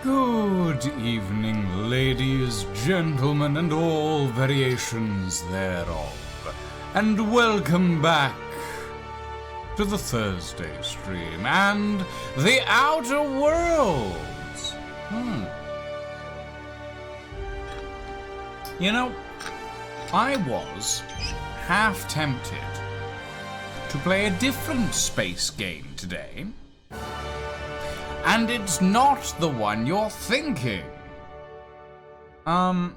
Good evening, ladies, gentlemen, and all variations thereof. And welcome back to the Thursday stream and the Outer Worlds. You know, I was half tempted to play a different space game today. And it's not the one you're thinking. No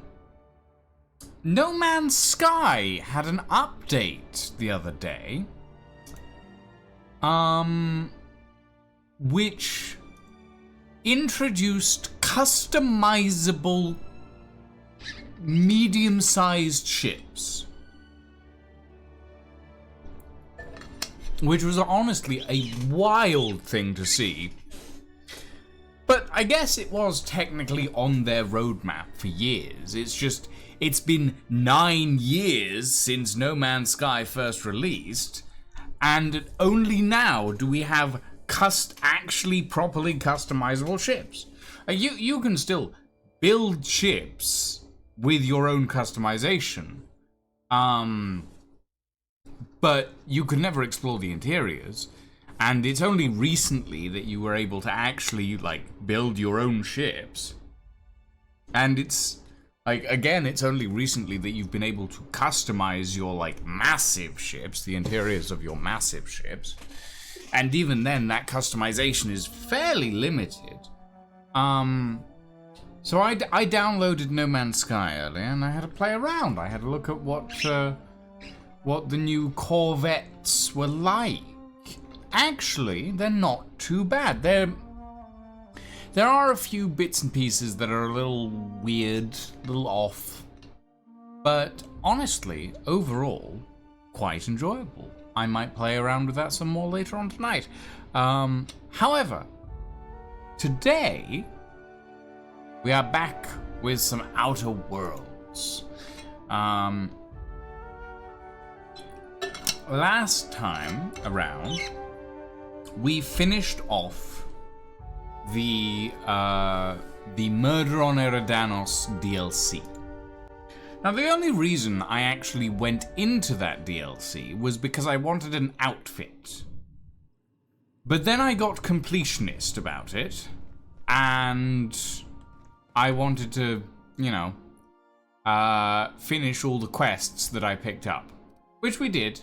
Man's Sky had an update the other day. Which introduced customizable medium-sized ships. Which was honestly a wild thing to see. But I guess it was technically on their roadmap for years. It's just, it's been 9 years since No Man's Sky first released, and only now do we have actually properly customizable ships. You can still build ships with your own customization, but you could never explore the interiors. And it's only recently that you were able to actually, build your own ships. And it's, again, it's only recently that you've been able to customize your, massive ships, the interiors of your massive ships. And even then, that customization is fairly limited. So I downloaded No Man's Sky earlier, and I had to play around. I had to look at what the new Corvettes were like. Actually, they're not too bad. There are a few bits and pieces that are a little weird, a little off. But honestly, overall, quite enjoyable. I might play around with that some more later on tonight. However, today, we are back with some Outer Worlds. Last time around, we finished off the Murder on Eridanos DLC. Now, the only reason I actually went into that DLC was because I wanted an outfit. But then I got completionist about it, and I wanted to, finish all the quests that I picked up, which we did.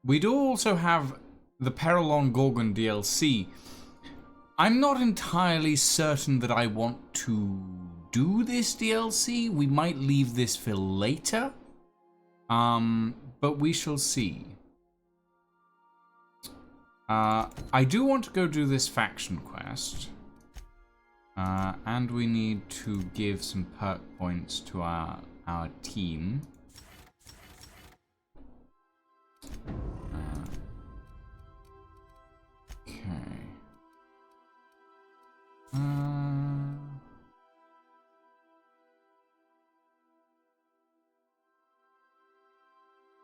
We do also have the Peril on Gorgon DLC. I'm not entirely certain that I want to do this DLC. We might leave this for later. But we shall see. I do want to go do this faction quest. And we need to give some perk points to our team.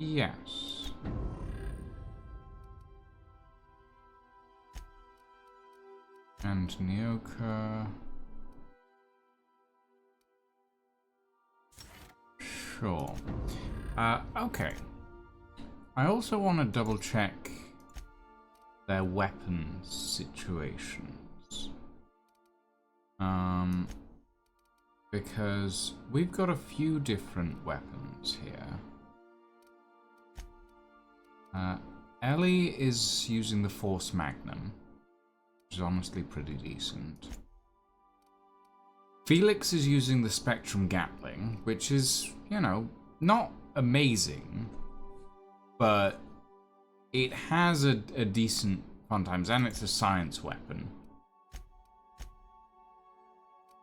Yes. And Nyoka. Sure. Okay. I also want to double check their weapons situations. Because we've got a few different weapons here. Ellie is using the Force Magnum, which is honestly pretty decent. Felix is using the Spectrum Gatling, which is, not amazing, but it has a decent fun times, and it's a science weapon.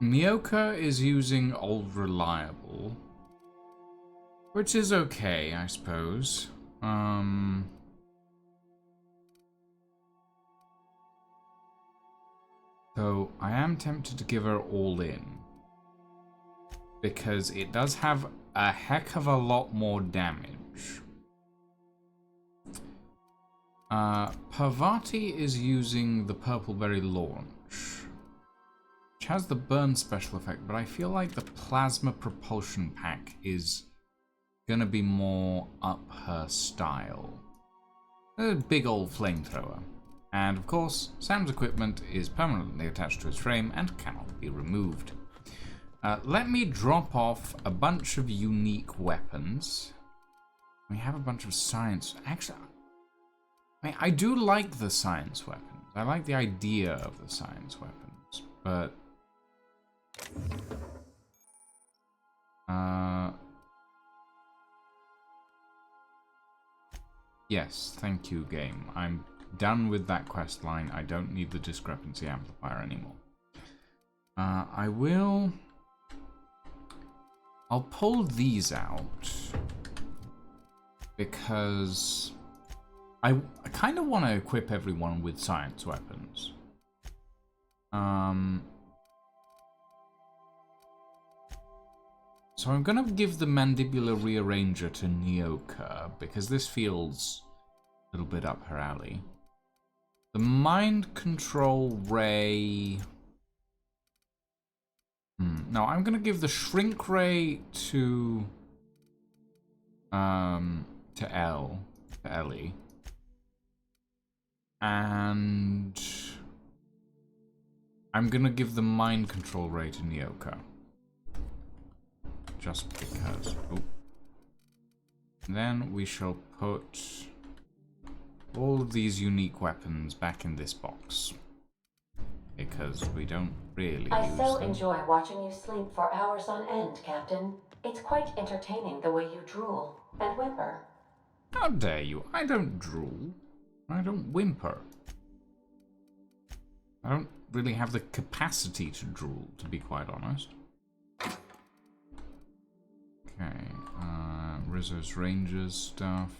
Nyoka is using Old Reliable, which is okay, I suppose. So I am tempted to give her All In, because it does have a heck of a lot more damage. Parvati is using the Purpleberry Launch, has the burn special effect, but I feel like the plasma propulsion pack is gonna be more up her style. A big old flamethrower. And of course, Sam's equipment is permanently attached to his frame and cannot be removed. Let me drop off a bunch of unique weapons. We have a bunch of science. Actually, I do like the science weapons. I like the idea of the science weapons, but yes, thank you, game. I'm done with that quest line. I don't need the discrepancy amplifier anymore. I'll pull these out because I kind of want to equip everyone with science weapons. So I'm gonna give the mandibular rearranger to Nyoka because this feels a little bit up her alley. The mind control ray. No, I'm gonna give the shrink ray to Ellie. And I'm gonna give the mind control ray to Nyoka. Just because. Ooh. Then we shall put all of these unique weapons back in this box. Because we don't really use them. I so enjoy watching you sleep for hours on end, Captain. It's quite entertaining the way you drool and whimper. How dare you? I don't drool. I don't whimper. I don't really have the capacity to drool, to be quite honest. Okay, Rizzo's Rangers stuff.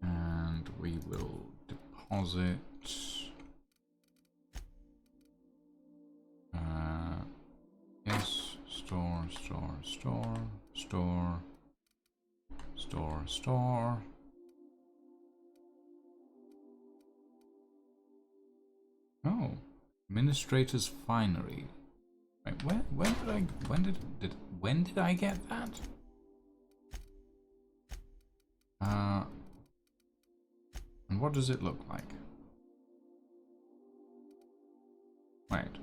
And we will deposit. Yes, store. Oh, administrator's finery. Wait, when did I get that? And what does it look like? Wait.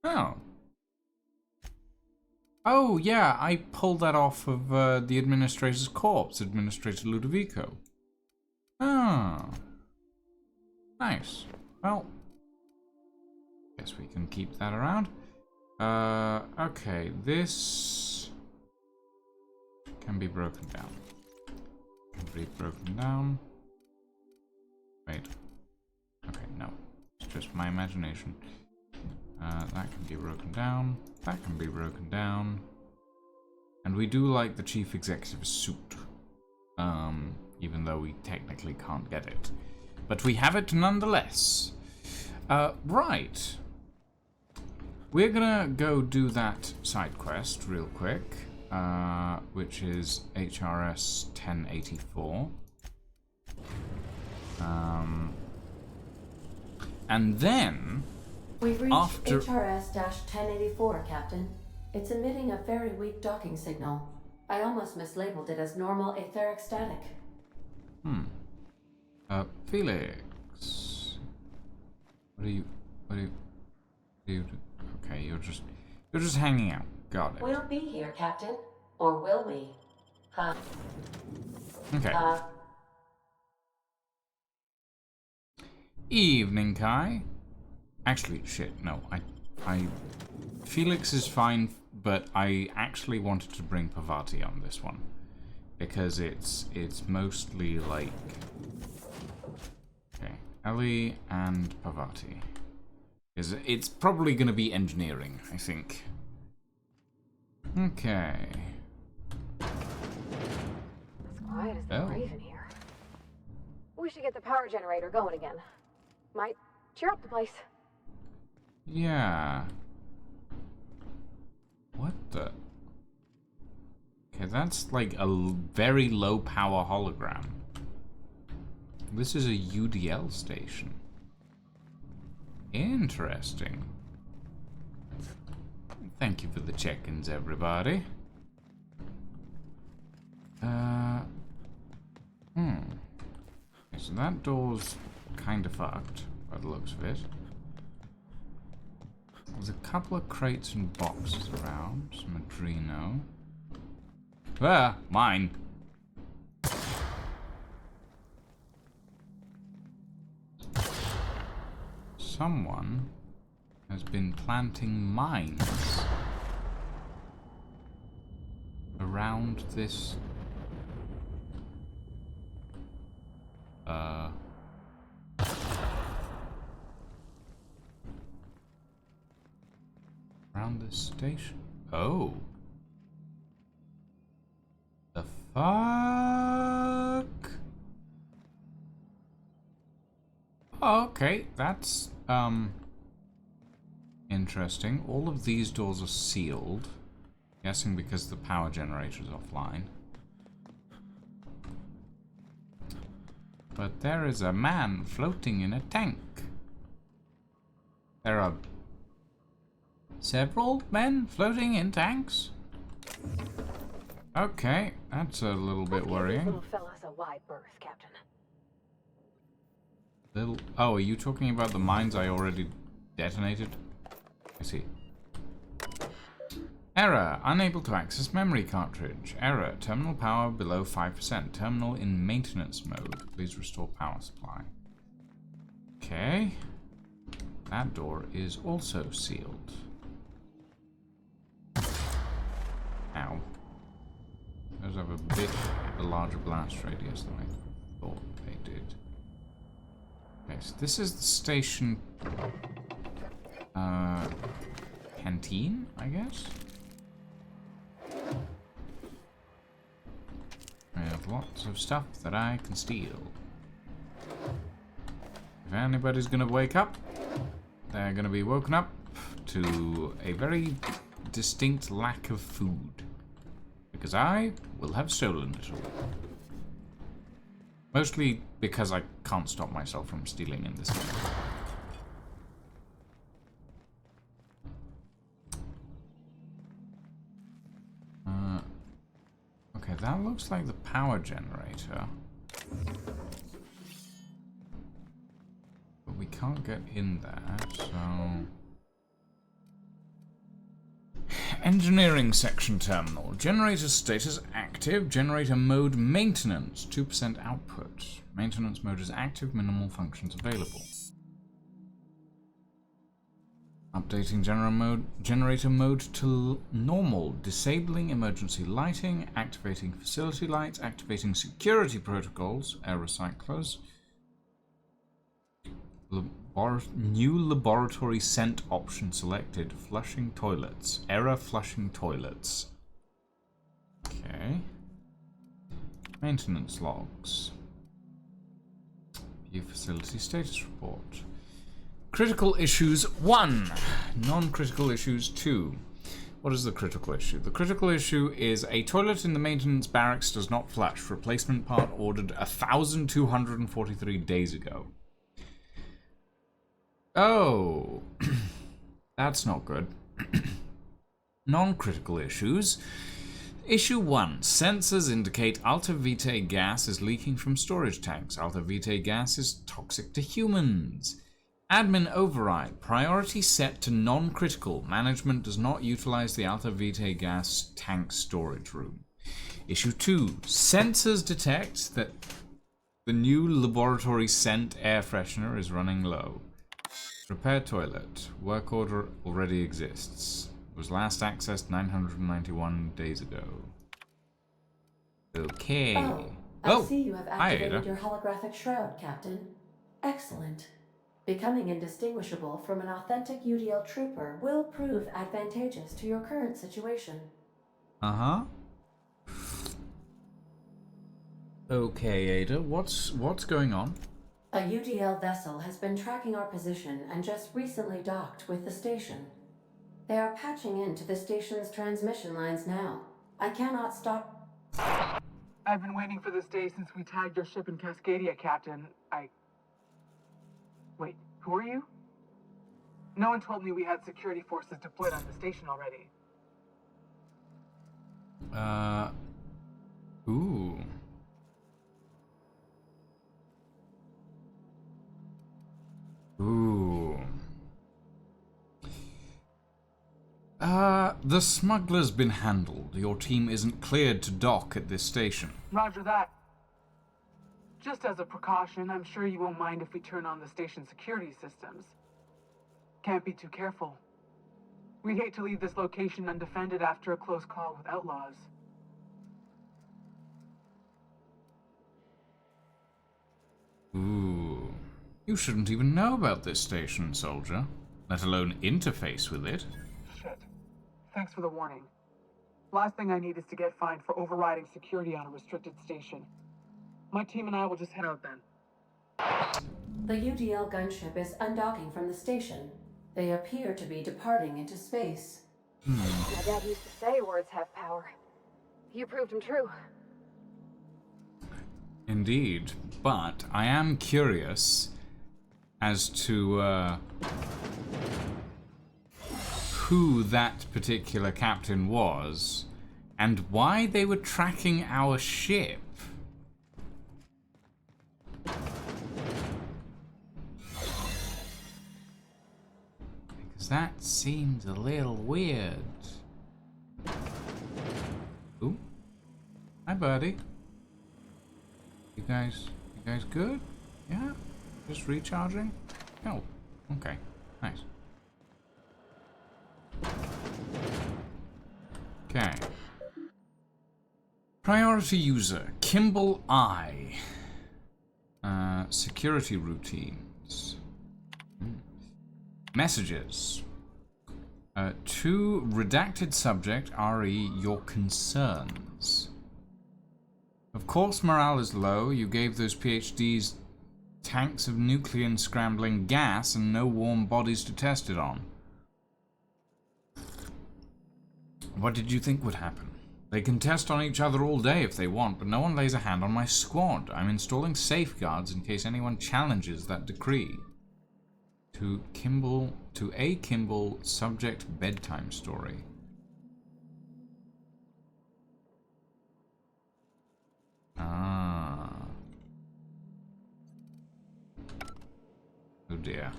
Oh. Oh, yeah, I pulled that off of the administrator's corpse, Administrator Ludovico. Ah. Nice. Well, guess we can keep that around. Okay, this can be broken down. Can be broken down. Wait. Okay, no. It's just my imagination. That can be broken down. That can be broken down. And we do like the chief executive's suit. Even though we technically can't get it. But we have it nonetheless. Right. We're gonna go do that side quest real quick. Which is HRS 1084. And then... We've reached HRS-1084, Captain. It's emitting a very weak docking signal. I almost mislabeled it as normal etheric static. Felix. What do you do? Okay, you're just hanging out. Got it. We'll be here, Captain. Or will we? Huh? Okay. Evening, Kai. Actually, shit, no. Felix is fine, but I actually wanted to bring Parvati on this one. Because it's mostly like... Okay, Ellie and Parvati. It's probably going to be engineering, I think. Okay. As quiet as the grave in here. We should get the power generator going again. Might cheer up the place. Yeah. What the... Okay, that's like a very low power hologram. This is a UDL station. Interesting. Thank you for the check-ins, everybody. Okay, so that door's kind of fucked, by the looks of it. There's a couple of crates and boxes around. Some Adreno. Ah, mine. Someone has been planting mines around this around this station. Oh. The fuck? Oh, okay, that's interesting. All of these doors are sealed. Guessing because the power generator is offline. But there is a man floating in a tank. There are several men floating in tanks? Okay, that's a little bit worrying. Little fella's a wide berth, Captain. Oh, are you talking about the mines I already detonated? I see. Error. Unable to access memory cartridge. Error. Terminal power below 5%. Terminal in maintenance mode. Please restore power supply. Okay. That door is also sealed. Ow. Those have a bit of a larger blast radius than I thought they did. Okay, so this is the station canteen, I guess? I have lots of stuff that I can steal. If anybody's gonna wake up, they're gonna be woken up to a very distinct lack of food. Because I will have stolen it all. Mostly because I can't stop myself from stealing in this game. Okay, that looks like the power generator. But we can't get in there, so... Engineering section terminal. Generator status active. Generator mode maintenance. 2% output. Maintenance mode is active. Minimal functions available. Updating generator mode to normal. Disabling emergency lighting. Activating facility lights. Activating security protocols. Air recyclers. New laboratory scent option selected. Flushing toilets. Error flushing toilets. Okay. Maintenance logs. View facility status report. Critical issues 1. Non-critical issues 2. What is the critical issue? The critical issue is a toilet in the maintenance barracks does not flush. Replacement part ordered 1,243 days ago. Oh, that's not good. Non-critical issues. Issue 1. Sensors indicate alpha vitae gas is leaking from storage tanks. Alpha vitae gas is toxic to humans. Admin override. Priority set to non-critical. Management does not utilize the alpha vitae gas tank storage room. Issue 2. Sensors detect that the new laboratory scent air freshener is running low. Repair toilet. Work order already exists. Was last accessed 991 days ago. Okay. I see you have activated your holographic shroud, Captain. Excellent. Becoming indistinguishable from an authentic UDL trooper will prove advantageous to your current situation. Uh-huh. Okay, Ada, what's going on? A UDL vessel has been tracking our position and just recently docked with the station. They are patching into the station's transmission lines now. I cannot stop... I've been waiting for this day since we tagged your ship in Cascadia, Captain. Wait, who are you? No one told me we had security forces deployed on the station already. Ooh. Ooh. The smuggler's been handled. Your team isn't cleared to dock at this station. Roger that. Just as a precaution, I'm sure you won't mind if we turn on the station's security systems. Can't be too careful. We'd hate to leave this location undefended after a close call with outlaws. Ooh. You shouldn't even know about this station, soldier. Let alone interface with it. Shit. Thanks for the warning. Last thing I need is to get fined for overriding security on a restricted station. My team and I will just head out then. The UDL gunship is undocking from the station. They appear to be departing into space. My dad used to say words have power. You proved him true. Indeed, but I am curious as to who that particular captain was and why they were tracking our ship. Because that seems a little weird. Ooh. Hi, buddy. You guys good? Yeah? Just recharging? Oh, okay. Nice. Okay. Priority user, Kimball I. Security routines. Messages. To redacted subject, RE, your concerns. Of course morale is low. You gave those PhDs tanks of nuclear scrambling gas and no warm bodies to test it on. What did you think would happen? They can test on each other all day if they want, but no one lays a hand on my squad. I'm installing safeguards in case anyone challenges that decree. To A. Kimball, subject bedtime story. Ah. Oh dear.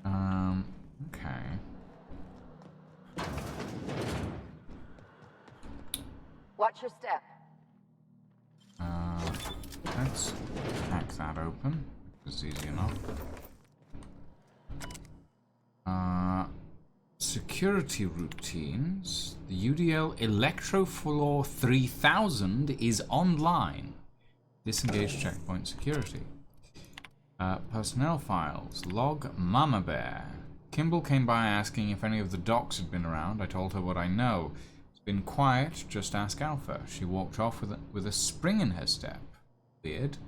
Okay. Watch your step. Let's hack that open. It's easy enough. Security routines. The UDL Electrofloor 3000 is online. Disengage checkpoint security. Personnel files. Log Mama Bear. Kimball came by asking if any of the docs had been around. I told her what I know. It's been quiet, just ask Alpha. She walked off with a spring in her step. Weird.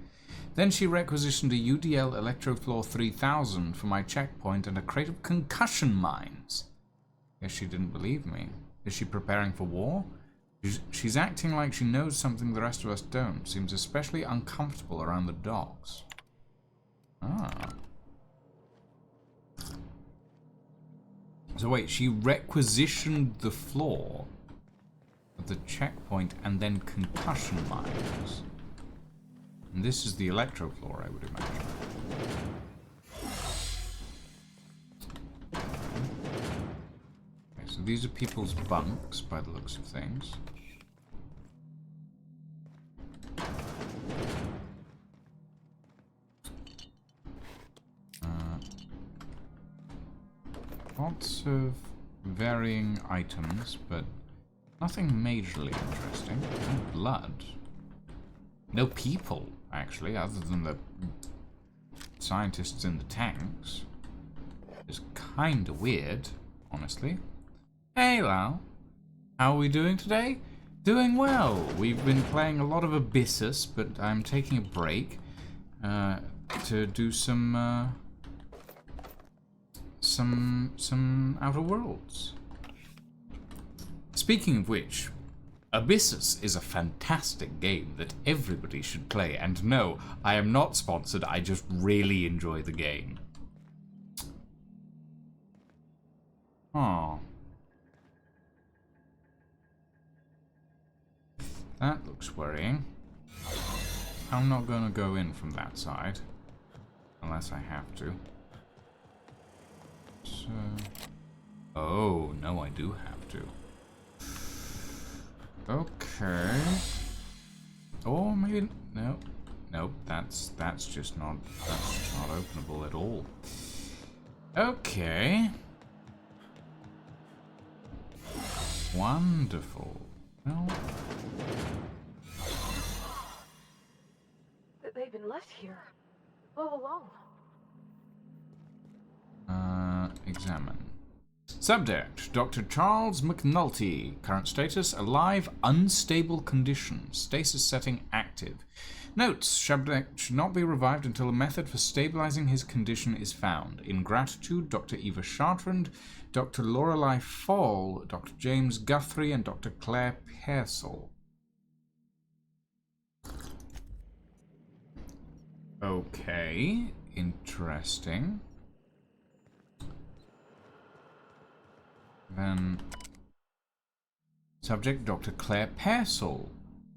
Then she requisitioned a UDL Electrofloor 3000 for my checkpoint and a crate of concussion mines. Guess she didn't believe me. Is she preparing for war? She's acting like she knows something the rest of us don't. Seems especially uncomfortable around the docks. Ah. So wait, she requisitioned the floor of the checkpoint and then concussion mines. And this is the electrofloor, I would imagine. Okay, so these are people's bunks, by the looks of things. Lots of varying items, but nothing majorly interesting. No blood. No people, actually, other than the scientists in the tanks. It's kinda weird, honestly. Hey, Lau. How are we doing today? Doing well. We've been playing a lot of Abyssus, but I'm taking a break to do some Outer Worlds. Speaking of which, Abyssus is a fantastic game that everybody should play, and no, I am not sponsored, I just really enjoy the game. Oh. That looks worrying. I'm not going to go in from that side. Unless I have to. So... Oh, no, I do have to. Okay. Or maybe... No. Nope, that's just not openable at all. Okay. Wonderful. Well... They've been left here all alone. Examine. Subject, Dr. Charles McNulty. Current status, alive, unstable condition. Stasis setting active. Notes, subject should not be revived until a method for stabilizing his condition is found. In gratitude, Dr. Eva Chartrand, Dr. Lorelei Fall, Dr. James Guthrie, and Dr. Claire Pearsall. Okay, interesting. Then, subject, Dr. Claire Pearsall.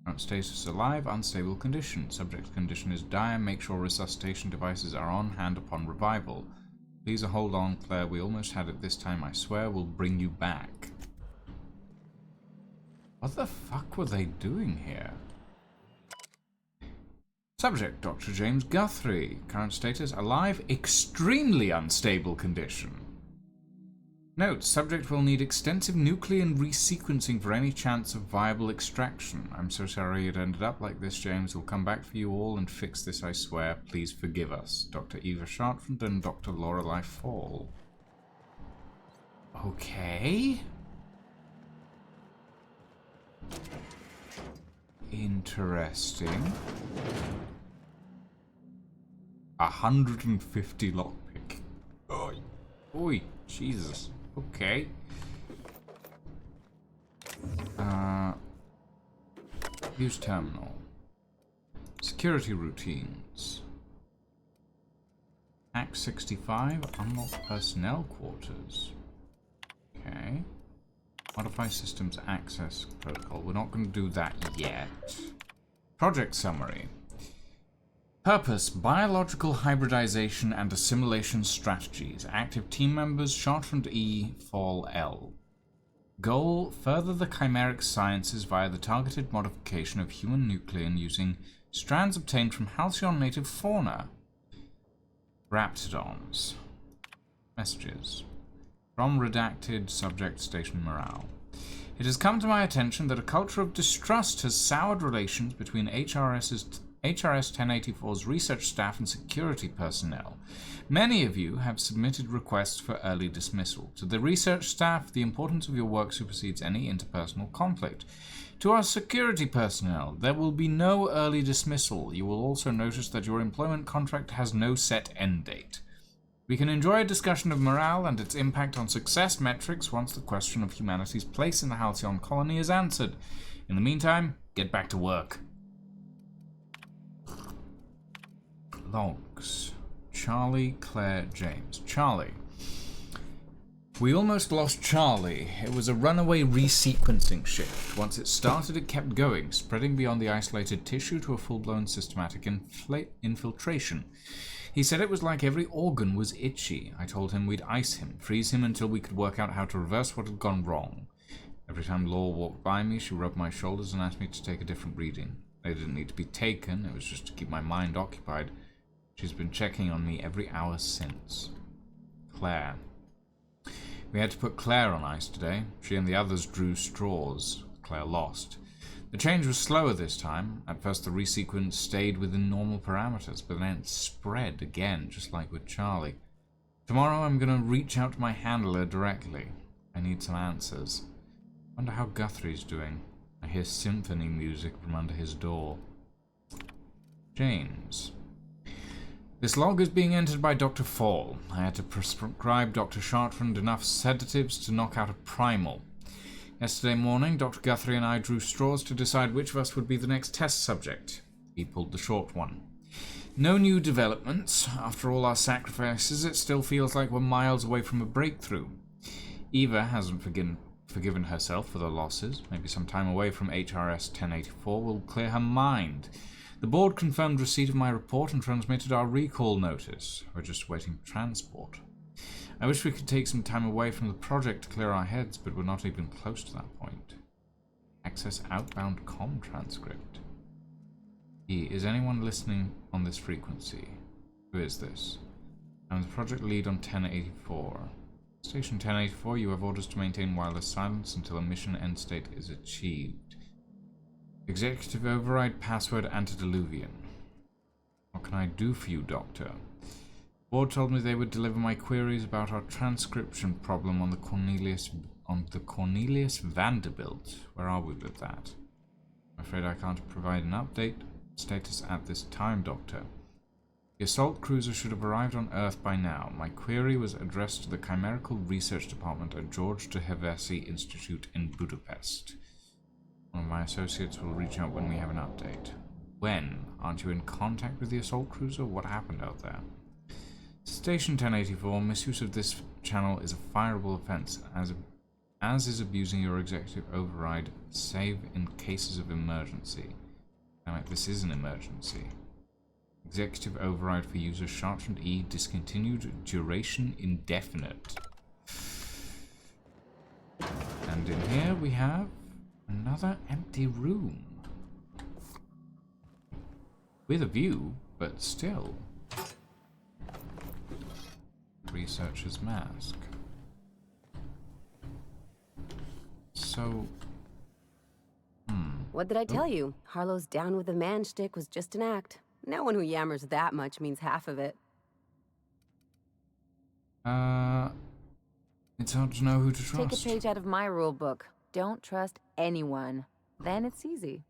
Current status alive, unstable condition. Subject's condition is dire. Make sure resuscitation devices are on hand upon revival. Please hold on, Claire. We almost had it this time. I swear we'll bring you back. What the fuck were they doing here? Subject, Dr. James Guthrie. Current status alive, extremely unstable condition. Note, subject will need extensive nucleon resequencing for any chance of viable extraction. I'm so sorry it ended up like this, James. We'll come back for you all and fix this, I swear. Please forgive us. Dr. Eva Chartrand and Dr. Lorelei Fall. Okay. Interesting. 150 lockpick. Oi. Oi, Jesus. Okay. Use terminal. Security routines. Act 65, unlock personnel quarters. Okay. Modify systems access protocol. We're not going to do that yet. Project summary. Purpose, biological hybridization and assimilation strategies. Active team members, Chartrand E, Fall L. Goal, further the chimeric sciences via the targeted modification of human nucleon using strands obtained from halcyon native fauna. Raptidons. Messages. From redacted subject station morale. It has come to my attention that a culture of distrust has soured relations between HRS 1084's research staff and security personnel. Many of you have submitted requests for early dismissal. To the research staff, the importance of your work supersedes any interpersonal conflict. To our security personnel, there will be no early dismissal. You will also notice that your employment contract has no set end date. We can enjoy a discussion of morale and its impact on success metrics once the question of humanity's place in the Halcyon colony is answered. In the meantime, get back to work. Logs. Charlie, Claire, James. Charlie. We almost lost Charlie. It was a runaway resequencing shift. Once it started, it kept going, spreading beyond the isolated tissue to a full-blown systematic infiltration. He said it was like every organ was itchy. I told him we'd ice him, freeze him until we could work out how to reverse what had gone wrong. Every time Laura walked by me, she rubbed my shoulders and asked me to take a different reading. They didn't need to be taken, it was just to keep my mind occupied. She's been checking on me every hour since. Claire. We had to put Claire on ice today. She and the others drew straws. Claire lost. The change was slower this time. At first the resequence stayed within normal parameters, but then it spread again, just like with Charlie. Tomorrow I'm going to reach out to my handler directly. I need some answers. Wonder how Guthrie's doing. I hear symphony music from under his door. James. This log is being entered by Dr. Fall. I had to prescribe Dr. Chartrand enough sedatives to knock out a primal. Yesterday morning, Dr. Guthrie and I drew straws to decide which of us would be the next test subject. He pulled the short one. No new developments. After all our sacrifices, it still feels like we're miles away from a breakthrough. Eva hasn't forgiven herself for the losses. Maybe some time away from HRS 1084 will clear her mind. The board confirmed receipt of my report and transmitted our recall notice. We're just waiting for transport. I wish we could take some time away from the project to clear our heads, but we're not even close to that point. Access outbound comm transcript. Is anyone listening on this frequency? Who is this? I'm the project lead on 1084. Station 1084, you have orders to maintain wireless silence until a mission end state is achieved. Executive override password antediluvian. What can I do for you, Doctor? Board told me they would deliver my queries about our transcription problem on the Cornelius Vanderbilt. Where are we with that? I'm afraid I can't provide an update status at this time, Doctor. The assault cruiser should have arrived on Earth by now. My query was addressed to the Chimerical Research Department at George de Hevesi Institute in Budapest. One of my associates will reach out when we have an update. When? Aren't you in contact with the assault cruiser? What happened out there? Station 1084, misuse of this channel is a fireable offense, as is abusing your executive override, save in cases of emergency. Damn it, this is an emergency. Executive override for user Chartrand E discontinued, duration indefinite. And in here we have another empty room. With a view, but still. Researcher's mask. So... What did I tell you? Harlow's down with the man shtick was just an act. No one who yammers that much means half of it. It's hard to know who to trust. Take a page out of my rule book. Don't trust anyone. Then it's easy.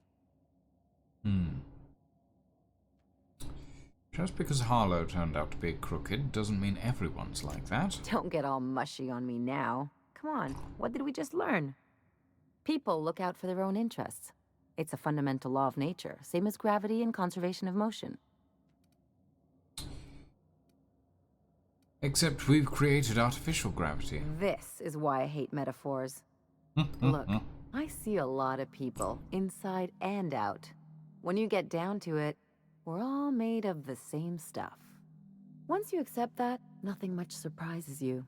Just because Harlow turned out to be crooked doesn't mean everyone's like that. Don't get all mushy on me now. Come on, what did we just learn? People look out for their own interests. It's a fundamental law of nature, same as gravity and conservation of motion. Except we've created artificial gravity. This is why I hate metaphors. Look, I see a lot of people, inside and out. When you get down to it, we're all made of the same stuff. Once you accept that, nothing much surprises you.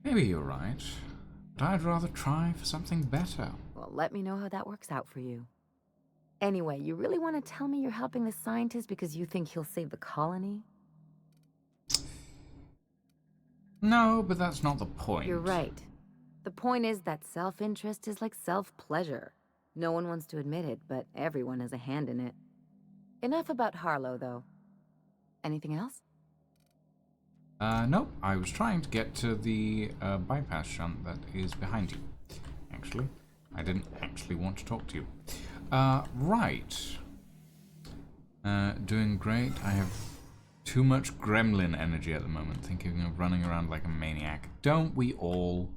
Maybe you're right, but I'd rather try for something better. Well, let me know how that works out for you. Anyway, you really want to tell me you're helping the scientist because you think he'll save the colony? No, but that's not the point. You're right. The point is that self-interest is like self-pleasure. No one wants to admit it, but everyone has a hand in it. Enough about Harlow, though. Anything else? No, I was trying to get to the bypass shunt that is behind you. Actually, I didn't actually want to talk to you. Right. Doing great. I have too much gremlin energy at the moment, thinking of running around like a maniac. Don't we all?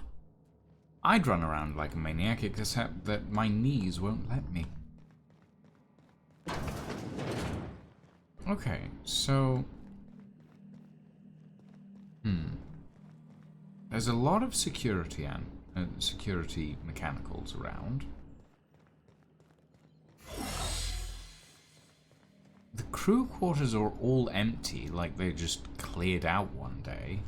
I'd run around like a maniac, except that my knees won't let me. Okay, so... There's a lot of security and security mechanicals around. The crew quarters are all empty, like they just cleared out one day,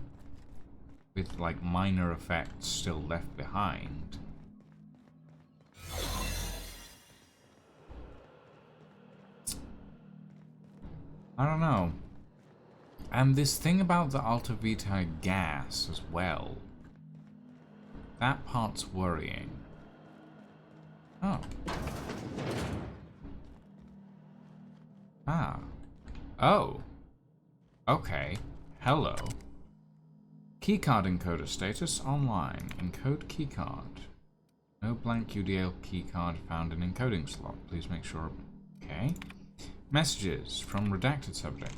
with like minor effects still left behind. I don't know. And this thing about the Alta Vitae gas as well. That part's worrying. Oh. Ah. Oh. Okay. Hello. Keycard encoder status online. Encode keycard. No blank UDL keycard found in encoding slot. Please make sure. Okay. Messages from redacted subject.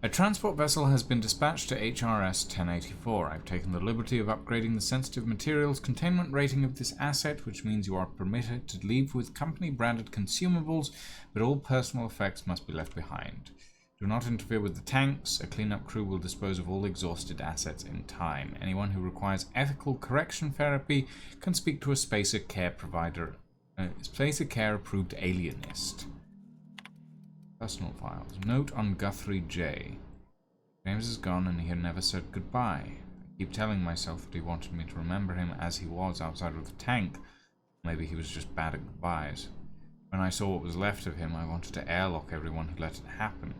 A transport vessel has been dispatched to HRS 1084. I've taken the liberty of upgrading the sensitive materials containment rating of this asset, which means you are permitted to leave with company-branded consumables, but all personal effects must be left behind. Do not interfere with the tanks. A cleanup crew will dispose of all exhausted assets in time. Anyone who requires ethical correction therapy can speak to a Spacer Care provider, Spacer Care approved alienist. Personal files. Note on Guthrie J. James is gone and he never said goodbye. I keep telling myself that he wanted me to remember him as he was outside of the tank. Maybe he was just bad at goodbyes. When I saw what was left of him, I wanted to airlock everyone who let it happen.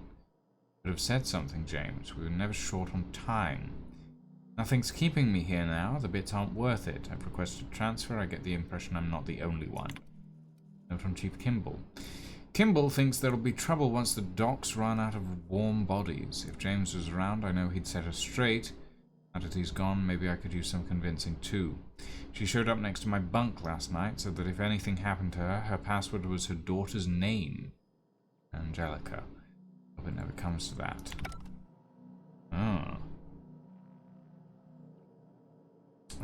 Could have said something, James. We were never short on time. Nothing's keeping me here now. The bits aren't worth it. I've requested transfer. I get the impression I'm not the only one. Note from Chief Kimball. Kimball thinks there'll be trouble once the docks run out of warm bodies. If James was around, I know he'd set her straight. Now that he's gone, maybe I could use some convincing too. She showed up next to my bunk last night, so that if anything happened to her, her password was her daughter's name. Angelica. Hope it never comes to that. Oh.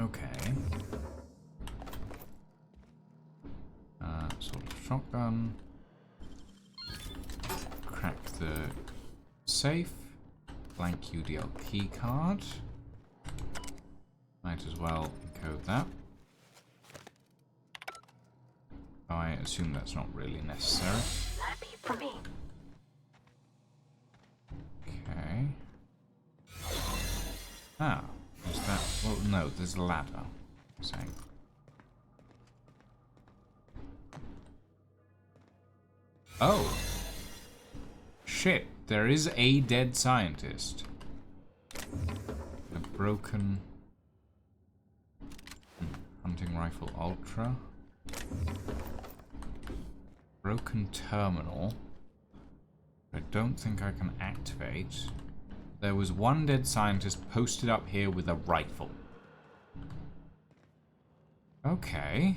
Okay. Sort of shotgun. Crack the safe. Blank UDL key card. Might as well encode that. I assume that's not really necessary. That'd be for me. Okay. Ah, is that? Well, no, there's a ladder. I'm saying. Oh. Shit, there is a dead scientist. A broken hunting rifle ultra. Broken terminal. I don't think I can activate. There was one dead scientist posted up here with a rifle. Okay.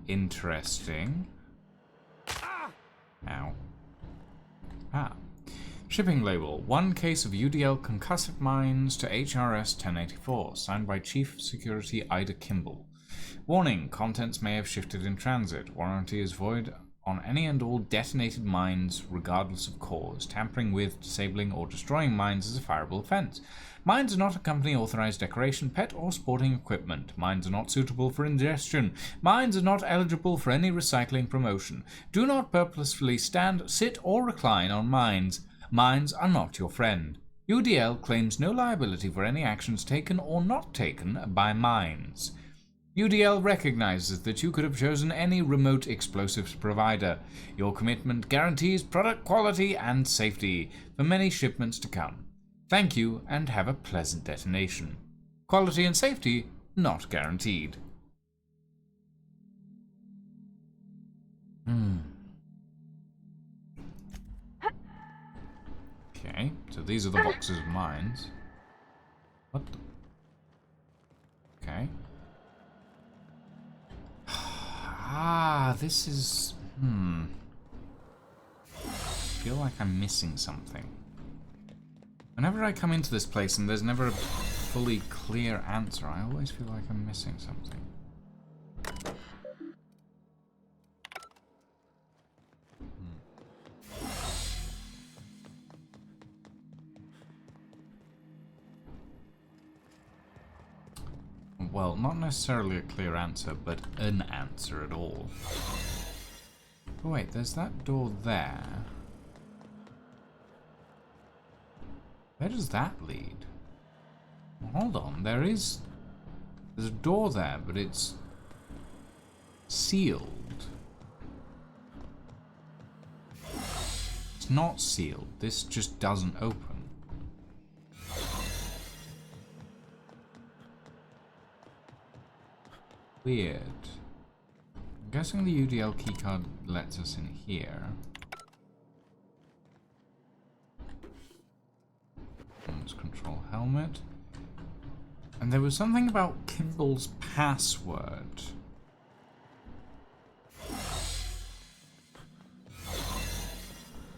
Interesting. Ow. Ah. Shipping label. 1 case of UDL concussive mines to HRS 1084. Signed by Chief Security Ida Kimball. Warning. Contents may have shifted in transit. Warranty is void on any and all detonated mines regardless of cause. Tampering with, disabling, or destroying mines is a fireable offense. Mines are not a company-authorized decoration, pet, or sporting equipment. Mines are not suitable for ingestion. Mines are not eligible for any recycling promotion. Do not purposefully stand, sit, or recline on mines. Mines are not your friend. UDL claims no liability for any actions taken or not taken by mines. UDL recognizes that you could have chosen any remote explosives provider. Your commitment guarantees product quality and safety for many shipments to come. Thank you and have a pleasant detonation. Quality and safety not guaranteed. Okay, so these are the boxes of mines. What the? Okay. Ah, this is... I feel like I'm missing something. Whenever I come into this place and there's never a fully clear answer, I always feel like I'm missing something. Well, not necessarily a clear answer, but an answer at all. Oh wait, there's that door there. Where does that lead? Hold on, there's a door there, but it's sealed. It's not sealed, this just doesn't open. Weird. I'm guessing the UDL keycard lets us in here. Control helmet. And there was something about Kimball's password.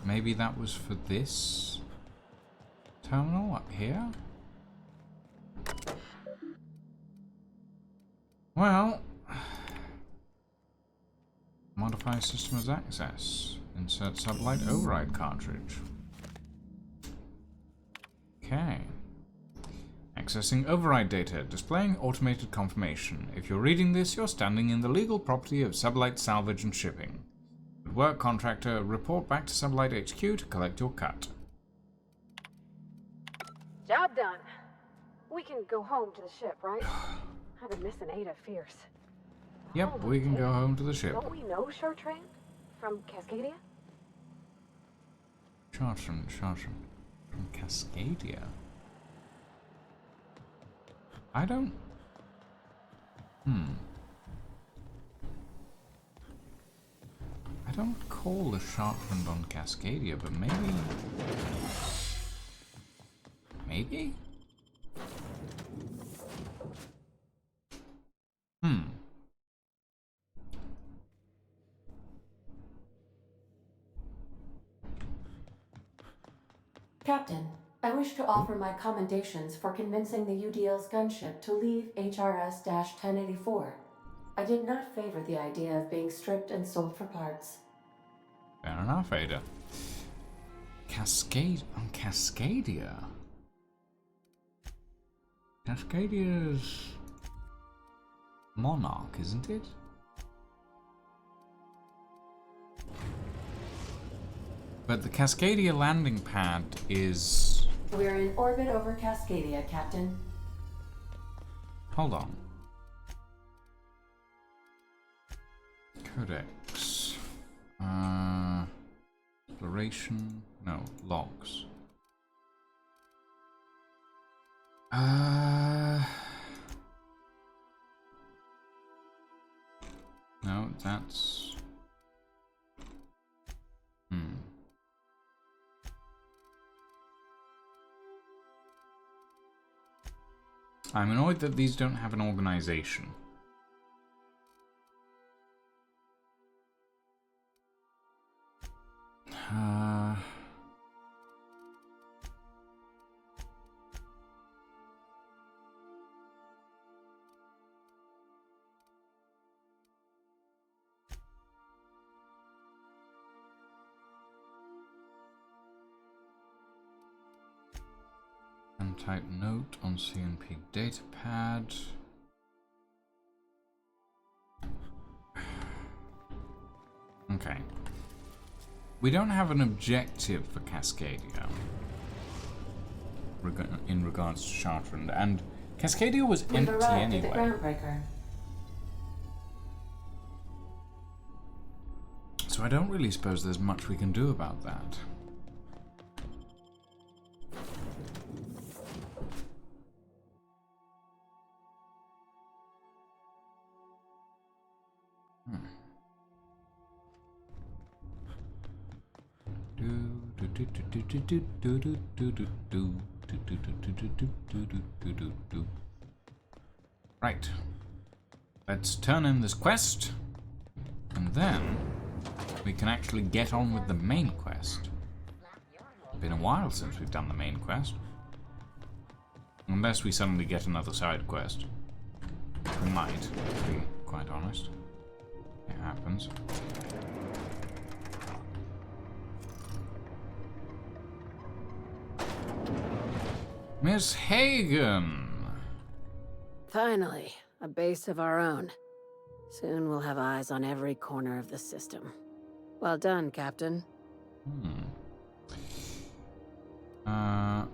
maybe that was for this terminal up here? Well, modify system as access. Insert sublight override cartridge. Okay. Accessing override data, displaying automated confirmation. If you're reading this, you're standing in the legal property of Sublight Salvage and Shipping. Good work, contractor. Report back to Sublight HQ to collect your cut. Job done. We can go home to the ship, right? I've been missing Ada fierce. Yep, we can go home to the ship. Don't we know Chartrand from Cascadia? Chartrand from Cascadia. I don't... I don't recall the Chartrand on Cascadia, but maybe... Maybe? Captain, I wish to offer my commendations for convincing the UDL's gunship to leave HRS-1084. I did not favor the idea of being stripped and sold for parts. Fair enough, Ada. On Cascadia. Cascadia's Monarch, isn't it? But the Cascadia landing pad is... We're in orbit over Cascadia, Captain. Hold on. Codex. Exploration. No, logs. No, that's... I'm annoyed that these don't have an organization. Type note on CNP datapad. Okay. We don't have an objective for Cascadia in regards to Chartrand, and Cascadia was empty anyway. The groundbreaker. So I don't really suppose there's much we can do about that. Right. Let's turn in this quest, and then we can actually get on with the main quest. Been a while since we've done the main quest. Unless we suddenly get another side quest. We might, to be quite honest. It happens. Miss Hagen! Finally, a base of our own. Soon we'll have eyes on every corner of the system. Well done, Captain. The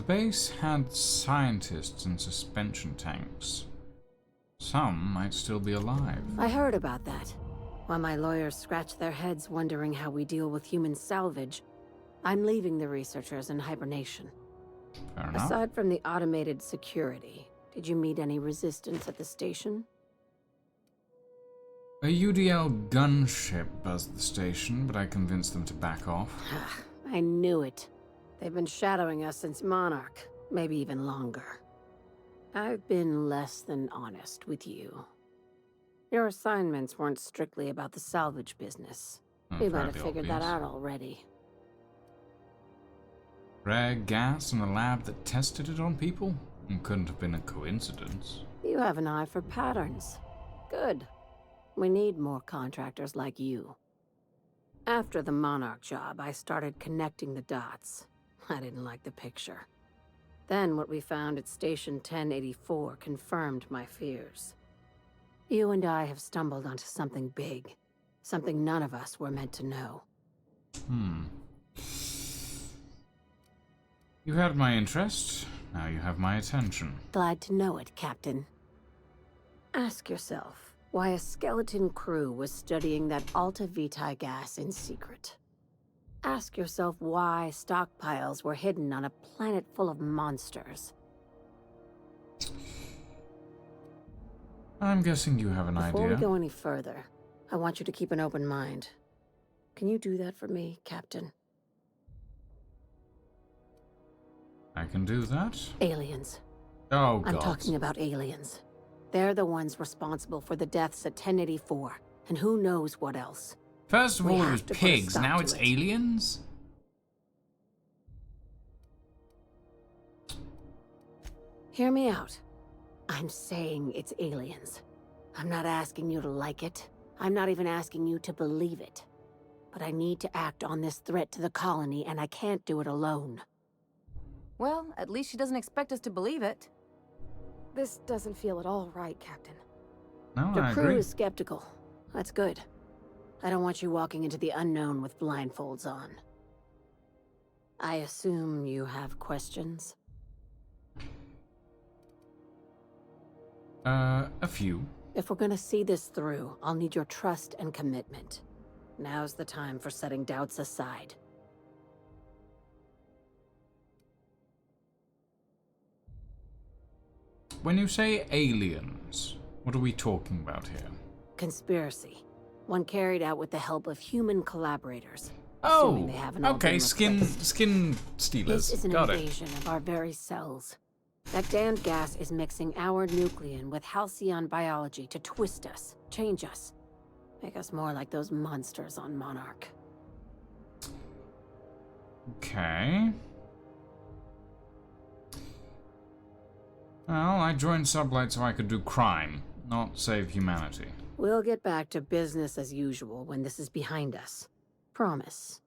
base had scientists in suspension tanks. Some might still be alive. I heard about that. While my lawyers scratch their heads wondering how we deal with human salvage, I'm leaving the researchers in hibernation. Fair enough. Aside from the automated security, did you meet any resistance at the station? A UDL gunship buzzed the station, but I convinced them to back off. I knew it. They've been shadowing us since Monarch, maybe even longer. I've been less than honest with you. Your assignments weren't strictly about the salvage business. We might have figured that out already. Rare gas in a lab that tested it on people? It couldn't have been a coincidence. You have an eye for patterns. Good. We need more contractors like you. After the Monarch job, I started connecting the dots. I didn't like the picture. Then what we found at Station 1084 confirmed my fears. You and I have stumbled onto something big. Something none of us were meant to know. You had my interest. Now you have my attention. Glad to know it, Captain. Ask yourself why a skeleton crew was studying that Alta Vitae gas in secret. Ask yourself why stockpiles were hidden on a planet full of monsters. I'm guessing you have an idea. Before we go any further, I want you to keep an open mind. Can you do that for me, Captain? I can do that. Aliens. Oh, God. I'm talking about aliens. They're the ones responsible for the deaths at 1084, and who knows what else. First of We all, it have was to put a pigs, stop now to it's it. aliens? Hear me out. I'm saying it's aliens. I'm not asking you to like it. I'm not even asking you to believe it. But I need to act on this threat to the colony, and I can't do it alone. Well, at least she doesn't expect us to believe it. This doesn't feel at all right, Captain. No, Your I crew agree. is skeptical. That's good. I don't want you walking into the unknown with blindfolds on. I assume you have questions? A few. If we're gonna see this through, I'll need your trust and commitment. Now's the time for setting doubts aside. When you say aliens, what are we talking about here? Conspiracy. One carried out with the help of human collaborators. Oh, assuming they haven't all okay, been skin replaced. stealers. This is an Got it. invasion of our very cells. That damned gas is mixing our nucleon with halcyon biology to twist us, change us, make us more like those monsters on Monarch. Okay. Well, I joined Sublight so I could do crime, not save humanity. We'll get back to business as usual when this is behind us. Promise.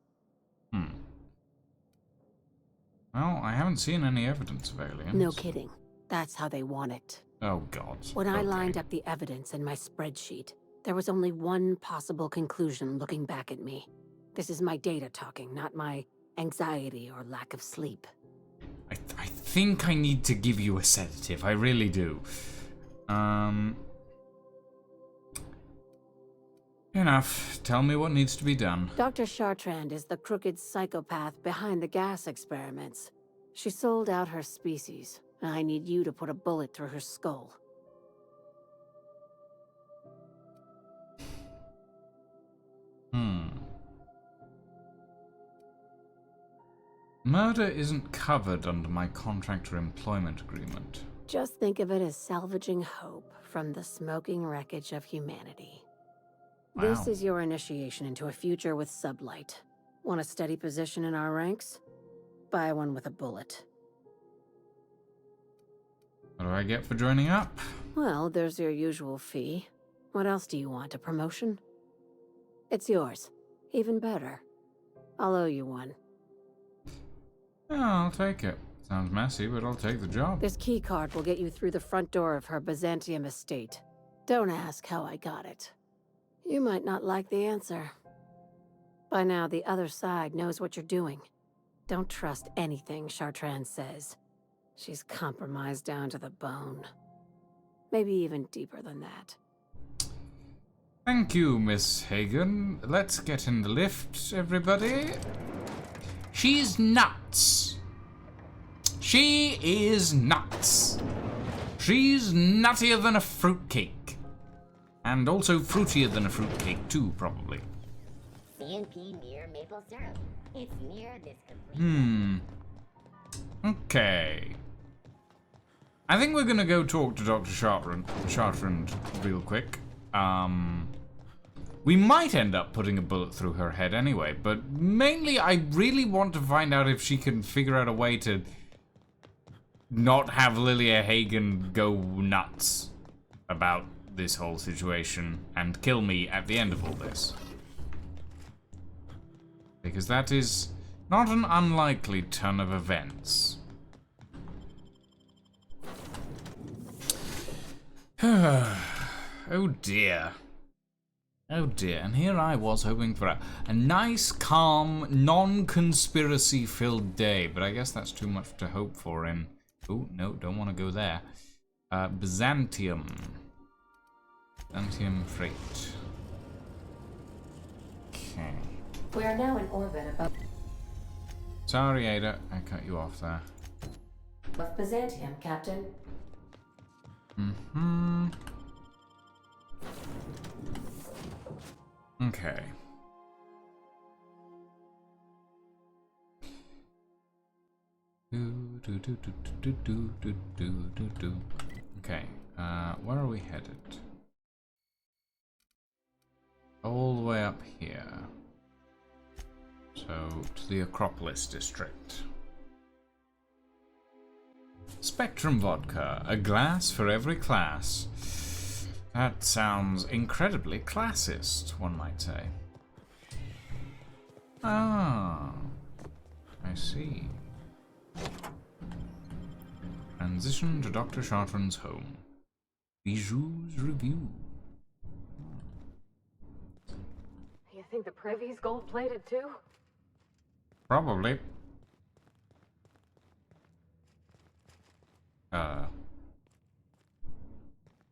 Well, I haven't seen any evidence of aliens. No kidding. That's how they want it. Oh, God. When I Okay. lined up the evidence in my spreadsheet, there was only one possible conclusion looking back at me. This is my data talking, not my anxiety or lack of sleep. I think I need to give you a sedative. I really do. Enough. Tell me what needs to be done. Dr. Chartrand is the crooked psychopath behind the gas experiments. She sold out her species. I need you to put a bullet through her skull. Murder isn't covered under my contractor employment agreement. Just think of it as salvaging hope from the smoking wreckage of humanity. This Wow. is your initiation into a future with Sublight. Want a steady position in our ranks? Buy one with a bullet. What do I get for joining up? Well, there's your usual fee. What else do you want? A promotion? It's yours. Even better. I'll owe you one. Yeah, I'll take it. Sounds messy, but I'll take the job. This keycard will get you through the front door of her Byzantium estate. Don't ask how I got it. You might not like the answer. By now, the other side knows what you're doing. Don't trust anything Chartrand says. She's compromised down to the bone. Maybe even deeper than that. Thank you, Miss Hagen. Let's get in the lift, everybody. She's nuts. She is nuts. She's nuttier than a fruitcake. And also fruitier than a fruitcake, too, probably. CNP near maple syrup. It's near this complete. Okay. I think we're gonna go talk to Dr. Chartrand real quick. We might end up putting a bullet through her head anyway, but mainly I really want to find out if she can figure out a way to not have Lilia Hagen go nuts about this whole situation and kill me at the end of all this. Because that is not an unlikely turn of events. Oh dear. Oh dear, and here I was hoping for a nice, calm, non-conspiracy filled day, but I guess that's too much to hope for in... Oh, no, don't want to go there. Byzantium. Byzantium freight. Okay. We are now in orbit above Sorry, Ada, I cut you off there. Byzantium, Captain. Mm-hmm. Okay. Okay, where are we headed? All the way up here. So, to the Acropolis district. Spectrum vodka, a glass for every class. That sounds incredibly classist, one might say. Ah, I see. Transition to Dr. Chartran's home. Bijou's review. You think the privy's gold-plated too? Probably.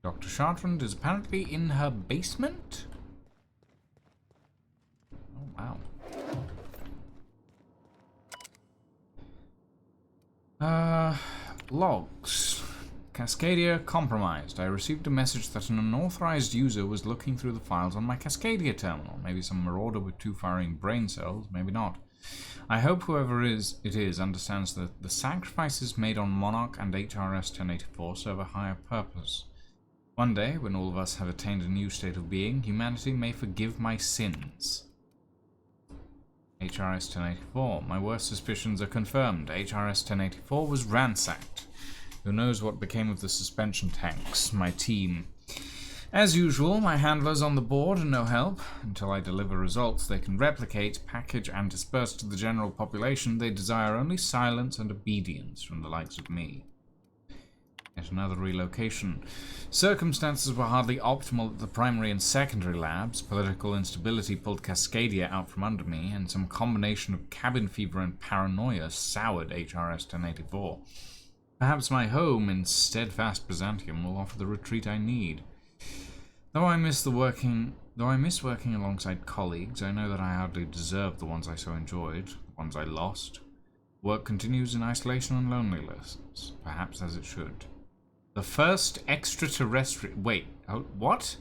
Dr. Chartrand is apparently in her basement? Oh, wow. Logs. Cascadia compromised. I received a message that an unauthorized user was looking through the files on my Cascadia terminal. Maybe some marauder with 2 firing brain cells, maybe not. I hope whoever it is understands that the sacrifices made on Monarch and HRS 1084 serve a higher purpose. One day, when all of us have attained a new state of being, humanity may forgive my sins. HRS 1084. My worst suspicions are confirmed. HRS 1084 was ransacked. Who knows what became of the suspension tanks, my team. As usual, my handlers on the board are no help. Until I deliver results they can replicate, package, and disperse to the general population, they desire only silence and obedience from the likes of me. Yet another relocation. Circumstances were hardly optimal at the primary and secondary labs. Political instability pulled Cascadia out from under me, and some combination of cabin fever and paranoia soured HRS 1084. Perhaps my home in steadfast Byzantium will offer the retreat I need. Though I miss working alongside colleagues, I know that I hardly deserve the ones I so enjoyed, the ones I lost. Work continues in isolation and loneliness, perhaps as it should. The first extraterrestrial... Wait, oh, what?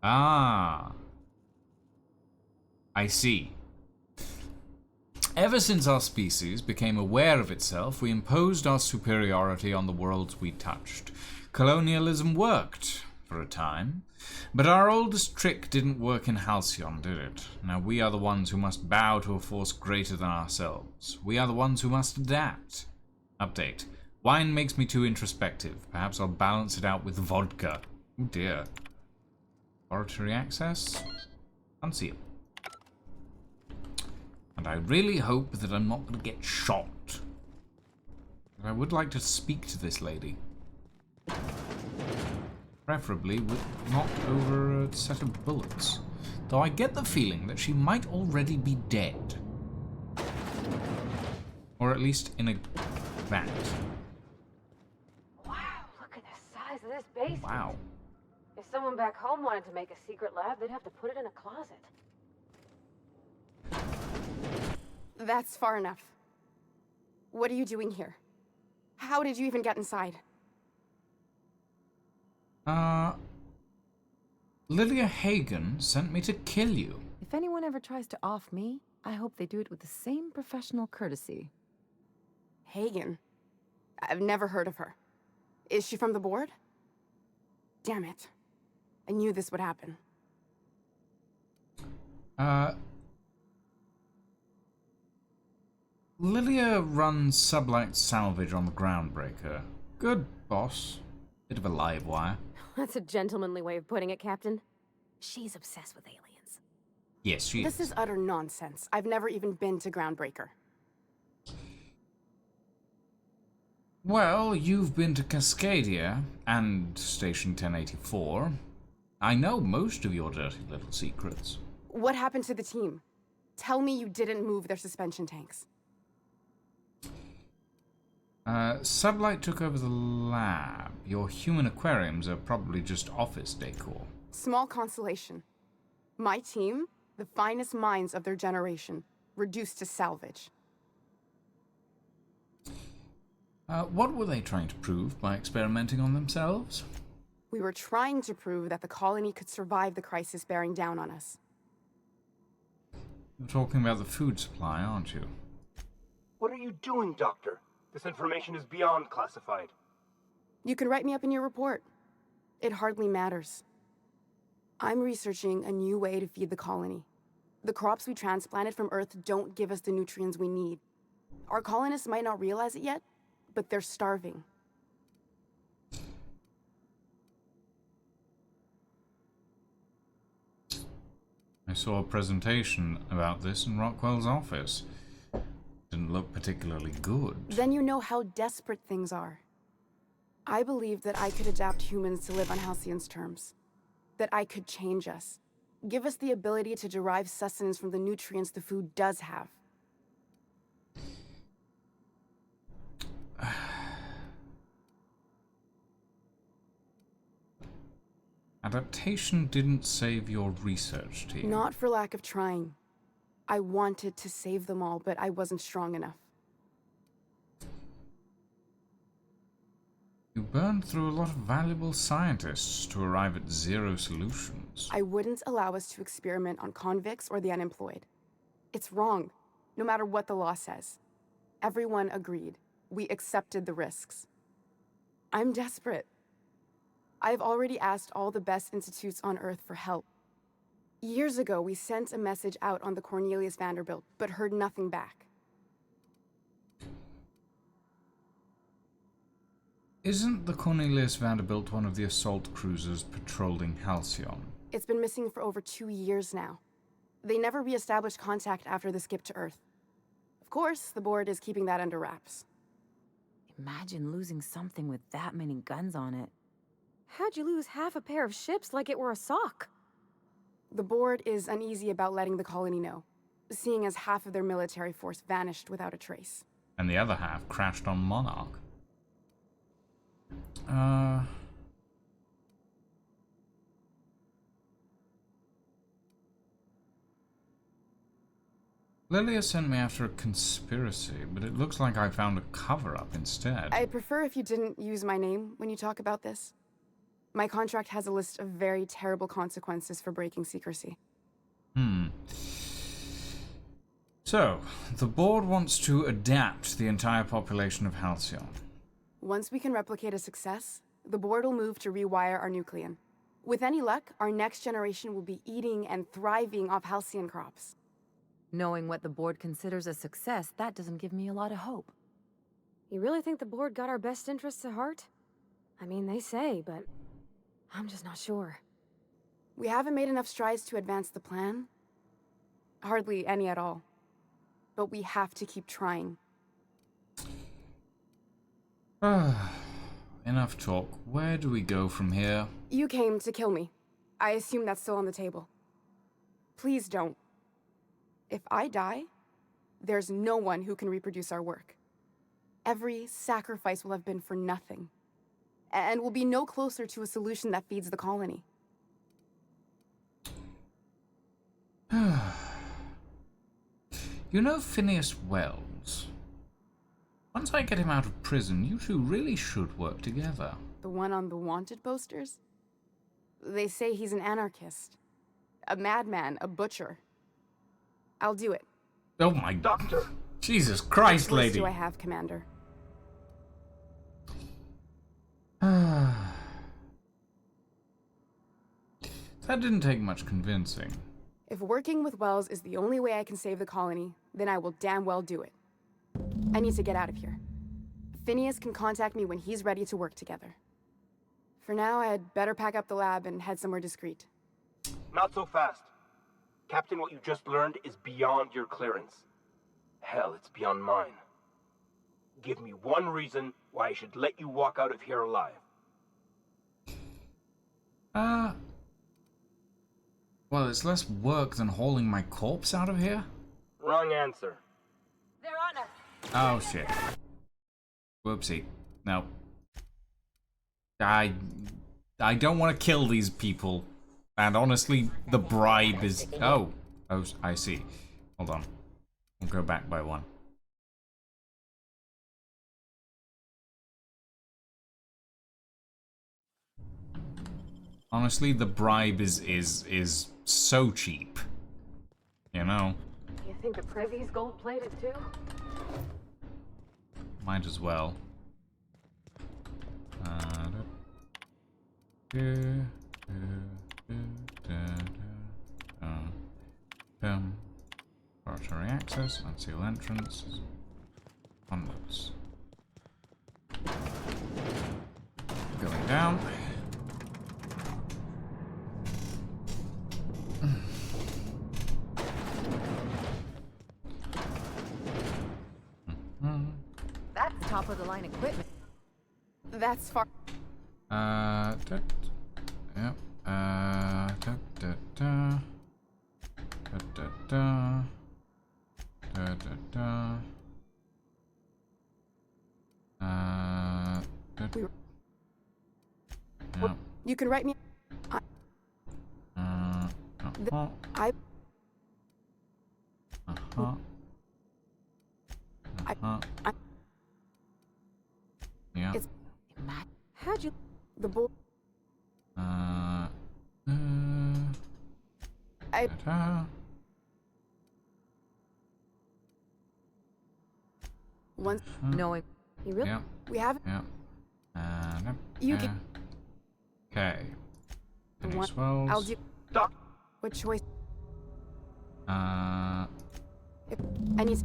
Ah. I see. Ever since our species became aware of itself, we imposed our superiority on the worlds we touched. Colonialism worked, for a time. But our oldest trick didn't work in Halcyon, did it? Now we are the ones who must bow to a force greater than ourselves. We are the ones who must adapt. Update. Wine makes me too introspective. Perhaps I'll balance it out with vodka. Oh dear. Laboratory access? Unseal. And I really hope that I'm not going to get shot. I would like to speak to this lady. Preferably not over a set of bullets. Though I get the feeling that she might already be dead. Or at least in a vat. Wow, look at the size of this basement. Wow. If someone back home wanted to make a secret lab, they'd have to put it in a closet. That's far enough. What are you doing here? How did you even get inside? Lilia Hagen sent me to kill you. If anyone ever tries to off me, I hope they do it with the same professional courtesy. Hagen? I've never heard of her. Is she from the board? Damn it. I knew this would happen. Lilia runs sublight salvage on the Groundbreaker. Good, boss. Bit of a live wire. That's a gentlemanly way of putting it, Captain. She's obsessed with aliens. Yes, she This is utter nonsense. I've never even been to Groundbreaker. Well, you've been to Cascadia and Station 1084. I know most of your dirty little secrets. What happened to the team? Tell me you didn't move their suspension tanks. Sublight took over the lab. Your human aquariums are probably just office decor. Small consolation. My team, the finest minds of their generation, reduced to salvage. What were they trying to prove by experimenting on themselves? We were trying to prove that the colony could survive the crisis bearing down on us. You're talking about the food supply, aren't you? What are you doing, Doctor? This information is beyond classified. You can write me up in your report. It hardly matters. I'm researching a new way to feed the colony. The crops we transplanted from Earth don't give us the nutrients we need. Our colonists might not realize it yet, but they're starving. I saw a presentation about this in Rockwell's office. Didn't look particularly good. Then you know how desperate things are. I believed that I could adapt humans to live on Halcyon's terms. That I could change us. Give us the ability to derive sustenance from the nutrients the food does have. Adaptation didn't save your research team. Not for lack of trying. I wanted to save them all, but I wasn't strong enough. You burned through a lot of valuable scientists to arrive at zero solutions. I wouldn't allow us to experiment on convicts or the unemployed. It's wrong, no matter what the law says. Everyone agreed. We accepted the risks. I'm desperate. I've already asked all the best institutes on Earth for help. Years ago, we sent a message out on the Cornelius Vanderbilt, but heard nothing back. Isn't the Cornelius Vanderbilt one of the assault cruisers patrolling Halcyon? It's been missing for over 2 years now. They never re-established contact after the skip to Earth. Of course, the board is keeping that under wraps. Imagine losing something with that many guns on it. How'd you lose half a pair of ships like it were a sock? The board is uneasy about letting the colony know, seeing as half of their military force vanished without a trace. And the other half crashed on Monarch. Lilia sent me after a conspiracy, but it looks like I found a cover-up instead. I'd prefer if you didn't use my name when you talk about this. My contract has a list of very terrible consequences for breaking secrecy. So, the board wants to adapt the entire population of Halcyon. Once we can replicate a success, the board will move to rewire our nucleon. With any luck, our next generation will be eating and thriving off Halcyon crops. Knowing what the board considers a success, that doesn't give me a lot of hope. You really think the board got our best interests at heart? I mean, they say, but I'm just not sure. We haven't made enough strides to advance the plan. Hardly any at all. But we have to keep trying. Enough talk. Where do we go from here? You came to kill me. I assume that's still on the table. Please don't. If I die, there's no one who can reproduce our work. Every sacrifice will have been for nothing. And we'll be no closer to a solution that feeds the colony. You know Phineas Wells? Once I get him out of prison, you two really should work together. The one on the wanted posters? They say he's an anarchist. A madman, a butcher. I'll do it. Oh my... Doctor! Jesus Christ, What choice lady! do I have, Commander? That didn't take much convincing. If working with Wells is the only way I can save the colony, then I will damn well do it. I need to get out of here. Phineas can contact me when he's ready to work together. For now, I'd better pack up the lab and head somewhere discreet. Not so fast. Captain, what you just learned is beyond your clearance. Hell, it's beyond mine. Give me one reason why I should let you walk out of here alive. Well, it's less work than hauling my corpse out of here. Wrong answer. They're on us. Oh, shit. Whoopsie. No. I don't want to kill these people. And honestly, the bribe is... Oh, I see. Hold on. We'll go back by one. Honestly, the bribe is so cheap. You know? You think the Prevy's gold-plated too? Might as well. Laboratory access, unsealed entrance. Onwards. Going down. That's top of the line equipment. That's far. Yep. Yep. You can write me. Yeah. It's How'd you... the bull. Once Knowing You really... Yeah. we have Yeah. You can- Okay. the one. Finish wells. I'll do. Doc, What choice? And If I need.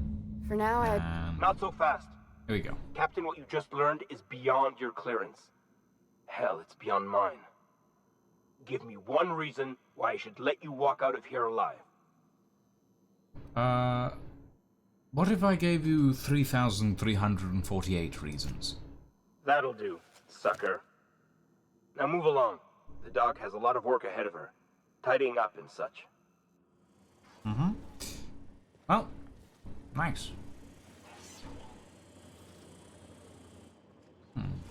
For now, not so fast. here we go. Captain, what you just learned is beyond your clearance. Hell, it's beyond mine. Give me one reason why I should let you walk out of here alive. What if I gave you 3,348 reasons? That'll do, sucker. Now move along. The dog has a lot of work ahead of her. Tidying up and such. Mm-hmm. Well, nice.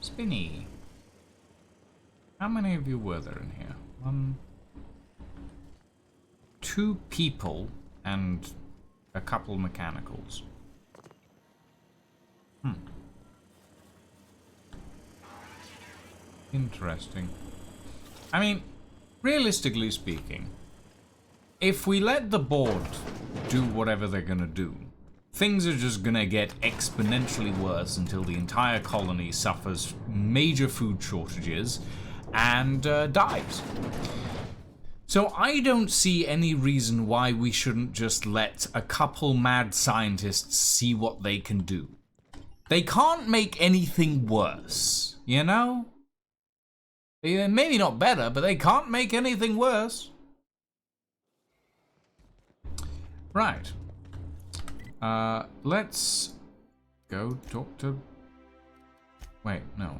Spinny. How many of you were there in here? 2 people and a couple mechanicals. Interesting. I mean, realistically speaking, if we let the board do whatever they're gonna do, things are just gonna get exponentially worse until the entire colony suffers major food shortages and dies. So I don't see any reason why we shouldn't just let a couple mad scientists see what they can do. They can't make anything worse, you know? Maybe not better, but they can't make anything worse. Right. Let's go talk to... Wait, no.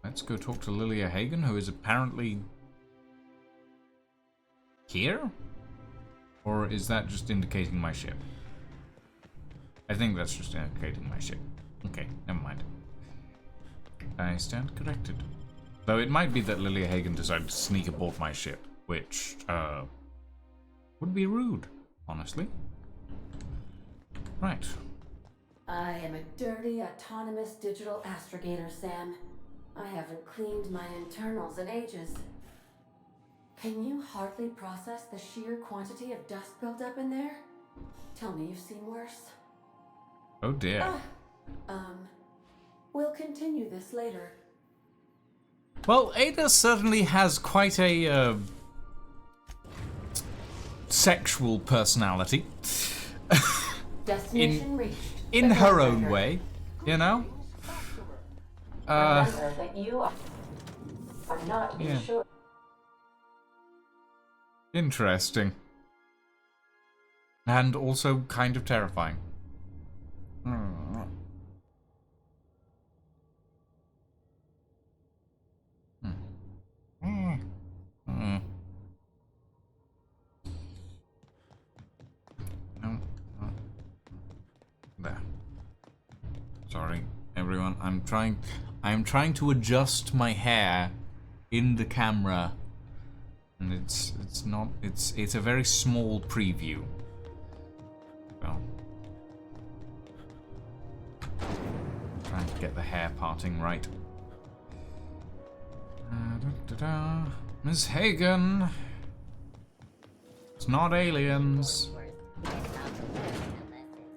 Let's go talk to Lilia Hagen, who is apparently... here? Or is that just indicating my ship? I think that's just indicating my ship. Okay, never mind. I stand corrected. Though it might be that Lilia Hagen decided to sneak aboard my ship, which, would be rude, honestly. Right. I am a dirty, autonomous digital astrogator, Sam. I haven't cleaned my internals in ages. Can you hardly process the sheer quantity of dust built up in there? Tell me you've seen worse. Oh dear. We'll continue this later. Well, Ada certainly has quite a sexual personality. Destination reached. In her own way, you know? Remember that you are not insured. Interesting. And also kind of terrifying. No. There. Sorry, everyone. I'm trying to adjust my hair in the camera, and it's a very small preview. Well, trying to get the hair parting right. Miss Hagen. It's not aliens.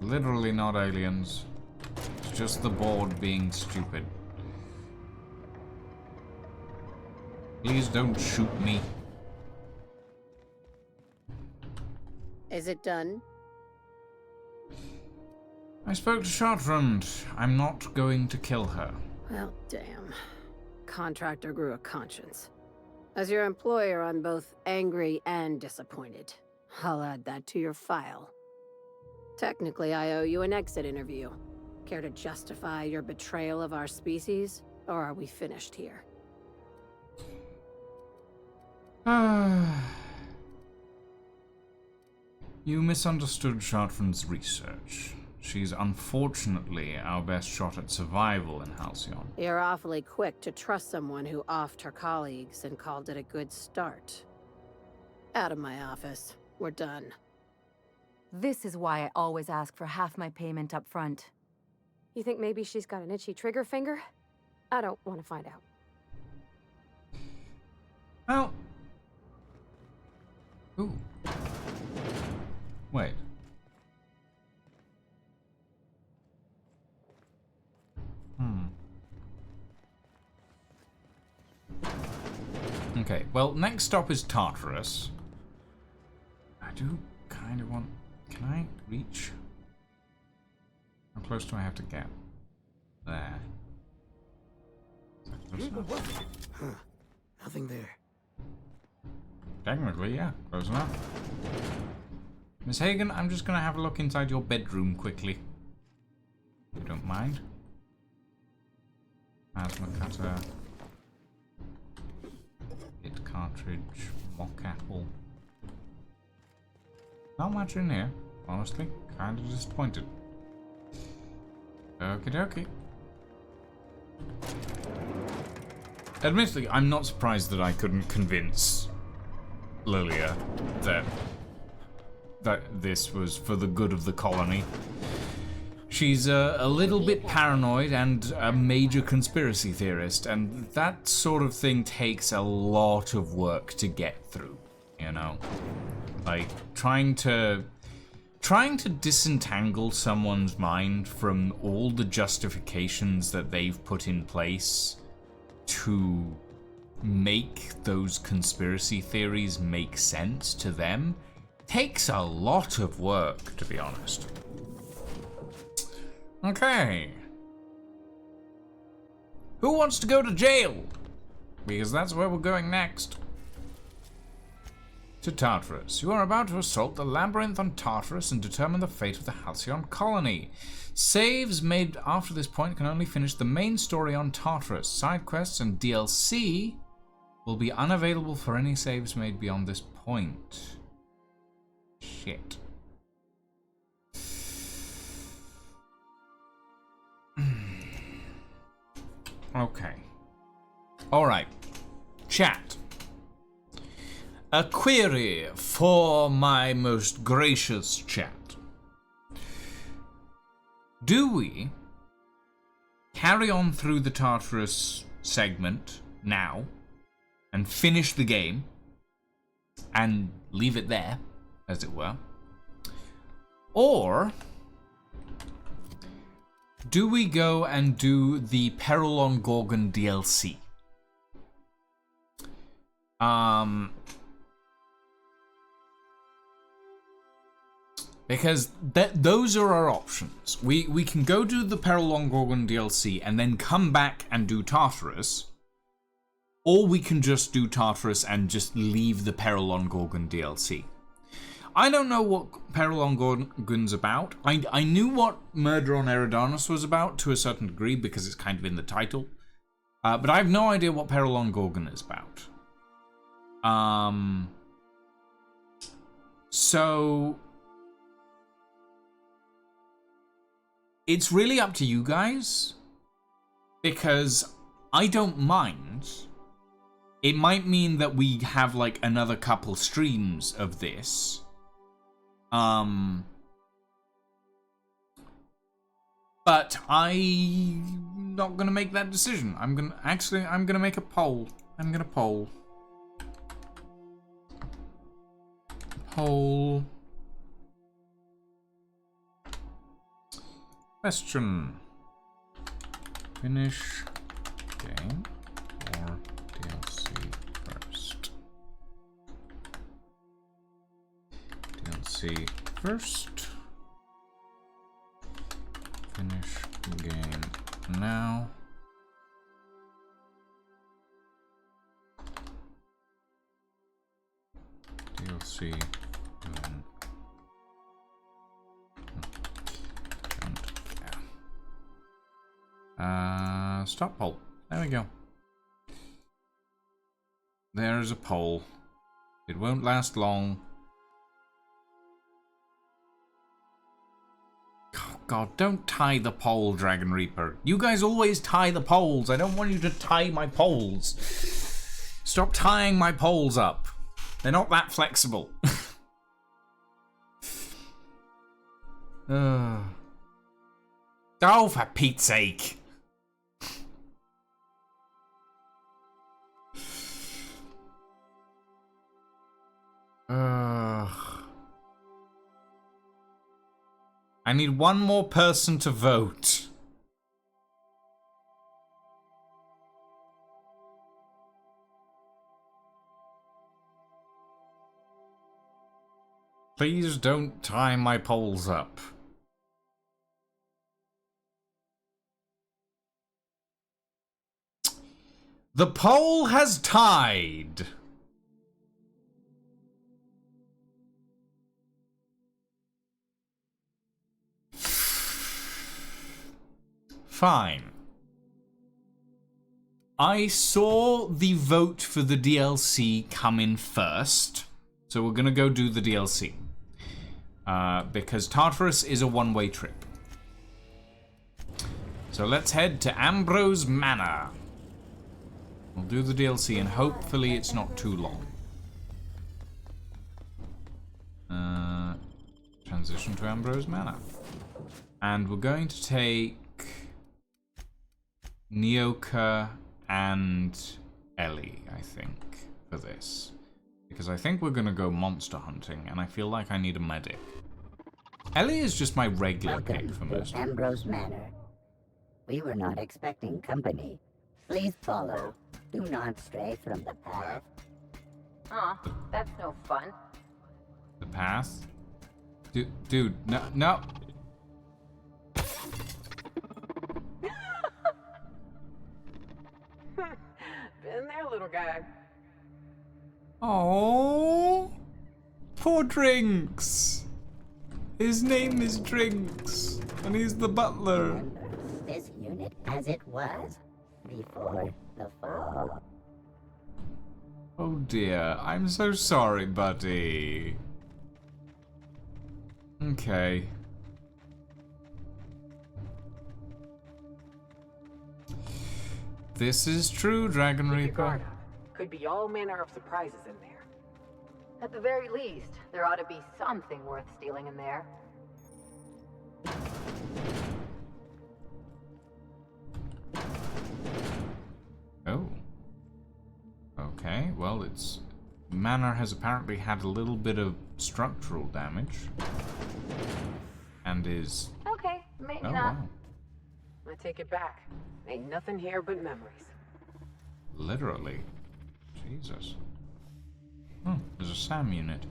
Literally not aliens. It's just the board being stupid. Please don't shoot me. Is it done? I spoke to Chartrand. I'm not going to kill her. Well, damn. Contractor grew a conscience. As your employer, I'm both angry and disappointed. I'll add that to your file. Technically, I owe you an exit interview. Care to justify your betrayal of our species, or are we finished here? You misunderstood Chartrand's research. She's unfortunately our best shot at survival in Halcyon. You're awfully quick to trust someone who offed her colleagues and called it a good start. Out of my office. We're done. This is why I always ask for half my payment up front. You think maybe she's got an itchy trigger finger? I don't want to find out. Well... Ooh. Wait. Okay, well, next stop is Tartarus. I do kind of want... Can I reach? How close do I have to get? There. Nothing there. Technically, yeah. Close enough. Miss Hagen, I'm just gonna have a look inside your bedroom quickly. If you don't mind. Plasma cutter. Hit cartridge. Mock apple. Not much in here, honestly. Kinda disappointed. Okie dokie. Admittedly, I'm not surprised that I couldn't convince Lilia that this was for the good of the colony. She's a little bit paranoid and a major conspiracy theorist, and that sort of thing takes a lot of work to get through, you know? Like, trying to disentangle someone's mind from all the justifications that they've put in place to make those conspiracy theories make sense to them takes a lot of work, to be honest. Okay. Who wants to go to jail? Because that's where we're going next. To Tartarus. You are about to assault the labyrinth on Tartarus and determine the fate of the Halcyon colony. Saves made after this point can only finish the main story on Tartarus. Side quests and DLC will be unavailable for any saves made beyond this point. Shit. Okay. Alright. Chat. A query for my most gracious chat. Do we carry on through the Tartarus segment now and finish the game and leave it there, as it were? Or do we go and do the Peril on Gorgon DLC? Because those are our options. We can go do the Perilon Gorgon DLC and then come back and do Tartarus. Or we can just do Tartarus and just leave the Perilon Gorgon DLC. I don't know what Perilon Gorgon's about. I knew what Murder on Eridanus was about to a certain degree because it's kind of in the title. But I have no idea what Perilon Gorgon is about. So it's really up to you guys, because I don't mind. It might mean that we have like another couple streams of this. But I'm not gonna make that decision. I'm gonna make a poll. I'm gonna poll. Question. Finish game or DLC first? DLC first. Finish game now. DLC then. Stop poll. There we go. There's a poll. It won't last long. Oh God, don't tie the poll, Dragon Reaper. You guys always tie the polls. I don't want you to tie my polls. Stop tying my polls up. They're not that flexible. Oh, for Pete's sake. I need one more person to vote. Please don't tie my polls up. The poll has tied. Fine. I saw the vote for the DLC come in first, so we're gonna go do the DLC. Because Tartarus is a one-way trip. So let's head to Ambrose Manor. We'll do the DLC and hopefully it's not too long. Transition to Ambrose Manor. And we're going to take Nyoka and Ellie, I think, for this. Because I think we're gonna go monster hunting, and I feel like I need a medic. Ellie is just my regular pick for most. Ambrose Manor. We were not expecting company. Please follow. Do not stray from the path. Aw, that's no fun. The path? Dude, no. Been there, little guy. Oh, poor Drinks. His name is Drinks, and he's the butler. Remember this unit as it was before the fall. Oh dear, I'm so sorry, buddy. Okay. This is true, Dragon Reaper. Could be all manner of surprises in there. At the very least, there ought to be something worth stealing in there. Oh. Okay, well, its manor has apparently had a little bit of structural damage. And is... Okay, maybe Oh, not. wow. I take it back. Ain't nothing here but memories. Literally. Jesus. Oh, there's a SAM unit.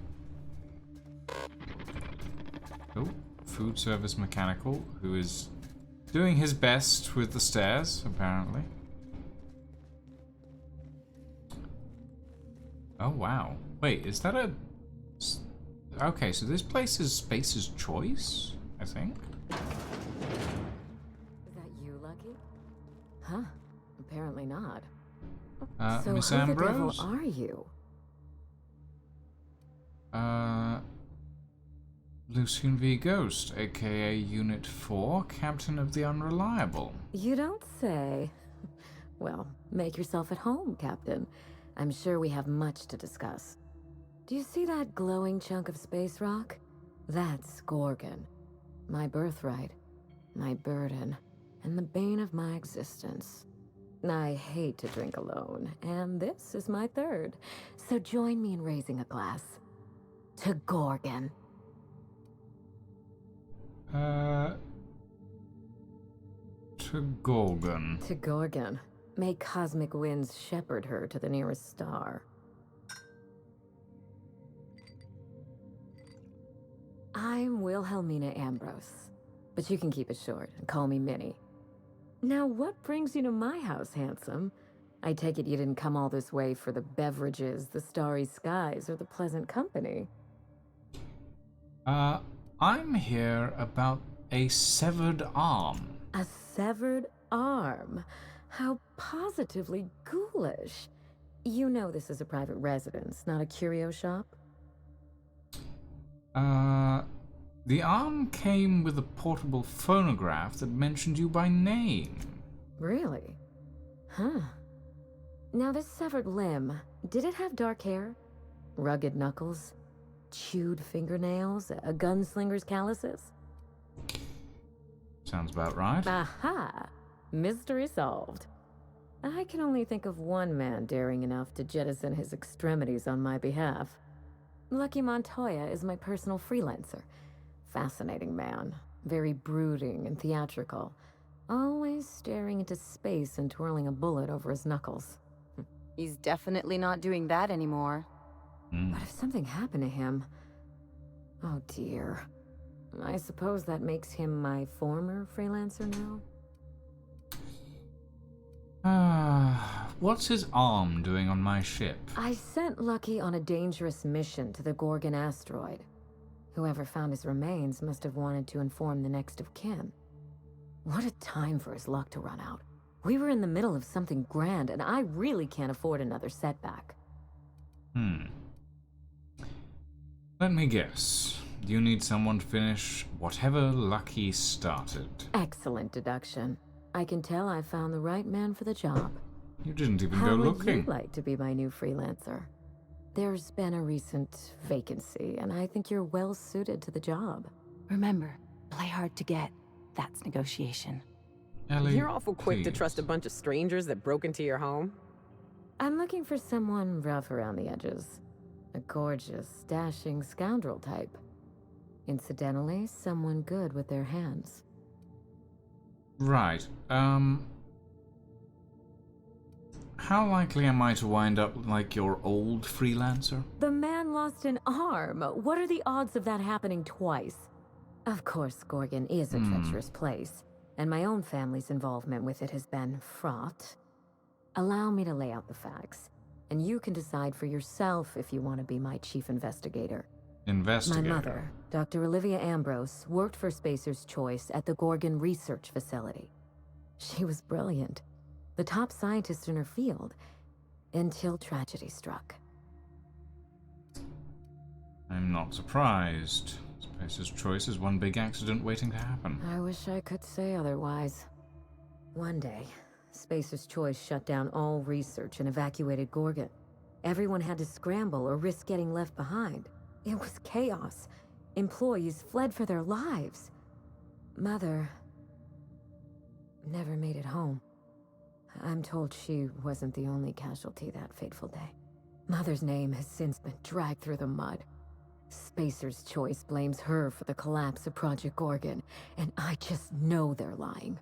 Oh, food service mechanical, who is doing his best with the stairs, apparently. Oh, wow. Wait, is that a... Okay, so this place is Spacer's Choice, I think? Is that you, Lucky? Huh? Apparently not. So Miss who Ambrose? the devil are you? Lucian V. Ghost, aka Unit 4, Captain of the Unreliable. You don't say. Well, make yourself at home, Captain. I'm sure we have much to discuss. Do you see that glowing chunk of space rock? That's Gorgon. My birthright, my burden, and the bane of my existence. I hate to drink alone, and this is my third. So join me in raising a glass. To Gorgon. To Gorgon. To Gorgon. May cosmic winds shepherd her to the nearest star. I'm Wilhelmina Ambrose, but you can keep it short and call me Minnie. Now, what brings you to my house, handsome? I take it you didn't come all this way for the beverages, the starry skies, or the pleasant company. I'm here about a severed arm. A severed arm? How positively ghoulish. You know this is a private residence, not a curio shop? The arm came with a portable phonograph that mentioned you by name. Really? Huh. Now this severed limb, did it have dark hair? Rugged knuckles? Chewed fingernails? A gunslinger's calluses? Sounds about right. Aha! Mystery solved. I can only think of one man daring enough to jettison his extremities on my behalf. Lucky Montoya is my personal freelancer. Fascinating man. Very brooding and theatrical. Always staring into space and twirling a bullet over his knuckles. He's definitely not doing that anymore. But if something happened to him... Oh dear. I suppose that makes him my former freelancer now? What's his arm doing on my ship? I sent Lucky on a dangerous mission to the Gorgon asteroid. Whoever found his remains must have wanted to inform the next of kin. What a time for his luck to run out. We were in the middle of something grand, and I really can't afford another setback. Let me guess. You need someone to finish whatever Lucky started. Excellent deduction. I can tell I found the right man for the job. You didn't even go How would looking. you like to be my new freelancer? There's been a recent vacancy, and I think you're well suited to the job. Remember, play hard to get. That's negotiation. Ellie, You're awful quick to please. trust a bunch of strangers that broke into your home. I'm looking for someone rough around the edges. A gorgeous, dashing scoundrel type. Incidentally, someone good with their hands. Right. How likely am I to wind up like your old freelancer? The man lost an arm. What are the odds of that happening twice? Of course, Gorgon is a treacherous place, and my own family's involvement with it has been fraught. Allow me to lay out the facts, and you can decide for yourself if you want to be my chief investigator. Investigator. My mother, Dr. Olivia Ambrose, worked for Spacer's Choice at the Gorgon Research Facility. She was brilliant, the top scientist in her field, until tragedy struck. I'm not surprised. Spacer's Choice is one big accident waiting to happen. I wish I could say otherwise. One day, Spacer's Choice shut down all research and evacuated Gorgon. Everyone had to scramble or risk getting left behind. It was chaos. Employees fled for their lives. Mother never made it home. I'm told she wasn't the only casualty that fateful day. Mother's name has since been dragged through the mud. Spacer's Choice blames her for the collapse of Project Gorgon, and I just know they're lying.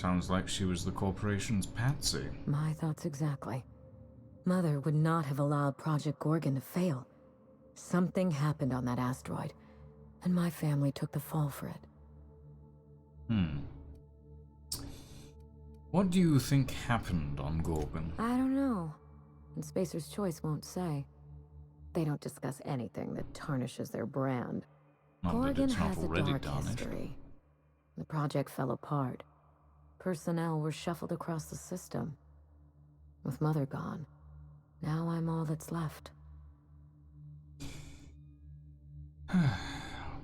Sounds like she was the corporation's patsy. My thoughts exactly. Mother would not have allowed Project Gorgon to fail. Something happened on that asteroid, and my family took the fall for it. What do you think happened on Gorgon? I don't know. And Spacer's Choice won't say. They don't discuss anything that tarnishes their brand. Not that Gorgon it's not has a already dark tarnished. history. The project fell apart. Personnel were shuffled across the system. With Mother gone, now I'm all that's left.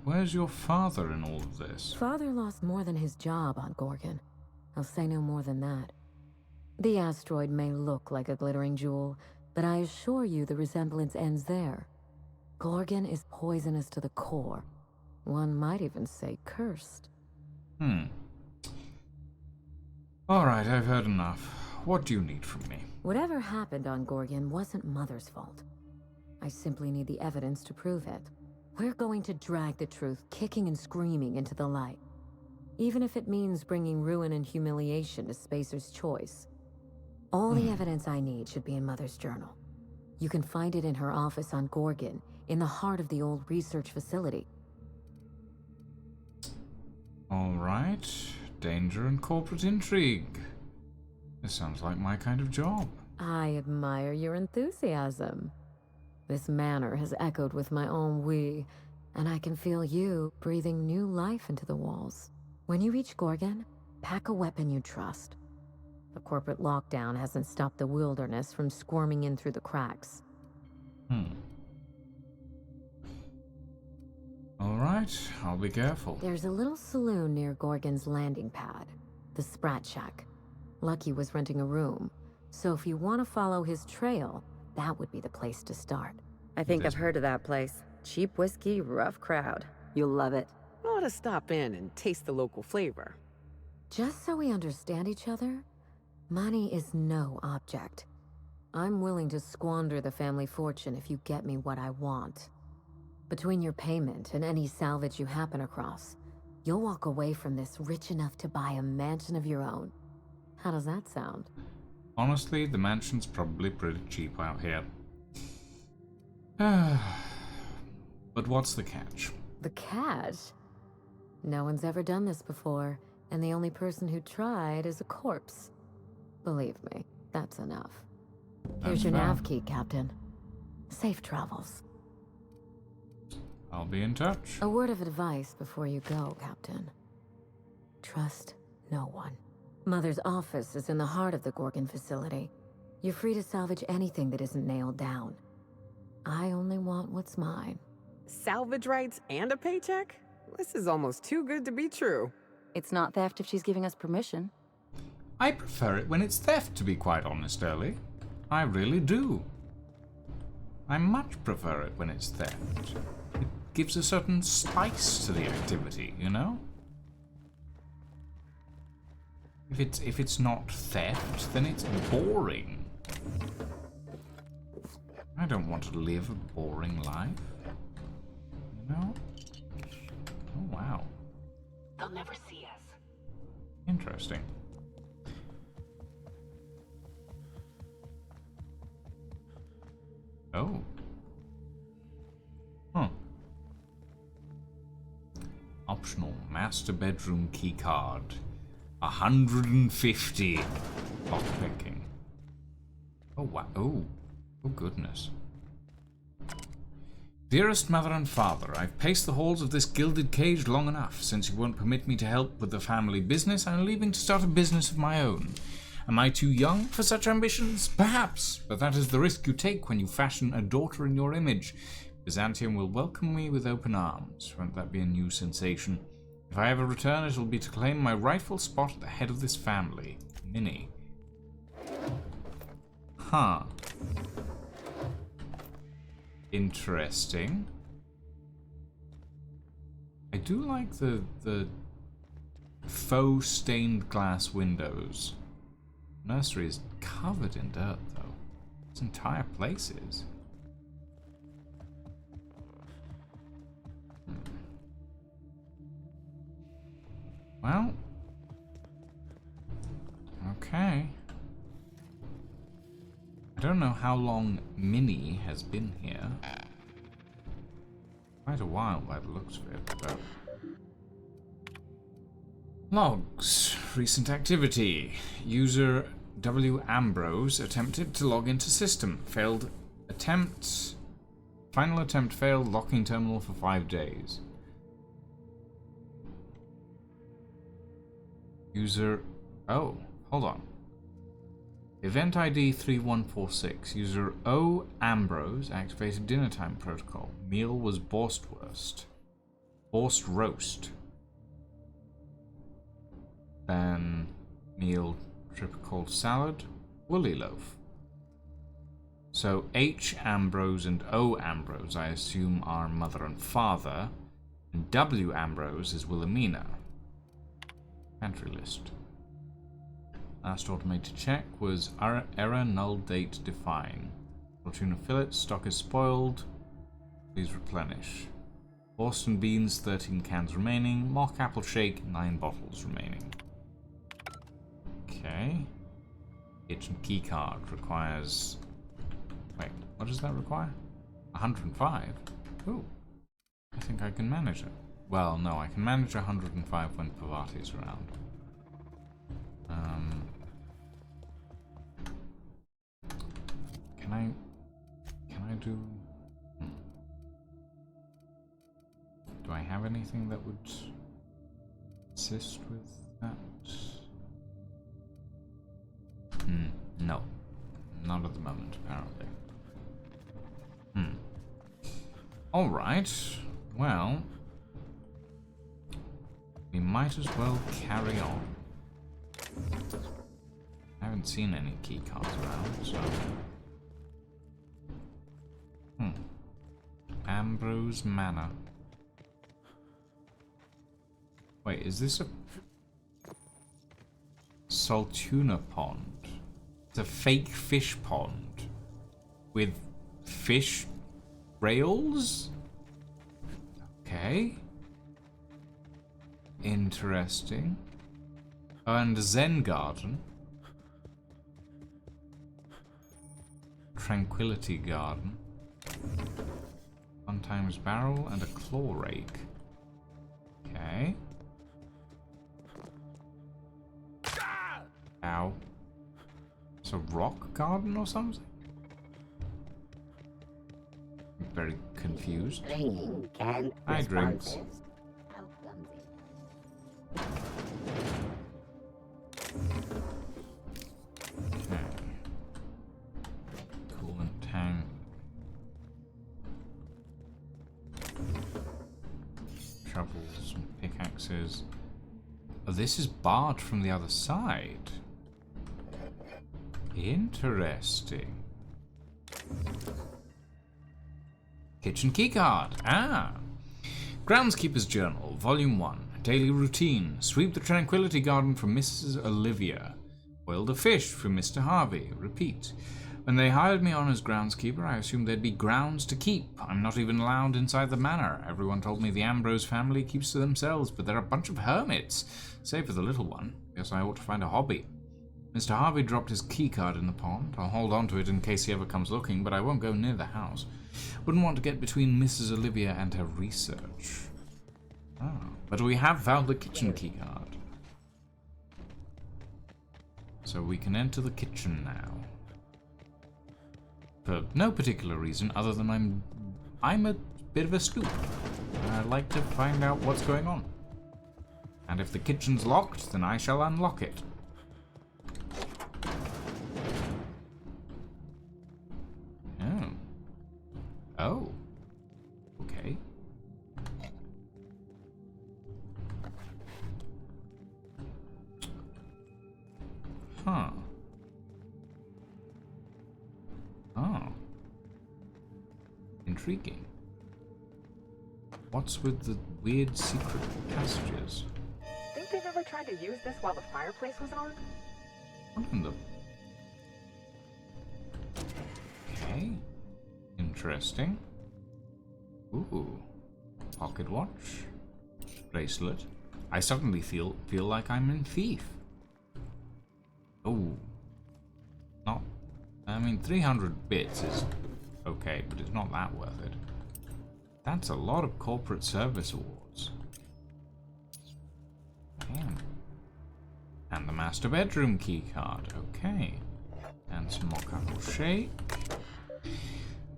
Where's your father in all of this? Father lost more than his job on Gorgon. I'll say no more than that. The asteroid may look like a glittering jewel, but I assure you the resemblance ends there. Gorgon is poisonous to the core. One might even say cursed. Alright, I've heard enough. What do you need from me? Whatever happened on Gorgon wasn't Mother's fault. I simply need the evidence to prove it. We're going to drag the truth kicking and screaming into the light. Even if it means bringing ruin and humiliation to Spacer's Choice. All the evidence I need should be in Mother's journal. You can find it in her office on Gorgon, in the heart of the old research facility. Alright. Danger and corporate intrigue. This sounds like my kind of job. I admire your enthusiasm. This manor has echoed with my own we, and I can feel you breathing new life into the walls. When you reach Gorgon, pack a weapon you trust. The corporate lockdown hasn't stopped the wilderness from squirming in through the cracks. Alright, I'll be careful. There's a little saloon near Gorgon's landing pad, the Sprat Shack. Lucky was renting a room, so if you want to follow his trail, that would be the place to start. I think I've heard of that place. Cheap whiskey, rough crowd. You'll love it. Ought to stop in and taste the local flavor. Just so we understand each other, money is no object. I'm willing to squander the family fortune if you get me what I want. Between your payment and any salvage you happen across, you'll walk away from this rich enough to buy a mansion of your own. How does that sound? Honestly, the mansion's probably pretty cheap out here. But what's the catch? The catch? No one's ever done this before, and the only person who tried is a corpse. Believe me, that's enough. Here's your nav key, Captain. Safe travels. I'll be in touch. A word of advice before you go, Captain. Trust no one. Mother's office is in the heart of the Gorgon facility. You're free to salvage anything that isn't nailed down. I only want what's mine. Salvage rights and a paycheck? This is almost too good to be true. It's not theft if she's giving us permission. I prefer it when it's theft, to be quite honest, Ellie. I really do. I much prefer it when it's theft. It gives a certain spice to the activity, you know? If it's not theft, then it's boring. I don't want to live a boring life. You know? Oh, wow. They'll never see us. Interesting. Oh. Huh. Optional master bedroom key card. 150 lockpicking. Oh wow. Oh goodness. Dearest mother and father, I've paced the halls of this gilded cage long enough. Since you won't permit me to help with the family business, I'm leaving to start a business of my own. Am I too young for such ambitions? Perhaps, but that is the risk you take when you fashion a daughter in your image. Byzantium will welcome me with open arms. Won't that be a new sensation? If I ever return, it will be to claim my rightful spot at the head of this family. Minnie. Huh. Interesting. I do like the faux stained glass windows. Nursery is covered in dirt, though. This entire place is. Well, Okay. I don't know how long Minnie has been here. Quite a while by the looks of it, but... Logs. Recent activity. User W. Ambrose attempted to log into system. Failed attempt. Final attempt failed. Locking terminal for 5 days. User... Oh, hold on. Event ID 3146. User O. Ambrose activated dinner time protocol. Meal was Borstwurst. Borst roast. Then meal triple cold salad. Woolly loaf. So H. Ambrose and O. Ambrose, I assume, are mother and father. And W. Ambrose is Wilhelmina. Pantry list. Last automated check was error null date define. Tuna fillet, stock is spoiled. Please replenish. Boston beans, 13 cans remaining. Mock apple shake, 9 bottles remaining. Okay. Kitchen keycard requires... Wait, what does that require? 105? Ooh. I think I can manage it. Well, no, I can manage 105 when Pavati's around. Can I do... Do I have anything that would assist with that? No. Not at the moment, apparently. Alright. Well... We might as well carry on. I haven't seen any key cards around, so... Ambrose Manor. Wait, is this a... Saltuna pond? It's a fake fish pond. With fish rails? Okay. Interesting. Oh, and a Zen garden. Tranquility garden. One times barrel and a claw rake. Okay. Ow. It's a rock garden or something? I'm very confused. Hi, drinks. Okay. Coolant tank. Shovels and pickaxes. Oh, this is barred from the other side. Interesting. Kitchen keycard. Ah. Groundskeeper's Journal, Volume 1. Daily routine. Sweep the Tranquility Garden for Mrs. Olivia. Boiled a fish for Mr. Harvey. Repeat. When they hired me on as groundskeeper, I assumed there'd be grounds to keep. I'm not even allowed inside the manor. Everyone told me the Ambrose family keeps to themselves, but they're a bunch of hermits. Save for the little one. Guess I ought to find a hobby. Mr. Harvey dropped his keycard in the pond. I'll hold on to it in case he ever comes looking, but I won't go near the house. Wouldn't want to get between Mrs. Olivia and her research. Oh, but we have found the kitchen keycard. So we can enter the kitchen now. For no particular reason other than I'm a bit of a sleuth. I like to find out what's going on. And if the kitchen's locked, then I shall unlock it. Oh. Oh. Okay. Huh. Oh. Intriguing. What's with the weird secret passages? Think they've ever tried to use this while the fireplace was on? What in the... Okay. Interesting. Ooh. Pocket watch. Bracelet. I suddenly feel like I'm in Thief. Oh. Not... I mean, 300 bits is okay, but it's not that worth it. That's a lot of corporate service awards. Damn. And the master bedroom key card. Okay. And some more crochet.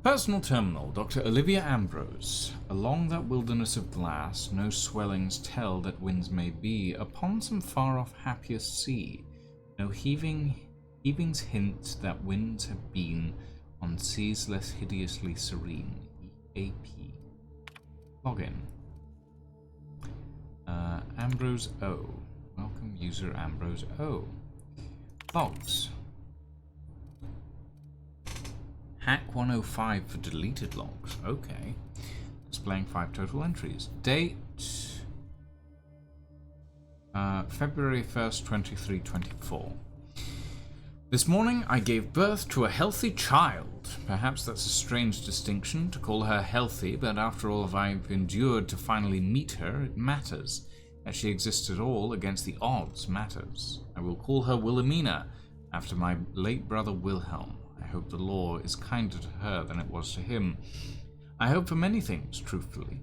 Personal terminal, Dr. Olivia Ambrose. Along that wilderness of glass, no swellings tell that winds may be. Upon some far-off happier sea, no heavings hint that winds have been on seas less hideously serene. EAP. Login. Ambrose O. Welcome, user Ambrose O. Logs. Hack 105 for deleted logs. Okay. Displaying 5 total entries. Date. February 1st, 2324. This morning I gave birth to a healthy child. Perhaps that's a strange distinction to call her healthy, but after all I've endured to finally meet her, it matters. That she exists at all against the odds matters. I will call her Wilhelmina, after my late brother Wilhelm. I hope the law is kinder to her than it was to him. I hope for many things, truthfully.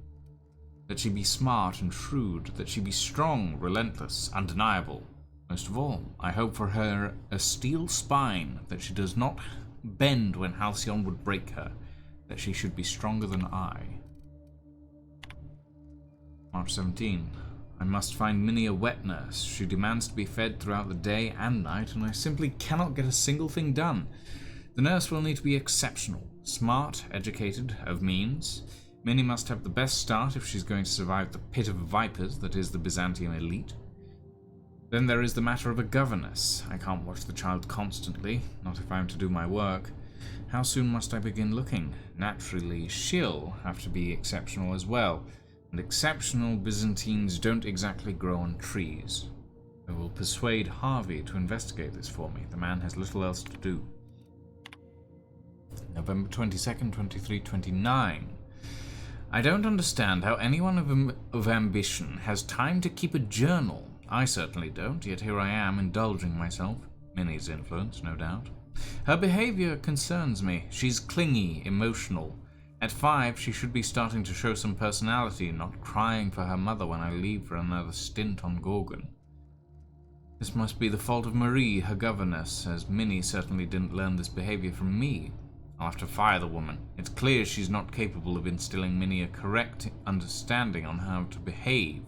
That she be smart and shrewd, that she be strong, relentless, undeniable. Most of all, I hope for her a steel spine, that she does not bend when Halcyon would break her, that she should be stronger than I. March 17. I must find Minnie a wet nurse. She demands to be fed throughout the day and night, and I simply cannot get a single thing done. The nurse will need to be exceptional, smart, educated, of means. Minnie must have the best start if she's going to survive the pit of vipers that is the Byzantium elite. Then there is the matter of a governess. I can't watch the child constantly, not if I am to do my work. How soon must I begin looking? Naturally, she'll have to be exceptional as well, and exceptional Byzantines don't exactly grow on trees. I will persuade Harvey to investigate this for me. The man has little else to do. November 22nd, 2329. I don't understand how anyone of ambition has time to keep a journal. I certainly don't, yet here I am, indulging myself. Minnie's influence, no doubt. Her behavior concerns me. She's clingy, emotional. At 5, she should be starting to show some personality, not crying for her mother when I leave for another stint on Gorgon. This must be the fault of Marie, her governess, as Minnie certainly didn't learn this behavior from me. I'll have to fire the woman. It's clear she's not capable of instilling Minnie a correct understanding on how to behave.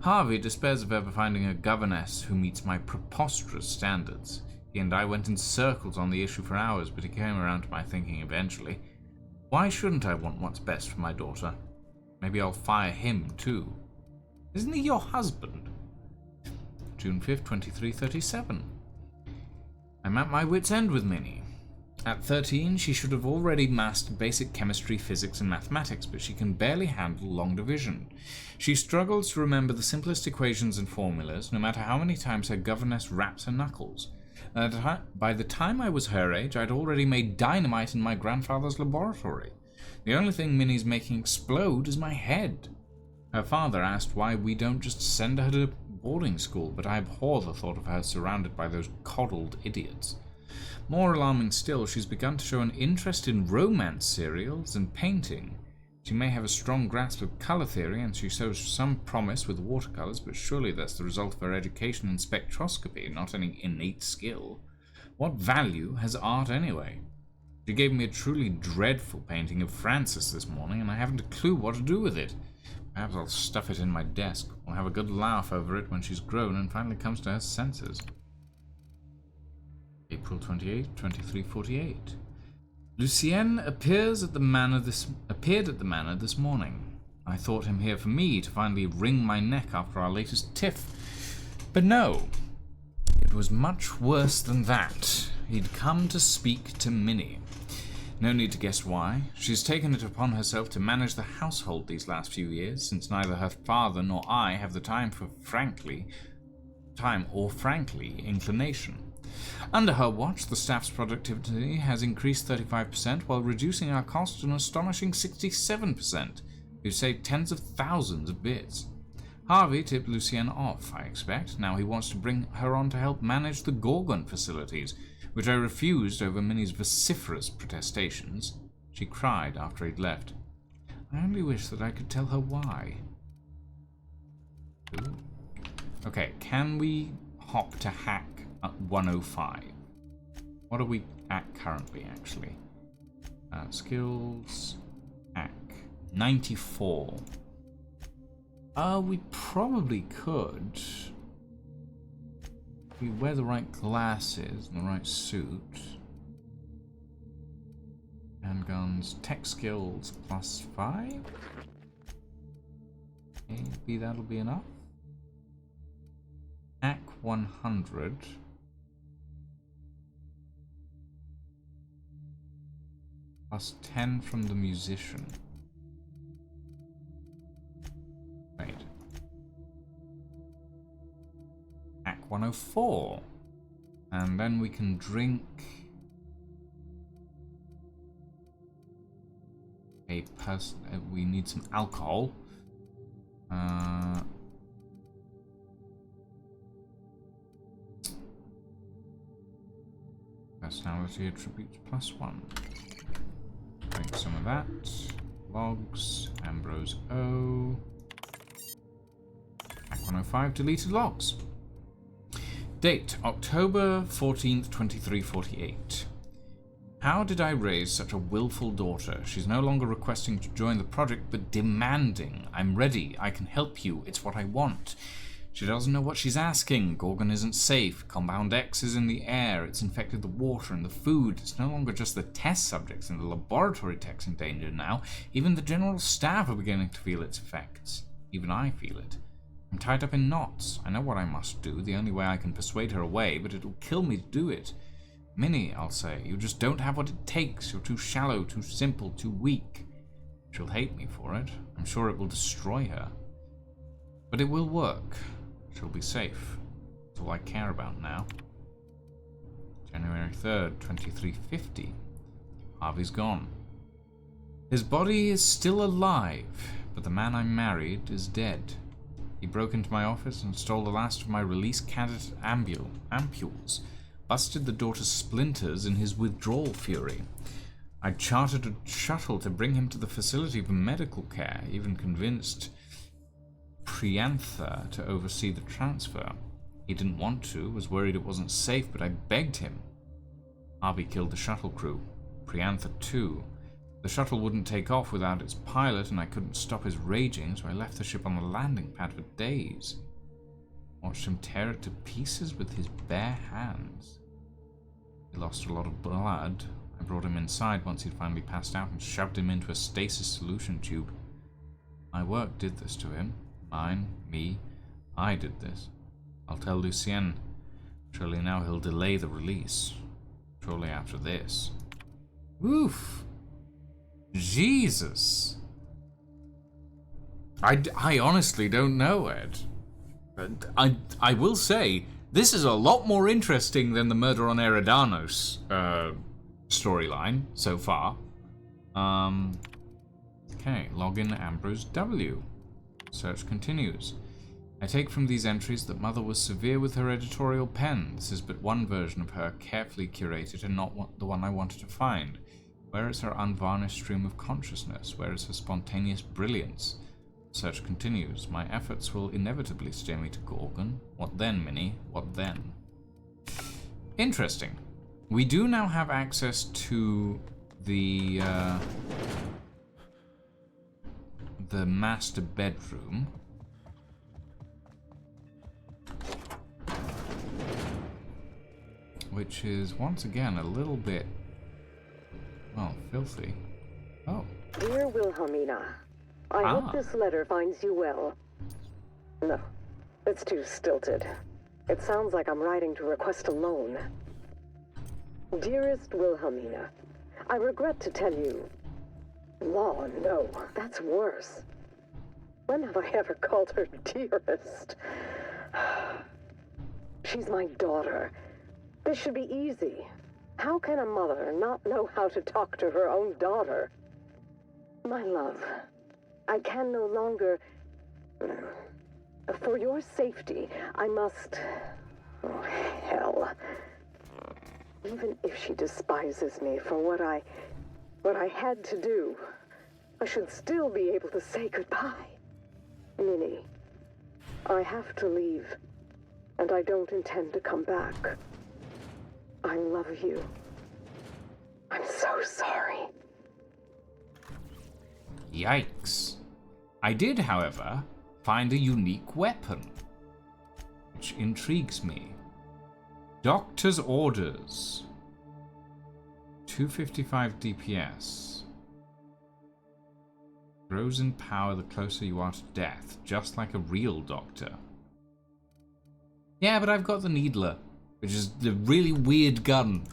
Harvey despairs of ever finding a governess who meets my preposterous standards. He and I went in circles on the issue for hours, but he came around to my thinking eventually. Why shouldn't I want what's best for my daughter? Maybe I'll fire him, too. Isn't he your husband? June 5th, 2337. I'm at my wit's end with Minnie. At 13, she should have already mastered basic chemistry, physics, and mathematics, but she can barely handle long division. She struggles to remember the simplest equations and formulas, no matter how many times her governess raps her knuckles. By the time I was her age, I'd already made dynamite in my grandfather's laboratory. The only thing Minnie's making explode is my head. Her father asked why we don't just send her to boarding school, but I abhor the thought of her surrounded by those coddled idiots. More alarming still, she's begun to show an interest in romance serials and painting. She may have a strong grasp of color theory, and she shows some promise with watercolors, but surely that's the result of her education in spectroscopy, not any innate skill. What value has art anyway? She gave me a truly dreadful painting of Francis this morning, and I haven't a clue what to do with it. Perhaps I'll stuff it in my desk. We'll have a good laugh over it when she's grown and finally comes to her senses. April 28, 2348. Lucien appeared at the manor this morning. I thought him here for me to finally wring my neck after our latest tiff. But no, it was much worse than that. He'd come to speak to Minnie. No need to guess why. She's taken it upon herself to manage the household these last few years, since neither her father nor I have the time or inclination. Under her watch, the staff's productivity has increased 35% while reducing our costs an astonishing 67%. We've saved tens of thousands of bits. Harvey tipped Lucienne off, I expect. Now he wants to bring her on to help manage the Gorgon facilities, which I refused over Minnie's vociferous protestations. She cried after he'd left. I only wish that I could tell her why. Ooh. Okay, can we hop to hack at 105? What are we at currently, actually? Skills, hack, 94. We probably could. If we wear the right glasses and the right suit. Handguns, tech skills +5. Maybe that'll be enough. Hack 100. +10 from the musician. Wait. Hack 104. And then we can drink we need some alcohol. Personality attributes +1. Drink some of that. Logs. Ambrose O. Hack 105. Deleted logs. Date October 14th, 2348. How did I raise such a willful daughter? She's no longer requesting to join the project, but demanding. I'm ready. I can help you. It's what I want. She doesn't know what she's asking. Gorgon isn't safe. Compound X is in the air. It's infected the water and the food. It's no longer just the test subjects and the laboratory techs in danger now. Even the general staff are beginning to feel its effects. Even I feel it. I'm tied up in knots. I know what I must do. The only way I can persuade her away, but it'll kill me to do it. Minnie, I'll say, you just don't have what it takes. You're too shallow, too simple, too weak. She'll hate me for it. I'm sure it will destroy her. But it will work. She'll be safe. That's all I care about now. January 3rd, 2350. Harvey's gone. His body is still alive, but the man I married is dead. He broke into my office and stole the last of my release candidate ampules. Busted the daughter's splinters in his withdrawal fury. I chartered a shuttle to bring him to the facility for medical care, even convinced Priantha to oversee the transfer. He didn't want to, was worried it wasn't safe, but I begged him. Harvey killed the shuttle crew. Priantha too. The shuttle wouldn't take off without its pilot, and I couldn't stop his raging, so I left the ship on the landing pad for days. Watched him tear it to pieces with his bare hands. He lost a lot of blood. I brought him inside once he'd finally passed out and shoved him into a stasis solution tube. My work did this to him. Mine, me, I did this. I'll tell Lucienne. Surely now he'll delay the release. Surely after this. Oof! Jesus! I honestly don't know, Ed. I will say, this is a lot more interesting than the Murder on Eridanos storyline so far. Okay, login Ambrose W. Search continues. I take from these entries that Mother was severe with her editorial pen. This is but one version of her, carefully curated and not the one I wanted to find. Where is her unvarnished stream of consciousness? Where is her spontaneous brilliance? Search continues. My efforts will inevitably steer me to Gorgon. What then, Minnie? What then? Interesting. We do now have access to the master bedroom. Which is, once again, a little bit, well, filthy. Oh. Dear Wilhelmina, I hope this letter finds you well. No, it's too stilted. It sounds like I'm writing to request a loan. Dearest Wilhelmina, I regret to tell you... Law, no, that's worse. When have I ever called her dearest? She's my daughter. This should be easy. How can a mother not know how to talk to her own daughter? My love, I can no longer... For your safety, I must... Oh, hell. Even if she despises me for what I had to do, I should still be able to say goodbye. Minnie, I have to leave, and I don't intend to come back. I love you. I'm so sorry. Yikes. I did, however, find a unique weapon, which intrigues me. Doctor's Orders. 255 DPS. Grows in power the closer you are to death, just like a real doctor. Yeah, but I've got the Needler, which is the really weird gun.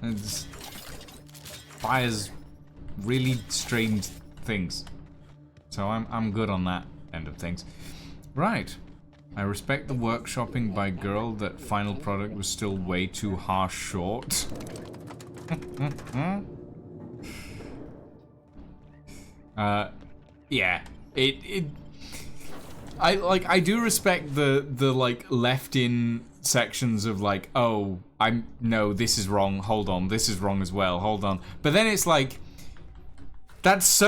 It fires really strange things. So I'm good on that end of things. Right. I respect the workshopping by girl. That final product was still way too harsh short. Yeah. I do respect the like left in sections of like, oh, no, this is wrong, hold on, this is wrong as well, hold on. But then it's like, that's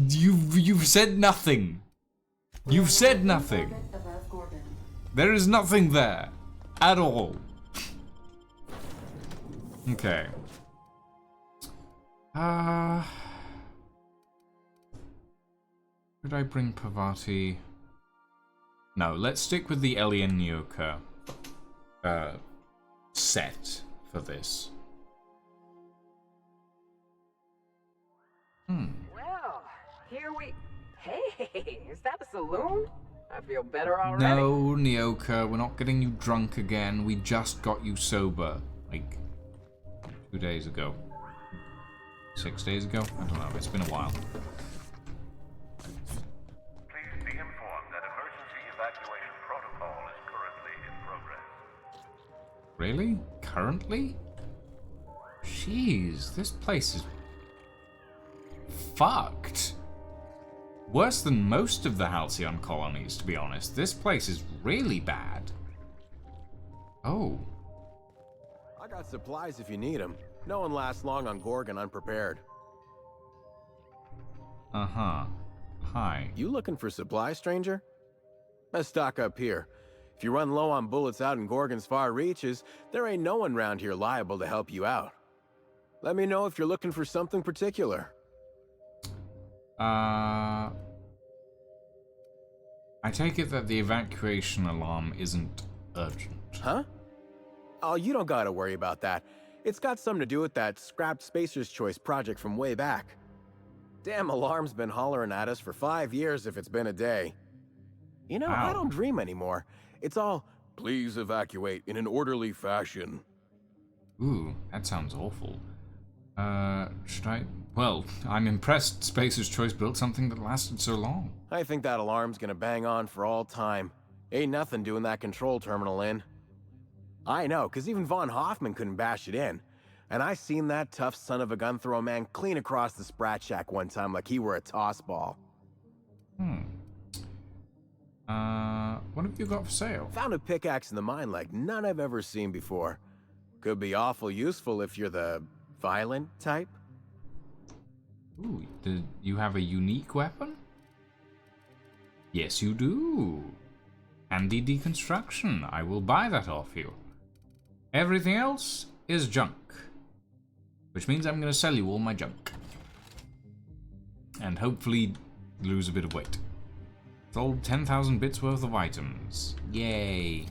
you've said nothing. You've said nothing. There is nothing there at all. Okay. Could I bring Parvati? No, let's stick with the Ellie and Nyoka set for this. Well, here we... Hey, is that a saloon? I feel better already. No, Nyoka, we're not getting you drunk again. We just got you sober, like 2 days ago. 6 days ago? I don't know, it's been a while. Please be informed that emergency evacuation protocol is currently in progress. Really? Currently? Jeez, this place is fucked. Worse than most of the Halcyon colonies, to be honest. This place is really bad. Oh. I got supplies if you need them. No one lasts long on Gorgon unprepared. Uh-huh. Hi. You looking for supplies, stranger? Let's stock up here. If you run low on bullets out in Gorgon's far reaches, there ain't no one around here liable to help you out. Let me know if you're looking for something particular. I take it that the evacuation alarm isn't urgent. Huh? Oh, you don't gotta worry about that. It's got something to do with that scrapped Spacer's Choice project from way back. Damn alarm's been hollering at us for 5 years if it's been a day. You know, I don't dream anymore. It's all, please evacuate in an orderly fashion. Ooh, that sounds awful. Should I? Well, I'm impressed Spacer's Choice built something that lasted so long. I think that alarm's gonna bang on for all time. Ain't nothing doing that control terminal in. I know, cause even Von Hoffman couldn't bash it in. And I seen that tough son of a gun throw man clean across the Sprat Shack one time like he were a toss ball. What have you got for sale? Found a pickaxe in the mine like none I've ever seen before. Could be awful useful if you're the violent type. Ooh, do you have a unique weapon? Yes, you do. Handy deconstruction. I will buy that off you. Everything else is junk. Which means I'm going to sell you all my junk. And hopefully lose a bit of weight. Sold 10,000 bits worth of items. Yay.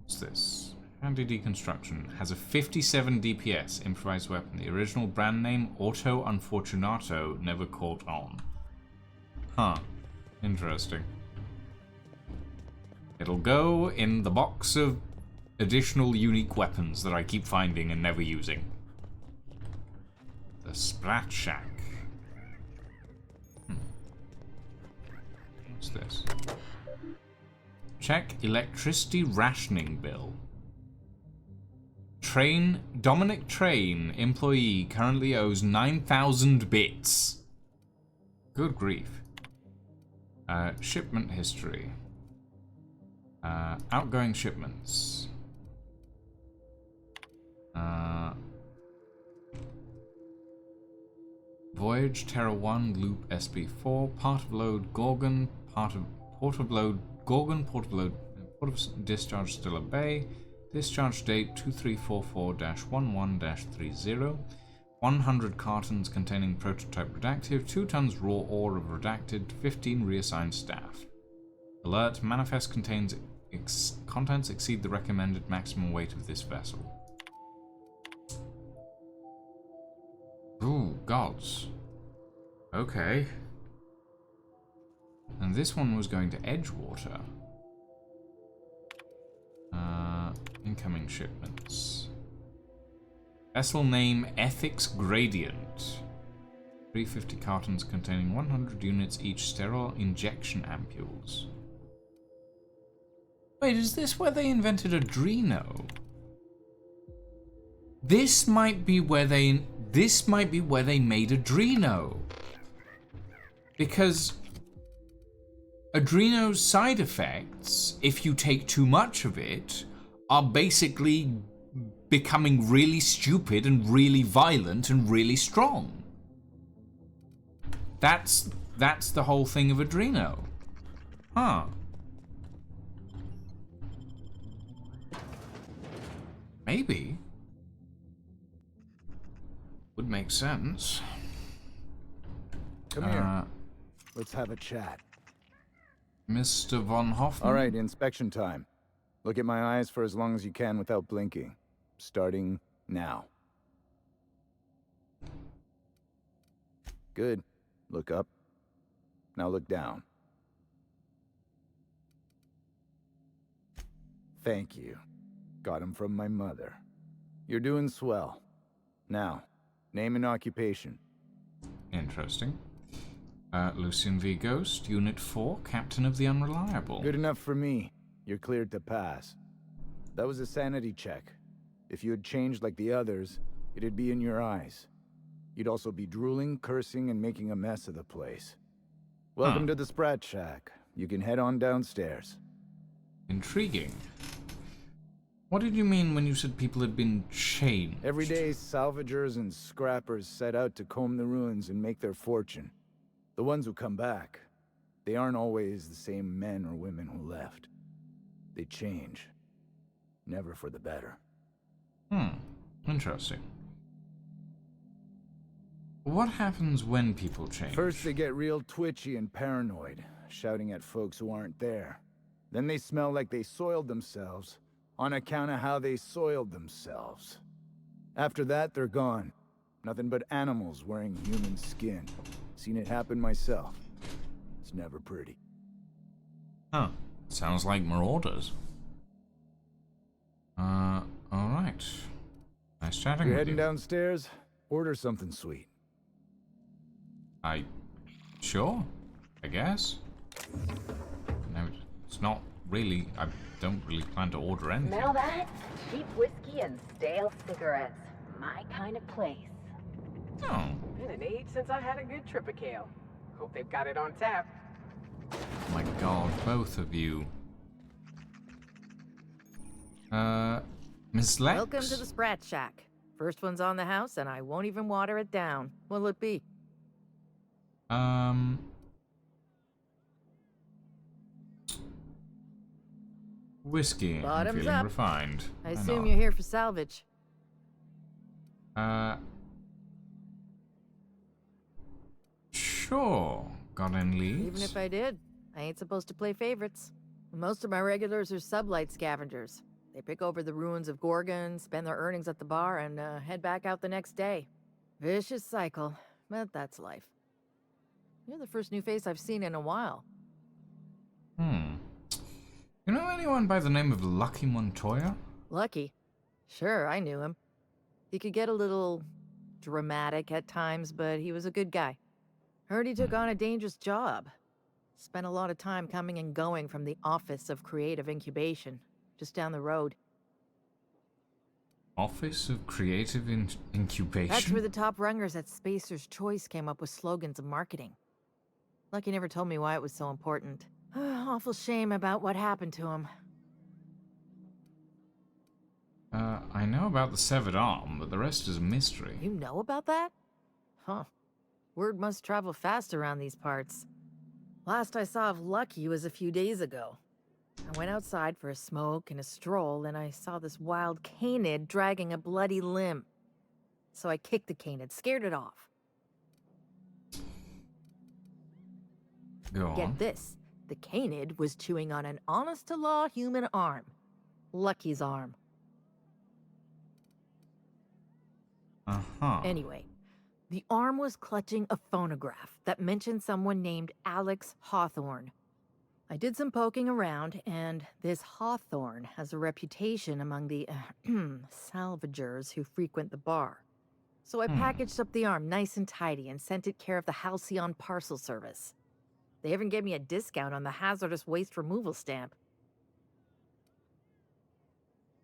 What's this? Handy deconstruction. Has a 57 DPS improvised weapon. The original brand name, Auto Unfortunato, never caught on. Huh. Interesting. It'll go in the box of additional unique weapons that I keep finding and never using. The Sprat Shack. What's this? Check electricity rationing bill. Dominic Train, employee, currently owes 9,000 bits. Good grief. Shipment history. Outgoing shipments. Voyage Terra 1, Loop SB4, part of load Gorgon, port of load Gorgon, port of discharge Stilla Bay, discharge date 2344-11-30, 100 cartons containing prototype redactive, 2 tons raw ore of redacted, 15 reassigned staff. Alert, manifest contains contents exceed the recommended maximum weight of this vessel. Ooh, gods. Okay. And this one was going to Edgewater. Incoming shipments. Vessel name Ethics Gradient. 350 cartons containing 100 units each sterile injection ampules. Wait, is this where they invented Adreno? This might be where they made Adreno. Because Adreno's side effects, if you take too much of it, are basically becoming really stupid and really violent and really strong. That's the whole thing of Adreno. Huh. Maybe. Would make sense. Come here. Let's have a chat. Mr. Von Hoffman? All right, inspection time. Look at my eyes for as long as you can without blinking. Starting now. Good. Look up. Now look down. Thank you. Got him from my mother. You're doing swell. Now, name and occupation. Interesting. Lucian V. Ghost, Unit 4, Captain of the Unreliable. Good enough for me. You're cleared to pass. That was a sanity check. If you had changed like the others, it'd be in your eyes. You'd also be drooling, cursing, and making a mess of the place. Welcome to the Sprat Shack. You can head on downstairs. Intriguing. What did you mean when you said people had been changed? Every day, salvagers and scrappers set out to comb the ruins and make their fortune. The ones who come back, they aren't always the same men or women who left. They change. Never for the better. Interesting. What happens when people change? First, they get real twitchy and paranoid, shouting at folks who aren't there. Then they smell like they soiled themselves, on account of how they soiled themselves. After that, they're gone. Nothing but animals wearing human skin. Seen it happen myself. It's never pretty. Huh. Sounds like marauders. Alright. Nice chatting You're with heading you. downstairs? Order something sweet. Sure, I guess. No, it's not really, I don't really plan to order anything. Smell that? Cheap whiskey and stale cigarettes. My kind of place. Oh. Been an age since I had a good trip of kale. Hope they've got it on tap. My god, both of you. Miss Lex? Welcome to the Sprat Shack. First one's on the house, and I won't even water it down. What'll it be? Whiskey. I'm Bottoms feeling up. refined. I Why assume not? you're here for salvage. Sure. Got any leads? Even if I did, I ain't supposed to play favorites. Most of my regulars are sublight scavengers. They pick over the ruins of Gorgon, spend their earnings at the bar, and head back out the next day. Vicious cycle, but that's life. You're the first new face I've seen in a while. You know anyone by the name of Lucky Montoya? Lucky? Sure, I knew him. He could get a little dramatic at times, but he was a good guy. Heard he took on a dangerous job. Spent a lot of time coming and going from the Office of Creative Incubation, just down the road. Office of Creative Incubation? That's where the top rungers at Spacer's Choice came up with slogans and marketing. Lucky never told me why it was so important. Awful shame about what happened to him. I know about the severed arm, but the rest is a mystery. You know about that? Huh. Word must travel fast around these parts. Last I saw of Lucky was a few days ago. I went outside for a smoke and a stroll, and I saw this wild canid dragging a bloody limb. So I kicked the canid, scared it off. Go on. Get this. The canid was chewing on an honest-to-law human arm. Lucky's arm. Anyway, the arm was clutching a phonograph that mentioned someone named Alex Hawthorne. I did some poking around, and this Hawthorne has a reputation among the salvagers who frequent the bar. So I packaged up the arm nice and tidy and sent it care of the Halcyon Parcel Service. They even gave me a discount on the hazardous waste removal stamp.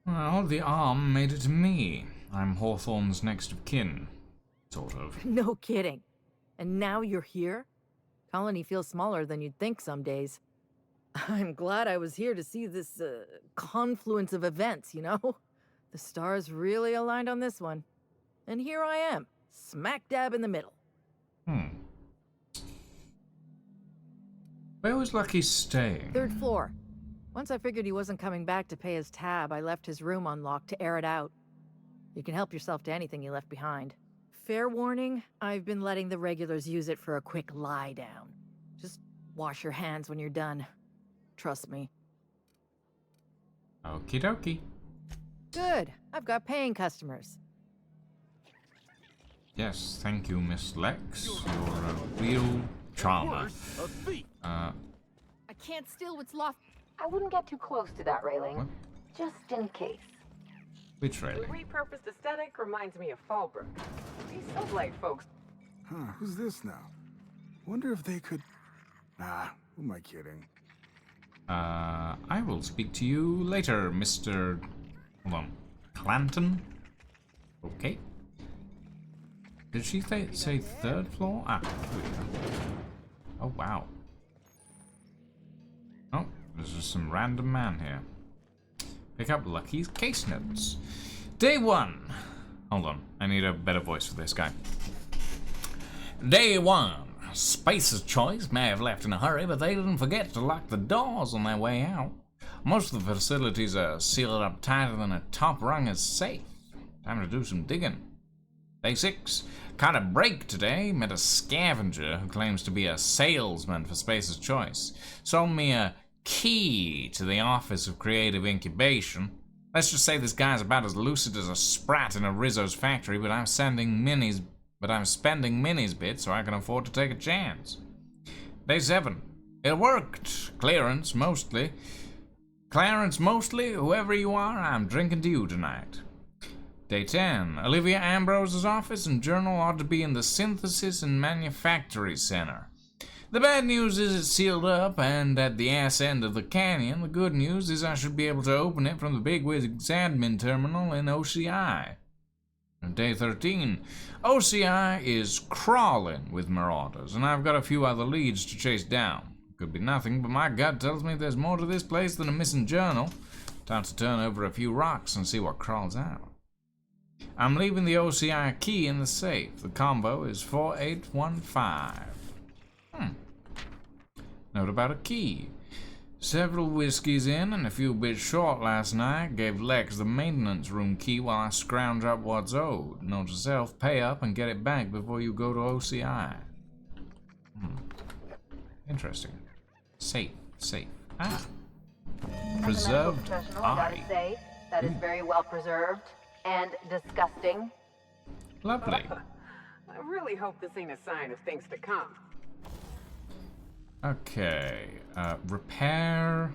Well, the arm made it to me. I'm Hawthorne's next of kin. Sort of. No kidding. And now you're here? Colony feels smaller than you'd think some days. I'm glad I was here to see this confluence of events, you know? The stars really aligned on this one. And here I am, smack dab in the middle. Where was Lucky staying? 3rd floor. Once I figured he wasn't coming back to pay his tab, I left his room unlocked to air it out. You can help yourself to anything you left behind. Fair warning, I've been letting the regulars use it for a quick lie down. Just wash your hands when you're done. Trust me. Okie dokie. Good. I've got paying customers. Yes, thank you, Miss Lex. You're a real charmer. I can't steal what's lost. I wouldn't get too close to that railing. What? Just in case. Which The railing? repurposed aesthetic reminds me of Fallbrook. These sublight folks. Huh, who's this now? Wonder if they could... Nah, who am I kidding? I will speak to you later, Mr... Hold on. Clanton? Okay. Did she say 3rd floor? Ah, here we go. Oh, wow. Oh, there's just some random man here. Pick up Lucky's case notes. Day 1. Hold on, I need a better voice for this guy. Day 1. Spacer's Choice may have left in a hurry, but they didn't forget to lock the doors on their way out. Most of the facilities are sealed up tighter than a top rung is safe. Time to do some digging. Day 6. Caught a break today. Met a scavenger who claims to be a salesman for Spacer's Choice. Sold me a key to the Office of Creative Incubation. Let's just say this guy's about as lucid as a sprat in a Rizzo's factory, but I'm spending minis bits so I can afford to take a chance. Day 7. It worked. Clearance mostly. Whoever you are, I'm drinking to you tonight. Day 10. Olivia Ambrose's office and journal ought to be in the Synthesis and Manufactory Center. The bad news is it's sealed up and at the ass end of the canyon. The good news is I should be able to open it from the Bigwig's admin terminal in OCI. And Day 13. OCI is crawling with marauders, and I've got a few other leads to chase down. Could be nothing, but my gut tells me there's more to this place than a missing journal. Time to turn over a few rocks and see what crawls out. I'm leaving the OCI key in the safe. The combo is 4815. Note about a key. Several whiskeys in and a few bits short last night. Gave Lex the maintenance room key while I scrounge up what's owed. Note to self, pay up and get it back before you go to OCI. Interesting. Safe. Ah. Preserved I gotta eye. say, that is very well preserved and disgusting. Lovely. I really hope this ain't a sign of things to come. Okay, repair,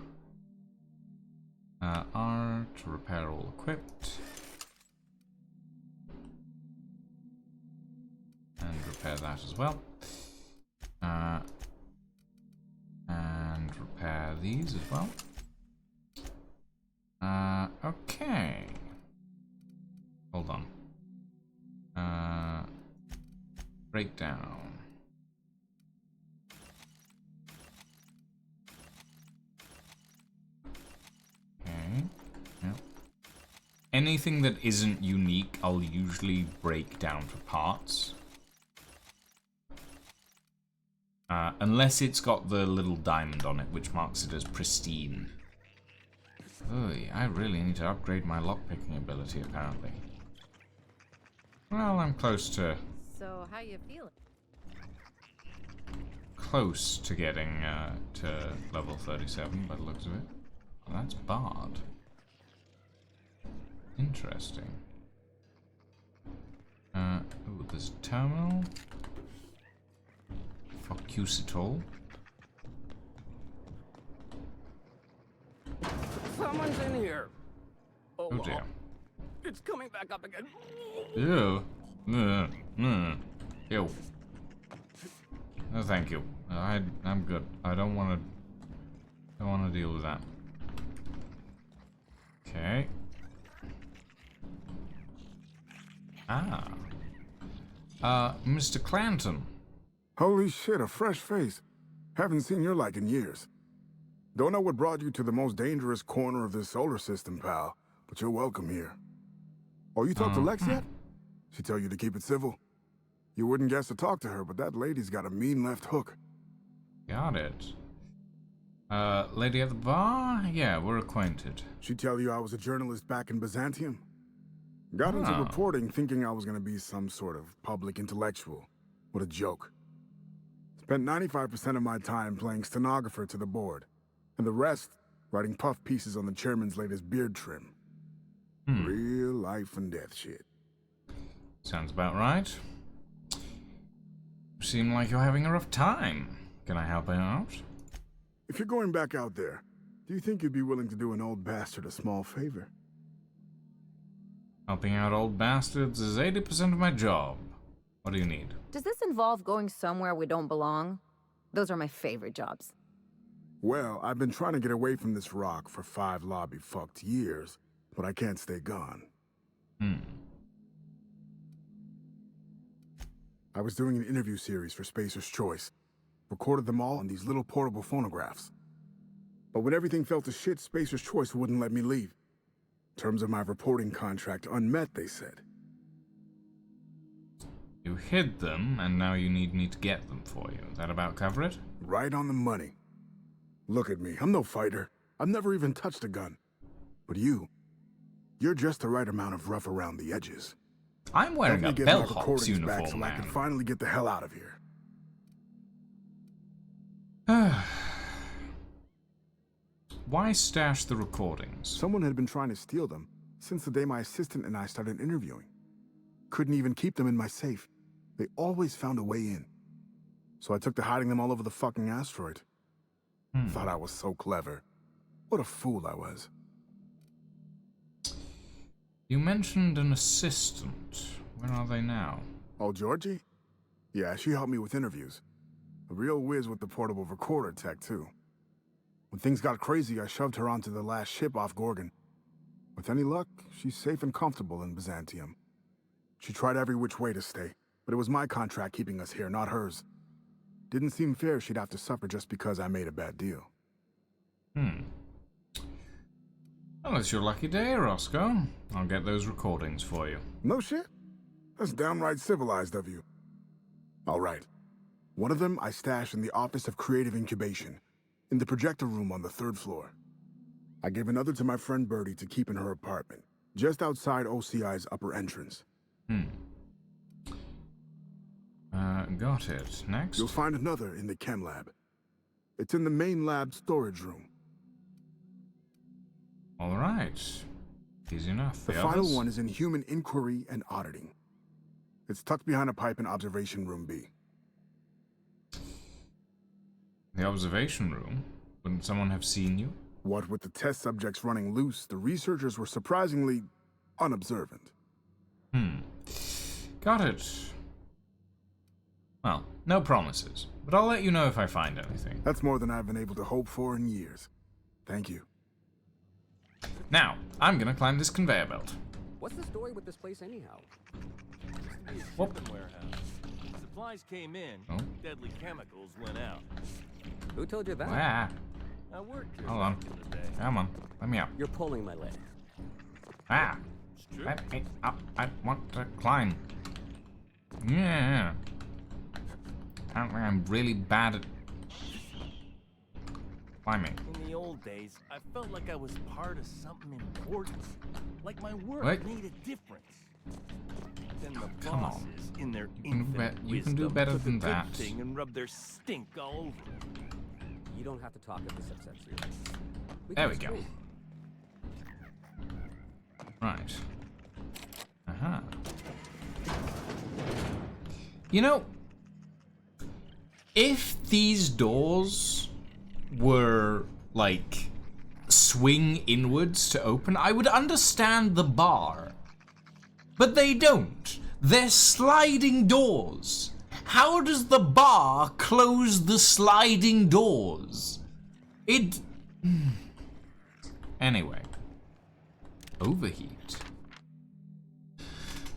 art, repair all equipped, and repair that as well, and repair these as well. Okay, hold on, breakdown. anything that isn't unique, I'll usually break down to parts. Unless it's got the little diamond on it, which marks it as pristine. Oy, I really need to upgrade my lockpicking ability, apparently. Well, I'm close to... So, how you feeling? Close to getting to level 37 by the looks of it. Well, that's Bard. Interesting. Ooh, there's a terminal. Focusitol. Someone's in here. Oh dear. It's coming back up again. Ew. Ew. No, thank you. I'm good. I don't want to deal with that. Okay. Mr. Clanton. Holy shit, a fresh face. Haven't seen your like in years. Don't know what brought you to the most dangerous corner of this solar system, pal, but you're welcome here. Oh, you talked to Lex yet? She tell you to keep it civil? You wouldn't guess to talk to her, but that lady's got a mean left hook. Got it. Lady at the bar? Yeah, we're acquainted. She tell you I was a journalist back in Byzantium? Got into reporting thinking I was gonna be some sort of public intellectual. What a joke. Spent 95% of my time playing stenographer to the board, and the rest writing puff pieces on the chairman's latest beard trim. Real life and death shit. Sounds about right. You seem like you're having a rough time. Can I help you out? If you're going back out there, do you think you'd be willing to do an old bastard a small favor? Helping out old bastards is 80% of my job. What do you need? Does this involve going somewhere we don't belong? Those are my favorite jobs. Well, I've been trying to get away from this rock for 5 lobby-fucked years, but I can't stay gone. I was doing an interview series for Spacer's Choice. Recorded them all on these little portable phonographs. But when everything fell to shit, Spacer's Choice wouldn't let me leave. Terms of my reporting contract unmet, they said. You hid them, and now you need me to get them for you. That about cover it? Right on the money. Look at me, I'm no fighter. I've never even touched a gun. But you're just the right amount of rough around the edges. I'm wearing a bellhop's uniform, back so I can finally get the hell out of here. Why stash the recordings? Someone had been trying to steal them since the day my assistant and I started interviewing. Couldn't even keep them in my safe. They always found a way in. So I took to hiding them all over the fucking asteroid. Thought I was so clever. What a fool I was. You mentioned an assistant. Where are they now? Oh, Georgie? Yeah, she helped me with interviews. A real whiz with the portable recorder tech, too. When things got crazy, I shoved her onto the last ship off Gorgon. With any luck, she's safe and comfortable in Byzantium. She tried every which way to stay, but it was my contract keeping us here, not hers. Didn't seem fair she'd have to suffer just because I made a bad deal. Well, it's your lucky day, Roscoe. I'll get those recordings for you. No shit? That's downright civilized of you. All right. One of them I stashed in the Office of Creative Incubation, in the projector room on the 3rd floor. I gave another to my friend Birdie to keep in her apartment, just outside OCI's upper entrance. Got it. Next? You'll find another in the chem lab. It's in the main lab storage room. All right. Easy enough. The final one is in human inquiry and auditing. It's tucked behind a pipe in observation room B. The observation room? Wouldn't someone have seen you? What with the test subjects running loose, the researchers were surprisingly unobservant. Got it. Well, no promises, but I'll let you know if I find anything. That's more than I've been able to hope for in years. Thank you. Now, I'm gonna climb this conveyor belt. What's the story with this place anyhow? Whoop. Warehouse. Supplies came in, deadly chemicals went out. Who told you that? Ah. I worked here. Hold on. Come on. Let me up. You're pulling my leg. Ah. true. Let me up. I want to climb. Yeah. Apparently I'm really bad at climbing. In the old days, I felt like I was part of something important. Like my work What? made a difference. Then the Come on. bosses, in their You can infinite you can do wisdom, better took a than good that. thing and rubbed their stink all over it. You don't have to talk if this upsets you. There we go. Right. Uh-huh. You know, if these doors were, like, swing inwards to open, I would understand the bar. But they don't. They're sliding doors. How does the bar close the sliding doors? It... Anyway. Overheat.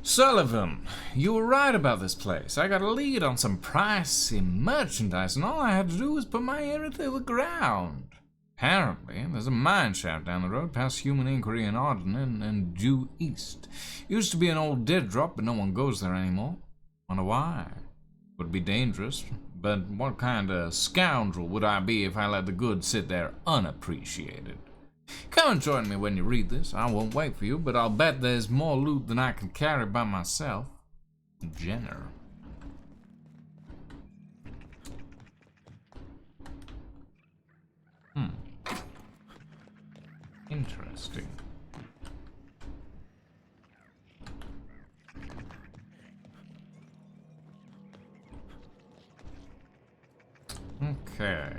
Sullivan, you were right about this place. I got a lead on some pricey merchandise, and all I had to do was put my ear into the ground. Apparently, there's a mine shaft down the road past Human Inquiry and Arden and due east. Used to be an old dead drop, but no one goes there anymore. Wonder why? Would be dangerous, but what kind of scoundrel would I be if I let the goods sit there unappreciated? Come and join me when you read this. I won't wait for you, but I'll bet there's more loot than I can carry by myself. Jenner. Interesting. Okay.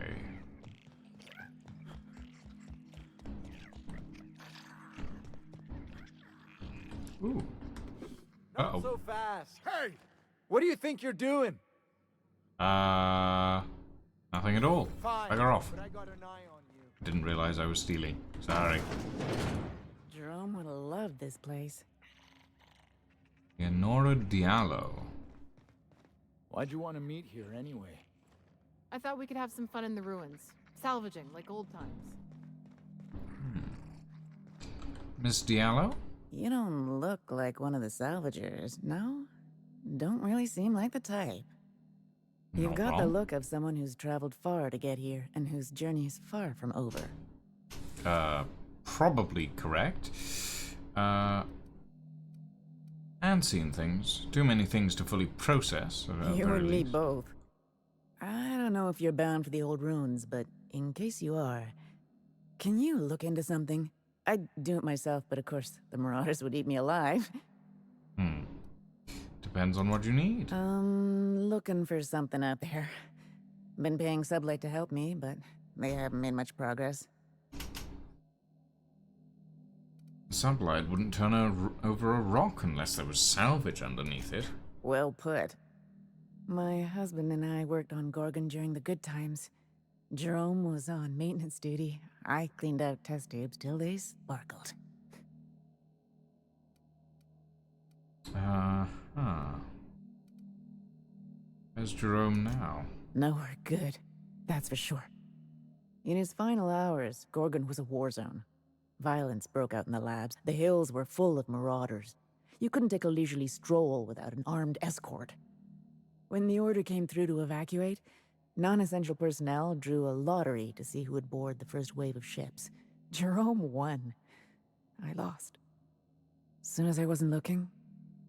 Ooh. Not so fast. Hey! What do you think you're doing? Nothing at all. Fine, Bugger off. but I got an eye on you. Didn't realize I was stealing. Sorry. Jerome would have loved this place. Leonora Diallo. Why'd you want to meet here anyway? I thought we could have some fun in the ruins. Salvaging, like old times. Miss Diallo? You don't look like one of the salvagers, no? Don't really seem like the type. You've No got the problem. look of someone who's traveled far to get here, and whose journey is far from over. Probably correct. And seen things. Too many things to fully process. At You very and me least. both. I don't know if you're bound for the old ruins, but in case you are, can you look into something? I'd do it myself, but of course, the Marauders would eat me alive. Depends on what you need. Looking for something out there. Been paying Sublight to help me, but they haven't made much progress. Sublight wouldn't turn over a rock unless there was salvage underneath it. Well put. My husband and I worked on Gorgon during the good times. Jerome was on maintenance duty. I cleaned out test tubes till they sparkled. Where's Jerome now? Nowhere good, that's for sure. In his final hours, Gorgon was a war zone. Violence broke out in the labs. The hills were full of marauders. You couldn't take a leisurely stroll without an armed escort. When the order came through to evacuate, non-essential personnel drew a lottery to see who would board the first wave of ships. Jerome won. I lost. As soon as I wasn't looking,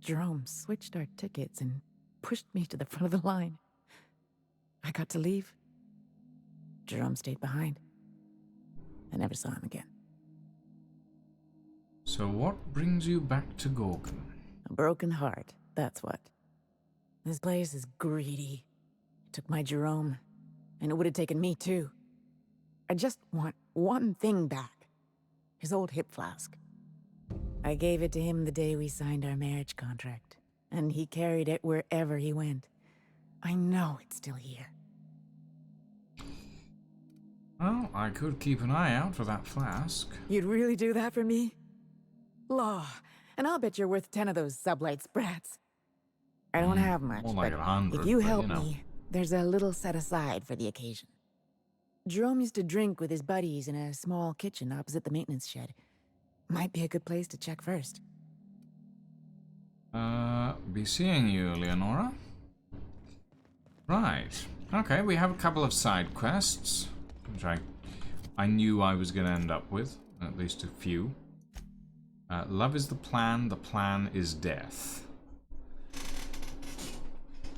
Jerome switched our tickets and pushed me to the front of the line. I got to leave. Jerome stayed behind. I never saw him again. So what brings you back to Gorgon? A broken heart, that's what. This place is greedy. It took my Jerome, and it would have taken me too. I just want one thing back. His old hip flask. I gave it to him the day we signed our marriage contract, and he carried it wherever he went. I know it's still here. Well, I could keep an eye out for that flask. You'd really do that for me? Law, and I'll bet you're worth 10 of those sublight sprats. I don't have much, more like but 100, if you but, help you know. me, there's a little set aside for the occasion. Jerome used to drink with his buddies in a small kitchen opposite the maintenance shed. Might be a good place to check first. Be seeing you, Leonora. Right. Okay, we have a couple of side quests, which I knew I was going to end up with, at least a few. Love is the plan is death.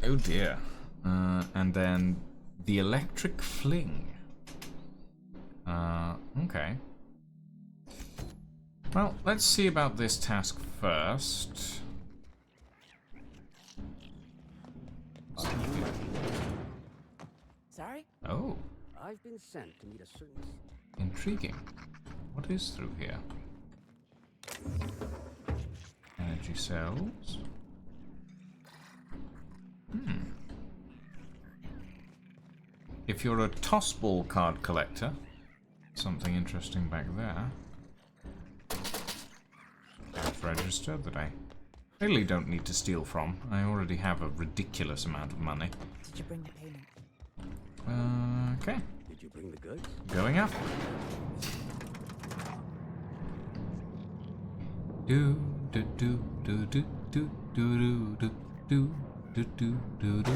Oh dear. And then the electric fling. Okay. Well, let's see about this task first. Sorry? Oh. I've been sent to meet a certain... Intriguing. What is through here? Energy cells. If you're a toss ball card collector, something interesting back there. Cash register that I really don't need to steal from. I already have a ridiculous amount of money. Did you bring the payment? Okay. Did you bring the goods? Going up. Do do do do do do do do do do do do do do do do.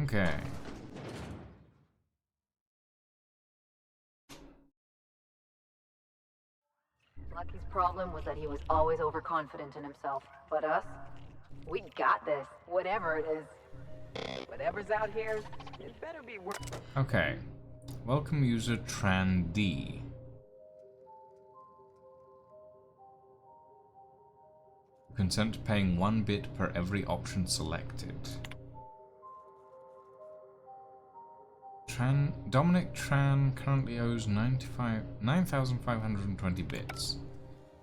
Okay. Lucky's problem was that he was always overconfident in himself. But us? We got this. Whatever it is. Whatever's out here, it better be worth. Okay. Welcome user Tran D. Consent to paying 1 bit per every option selected. Dominic Tran currently owes 9,520 bits.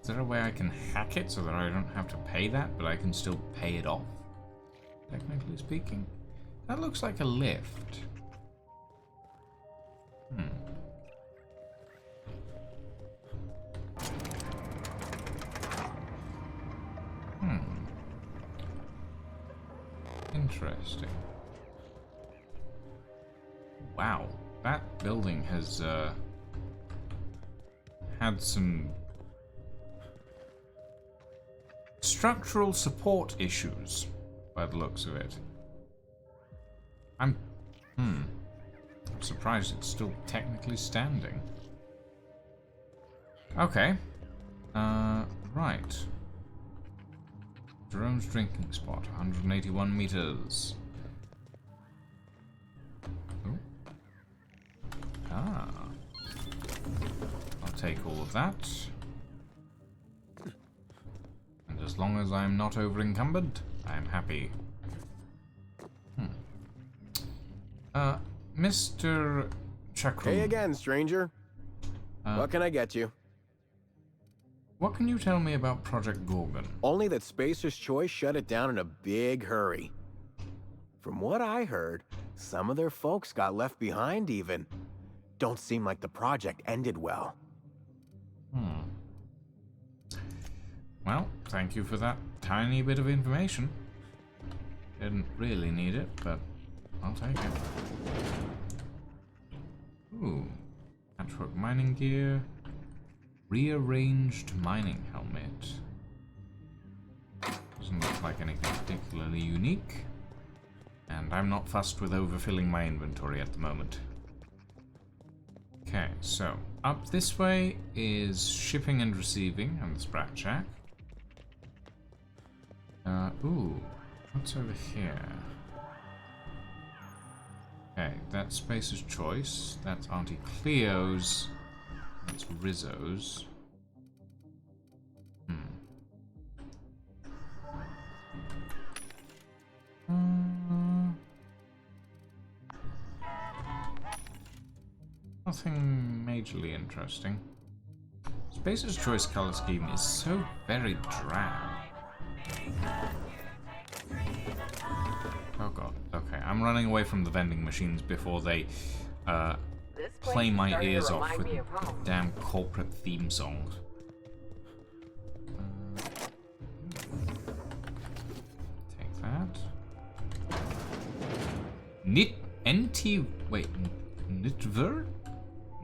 Is there a way I can hack it so that I don't have to pay that, but I can still pay it off? Technically speaking. That looks like a lift. Interesting. Wow, that building has had some structural support issues by the looks of it. I'm surprised it's still technically standing. Okay. Right. Jerome's drinking spot, 181 meters. Oh. Ah. I'll take all of that. And as long as I'm not over-encumbered, I'm happy. Mr. Chakru. Hey again, stranger. What can I get you? What can you tell me about Project Gorgon? Only that Spacer's Choice shut it down in a big hurry. From what I heard, some of their folks got left behind even. Don't seem like the project ended well. Well, thank you for that tiny bit of information. Didn't really need it, but I'll take it. Ooh. Patchwork mining gear. Rearranged mining helmet. Doesn't look like anything particularly unique. And I'm not fussed with overfilling my inventory at the moment. Okay, so up this way is shipping and receiving and the Sprat Shack. Ooh, what's over here? Okay, that's Spacer's Choice. That's Auntie Cleo's. That's Rizzo's. Nothing majorly interesting. Spacer's Choice color scheme is so very drab. Oh god, okay, I'm running away from the vending machines before they play my ears off with damn corporate theme songs. Take that. Nitver?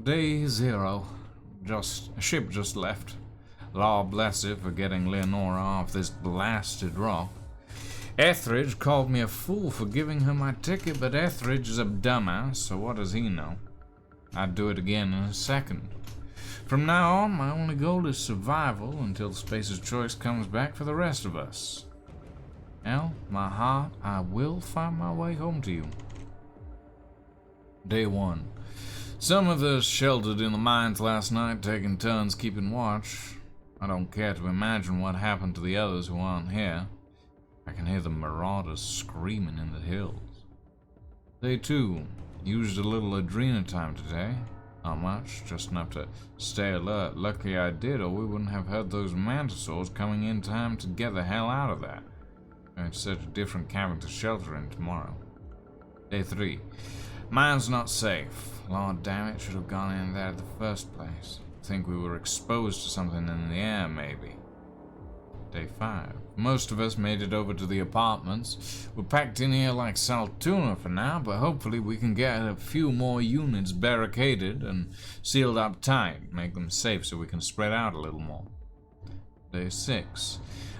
Day 0. A ship just left. Law bless it for getting Leonora off this blasted rock. Etheridge called me a fool for giving her my ticket, but Etheridge is a dumbass, so what does he know? I'd do it again in a second. From now on, my only goal is survival until Spacer's Choice comes back for the rest of us. Well, my heart, I will find my way home to you. Day 1. Some of us sheltered in the mines last night, taking turns keeping watch. I don't care to imagine what happened to the others who aren't here. I can hear the marauders screaming in the hills. Day 2. Used a little adrenatime today. Not much, just enough to stay alert. Luckily I did, or we wouldn't have heard those mantisaurs coming in time to get the hell out of there. Going to search a different cabin to shelter in tomorrow. Day 3. Mine's not safe. Lord damn it, should have gone in there in the first place. Think we were exposed to something in the air, maybe. Day 5. Most of us made it over to the apartments. We're packed in here like salt tuna for now, but hopefully we can get a few more units barricaded and sealed up tight, make them safe so we can spread out a little more. Day 6.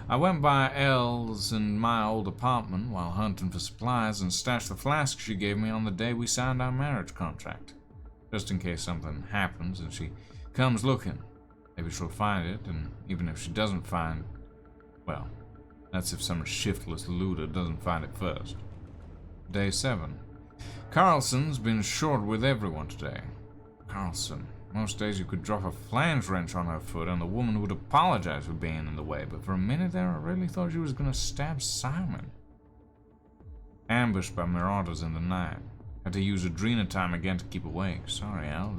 I went by Elle's and my old apartment while hunting for supplies and stashed the flask she gave me on the day we signed our marriage contract. Just in case something happens and she comes looking. Maybe she'll find it, and even if she doesn't find... well, that's if some shiftless looter doesn't find it first. Day 7. Carlson's been short with everyone today. Carlson. Most days you could drop a flange wrench on her foot and the woman would apologize for being in the way, but for a minute there I really thought she was gonna stab Simon. Ambushed by marauders in the night. Had to use adrenatime again to keep awake. Sorry, Al,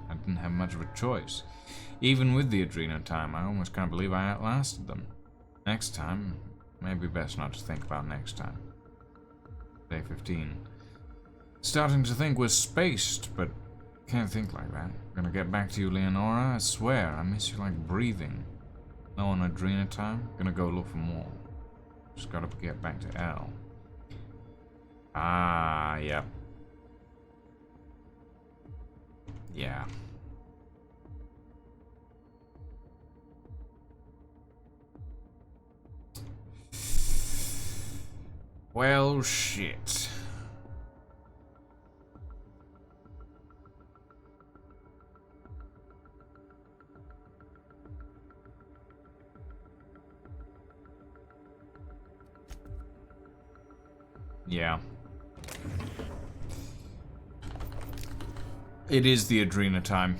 I didn't have much of a choice. Even with the adrenatime, I almost can't believe I outlasted them. Next time, maybe best not to think about next time. Day 15. Starting to think we're spaced, but can't think like that. Gonna get back to you, Leonora. I swear, I miss you like breathing. No on adrenatime. Gonna go look for more. Just gotta get back to Al. Ah, yeah. Yeah. Well, shit. Yeah. It is the adrenatime.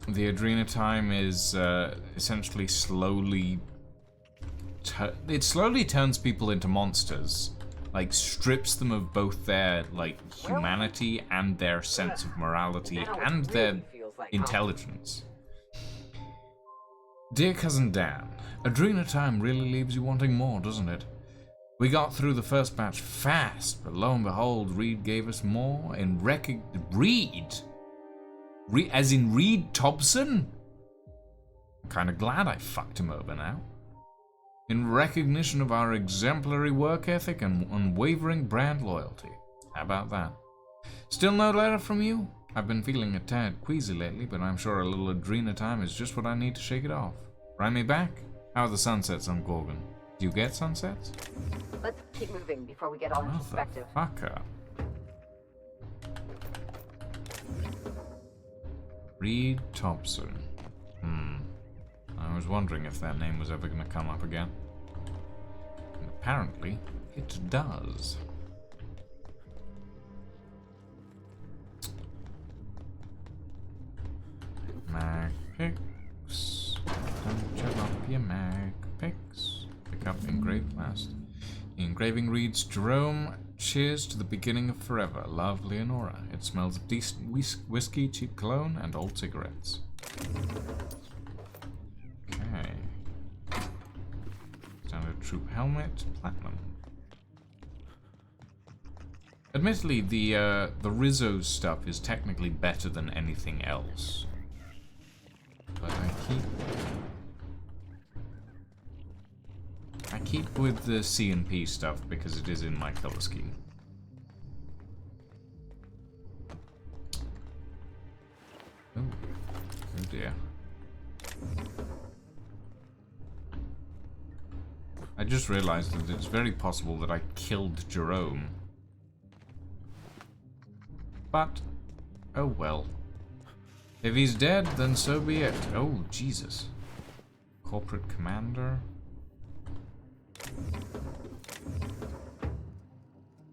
The adrenatime is essentially slowly... it slowly turns people into monsters. Like, strips them of both their, like, humanity and their sense of morality and their intelligence. Dear Cousin Dan, adrenatime really leaves you wanting more, doesn't it? We got through the first batch fast, but lo and behold, Reed gave us more in Reed? As in Reed Thompson? I'm kinda glad I fucked him over now. In recognition of our exemplary work ethic and unwavering brand loyalty. How about that? Still no letter from you? I've been feeling a tad queasy lately, but I'm sure a little adrenatime is just what I need to shake it off. Write me back? How are the sunsets on Gorgon? Do you get sunsets? Let's keep moving before we get all introspective. Fucker. Reed Thompson. I was wondering if that name was ever going to come up again. And apparently, it does. Mag picks. Don't you love your mag picks? Pick up engraved last. The engraving reads, Jerome, cheers to the beginning of forever. Love, Leonora. It smells of decent whiskey, cheap cologne, and old cigarettes. Okay. Standard troop helmet, platinum. Admittedly, the Rizzo stuff is technically better than anything else. But I keep with the C&P stuff because it is in my color scheme. dear. I just realized that it's very possible that I killed Jerome. But, oh well. If he's dead, then so be it. Oh, Jesus. Corporate commander.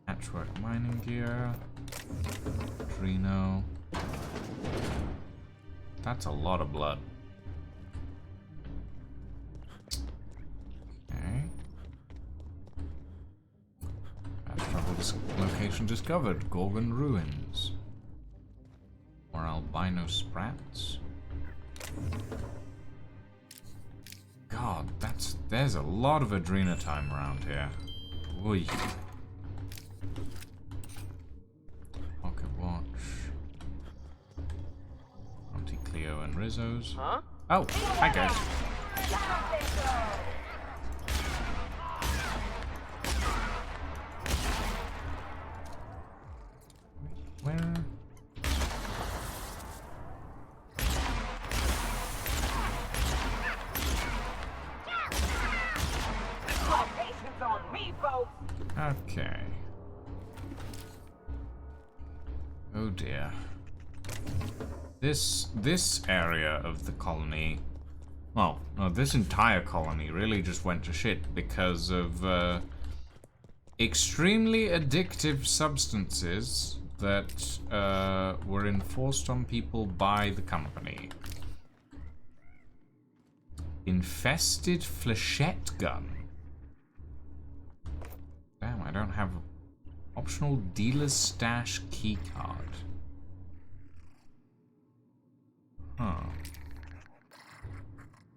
Patchwork mining gear. Drino. That's a lot of blood. Okay. Fast travel location discovered. Gorgon ruins. More albino sprats. God, there's a lot of Adrena time around here. Oy. Pocket watch. Auntie Cleo and Rizzo's. Huh? Oh, hi guys. Where? Okay. Oh dear. This area of the colony, well, no, this entire colony really just went to shit because of extremely addictive substances that were enforced on people by the company. Infested flechette gun. Damn, I don't have optional dealer's stash keycard. Huh.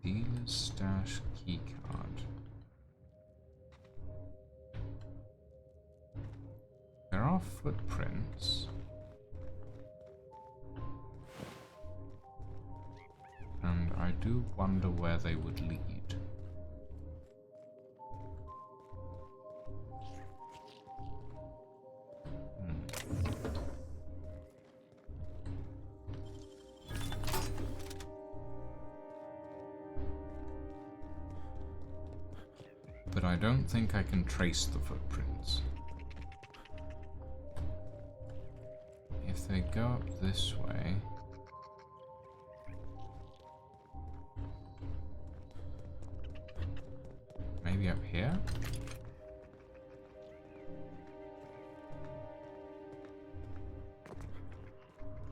Dealer's stash keycard. There are footprints. And I do wonder where they would lead. But I don't think I can trace the footprints. If they go up this way... Maybe up here?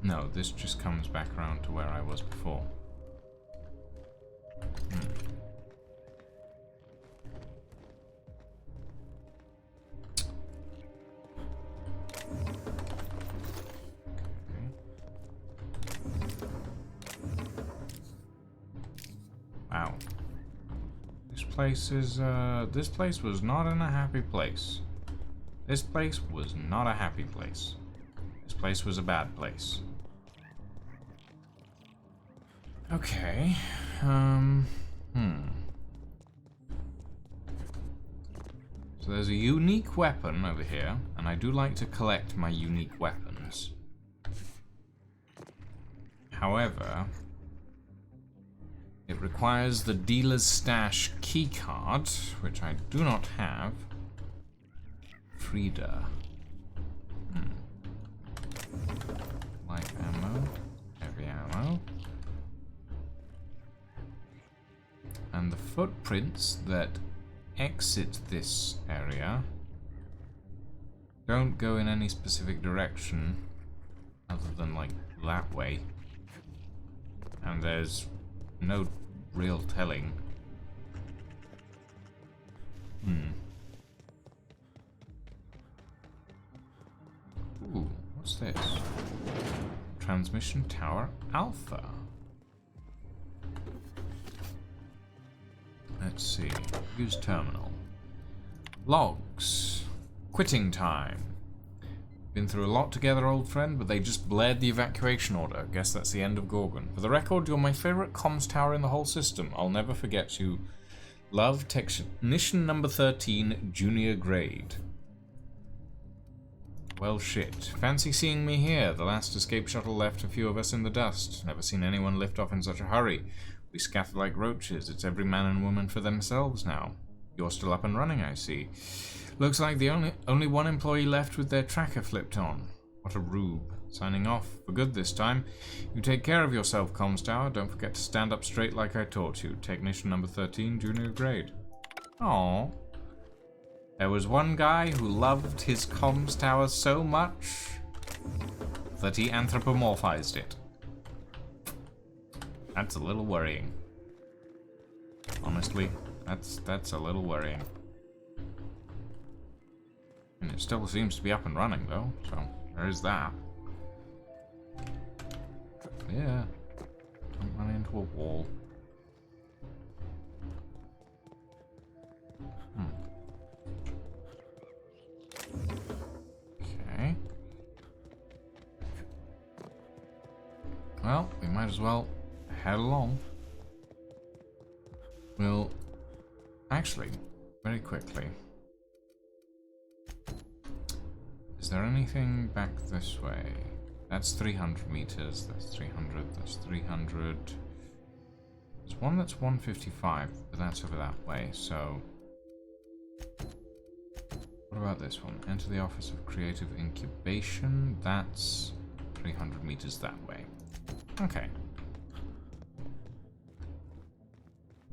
No, this just comes back around to where I was before. Wow. This place was not in a happy place. This place was not a happy place. This place was a bad place. Okay. So there's a unique weapon over here, and I do like to collect my unique weapons. However, it requires the dealer's stash keycard, which I do not have. Frida. Light ammo. Heavy ammo. And the footprints that exit this area don't go in any specific direction other than like that way. And there's no real telling. Ooh, what's this? Transmission Tower Alpha. Let's see. Use terminal. Logs. Quitting time. Been through a lot together, old friend, but they just blared the evacuation order. Guess that's the end of Gorgon. For the record, you're my favorite comms tower in the whole system. I'll never forget you. Love, Technician number 13, junior grade. Well, shit. Fancy seeing me here. The last escape shuttle left a few of us in the dust. Never seen anyone lift off in such a hurry. We scatter like roaches. It's every man and woman for themselves now. You're still up and running, I see. Looks like the only one employee left with their tracker flipped on. What a rube. Signing off. For good this time. You take care of yourself, comms tower. Don't forget to stand up straight like I taught you. Technician number 13, junior grade. Aww. There was one guy who loved his comms tower so much that he anthropomorphized it. That's a little worrying. Honestly, that's a little worrying. And it still seems to be up and running though, so there is that. Yeah. Don't run into a wall. Okay. Well, we might as well head along. We'll actually, very quickly. Is there anything back this way? That's 300 meters, that's 300, that's 300. There's one that's 155, but that's over that way, so... What about this one? Enter the Office of Creative Incubation. That's 300 meters that way. Okay.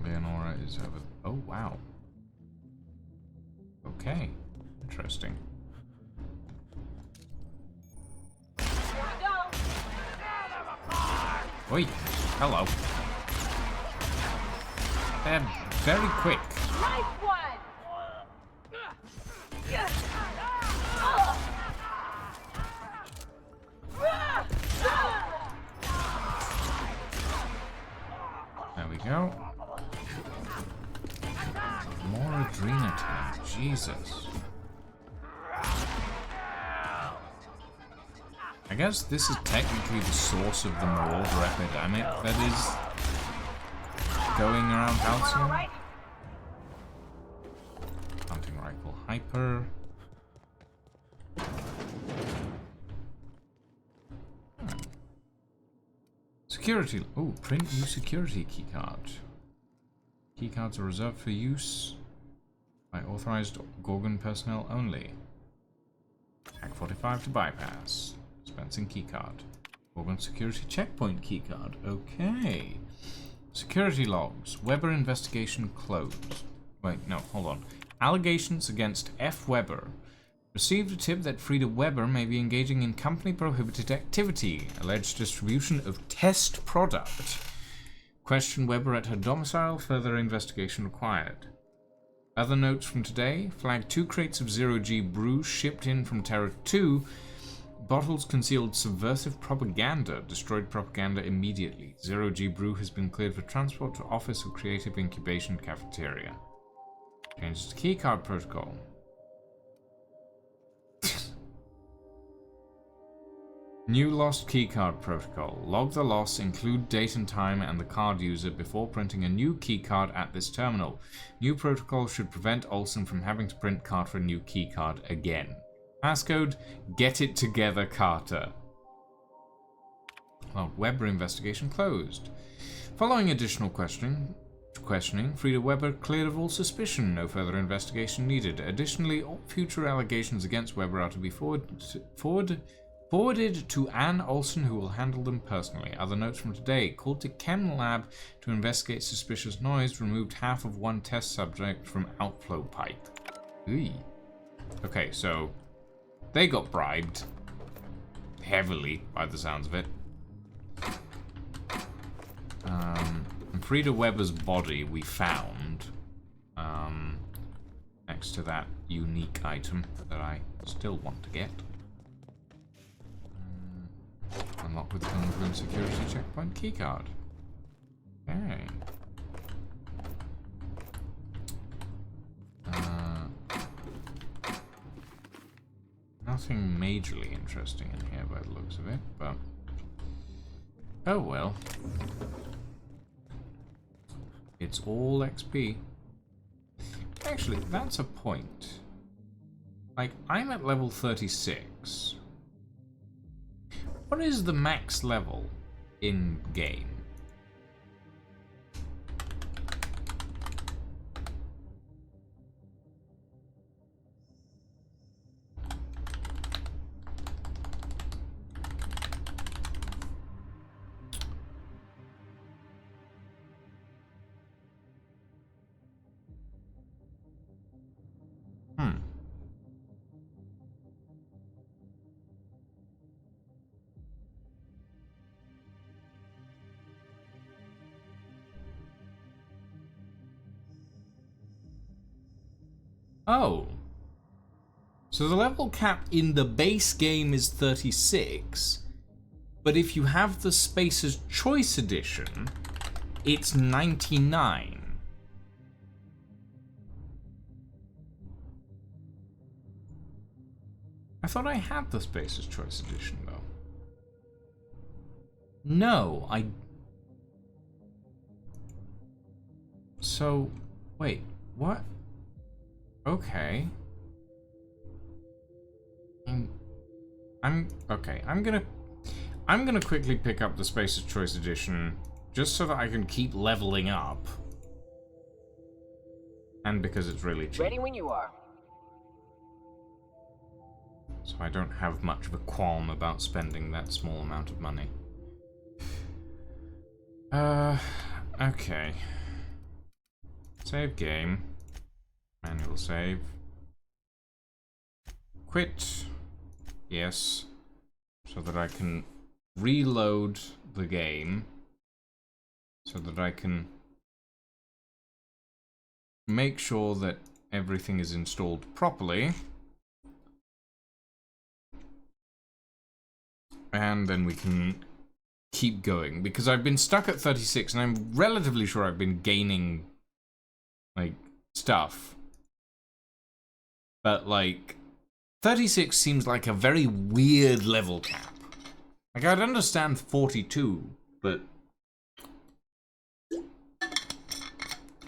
Leonora is over... Oh, wow. Okay. Interesting. Oi! Hello. They're very quick. Nice one! There we go. More adrenochrome. Jesus. I guess this is technically the source of the marauder epidemic that is going around Halcyon. Hunting rifle hyper. Security. Oh, print new security keycard. Keycards are reserved for use by authorized Gorgon personnel only. Hack 45 to bypass. Dispensing keycard. Gorgon security checkpoint keycard. Okay. Security logs. Weber investigation closed. Wait, no, hold on. Allegations against F. Weber. Received a tip that Frida Weber may be engaging in company-prohibited activity. Alleged distribution of test product. Question Weber at her domicile. Further investigation required. Other notes from today. Flagged 2 crates of zero-G brew shipped in from Terra 2. Bottles concealed subversive propaganda. Destroyed propaganda immediately. Zero-G brew has been cleared for transport to Office of Creative Incubation Cafeteria. Changes to keycard protocol. New lost keycard protocol. Log the loss, include date and time and the card user before printing a new keycard at this terminal. New protocol should prevent Olsen from having to print card for a new keycard again. Passcode, get it together, Carter. Well, Weber investigation closed. Following additional questioning, Frida Weber cleared of all suspicion. No further investigation needed. Additionally, all future allegations against Weber are to be forwarded to Ann Olsen, who will handle them personally. Other notes from today. Called to Chem Lab to investigate suspicious noise. Removed half of one test subject from outflow pipe. Eey. Okay, so they got bribed. Heavily, by the sounds of it. And Frida Weber's body we found next to that unique item that I still want to get. Unlock with Gunroom security checkpoint keycard. Okay. Nothing majorly interesting in here by the looks of it, but oh well. It's all XP. Actually, that's a point. Like, I'm at level 36. What is the max level in game? Oh. So the level cap in the base game is 36, but if you have the Spacer's Choice Edition, it's 99. I thought I had the Spacer's Choice Edition, though. No, I... So, wait, what? Okay. Okay. I'm gonna quickly pick up the Spacer's Choice Edition just so that I can keep leveling up. And because it's really cheap. Ready when you are. So I don't have much of a qualm about spending that small amount of money. Okay. Save game. Manual save. Quit. Yes. So that I can reload the game. So that I can make sure that everything is installed properly. And then we can keep going. Because I've been stuck at 36 and I'm relatively sure I've been gaining, like, stuff. But, like, 36 seems like a very weird level cap. Like, I'd understand 42, but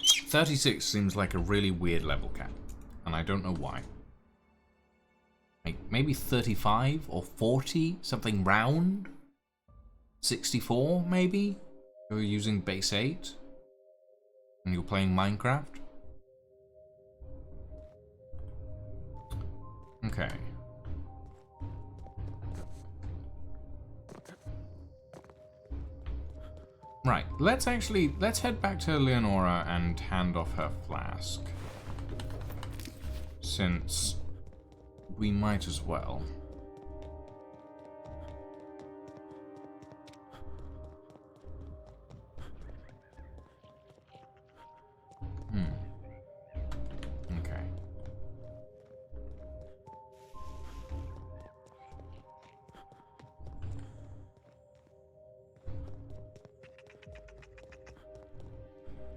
36 seems like a really weird level cap. And I don't know why. Like, maybe 35 or 40? Something round? 64, maybe? You're using base 8? And you're playing Minecraft? Okay. Right, let's head back to Leonora and hand off her flask. Since we might as well. Okay.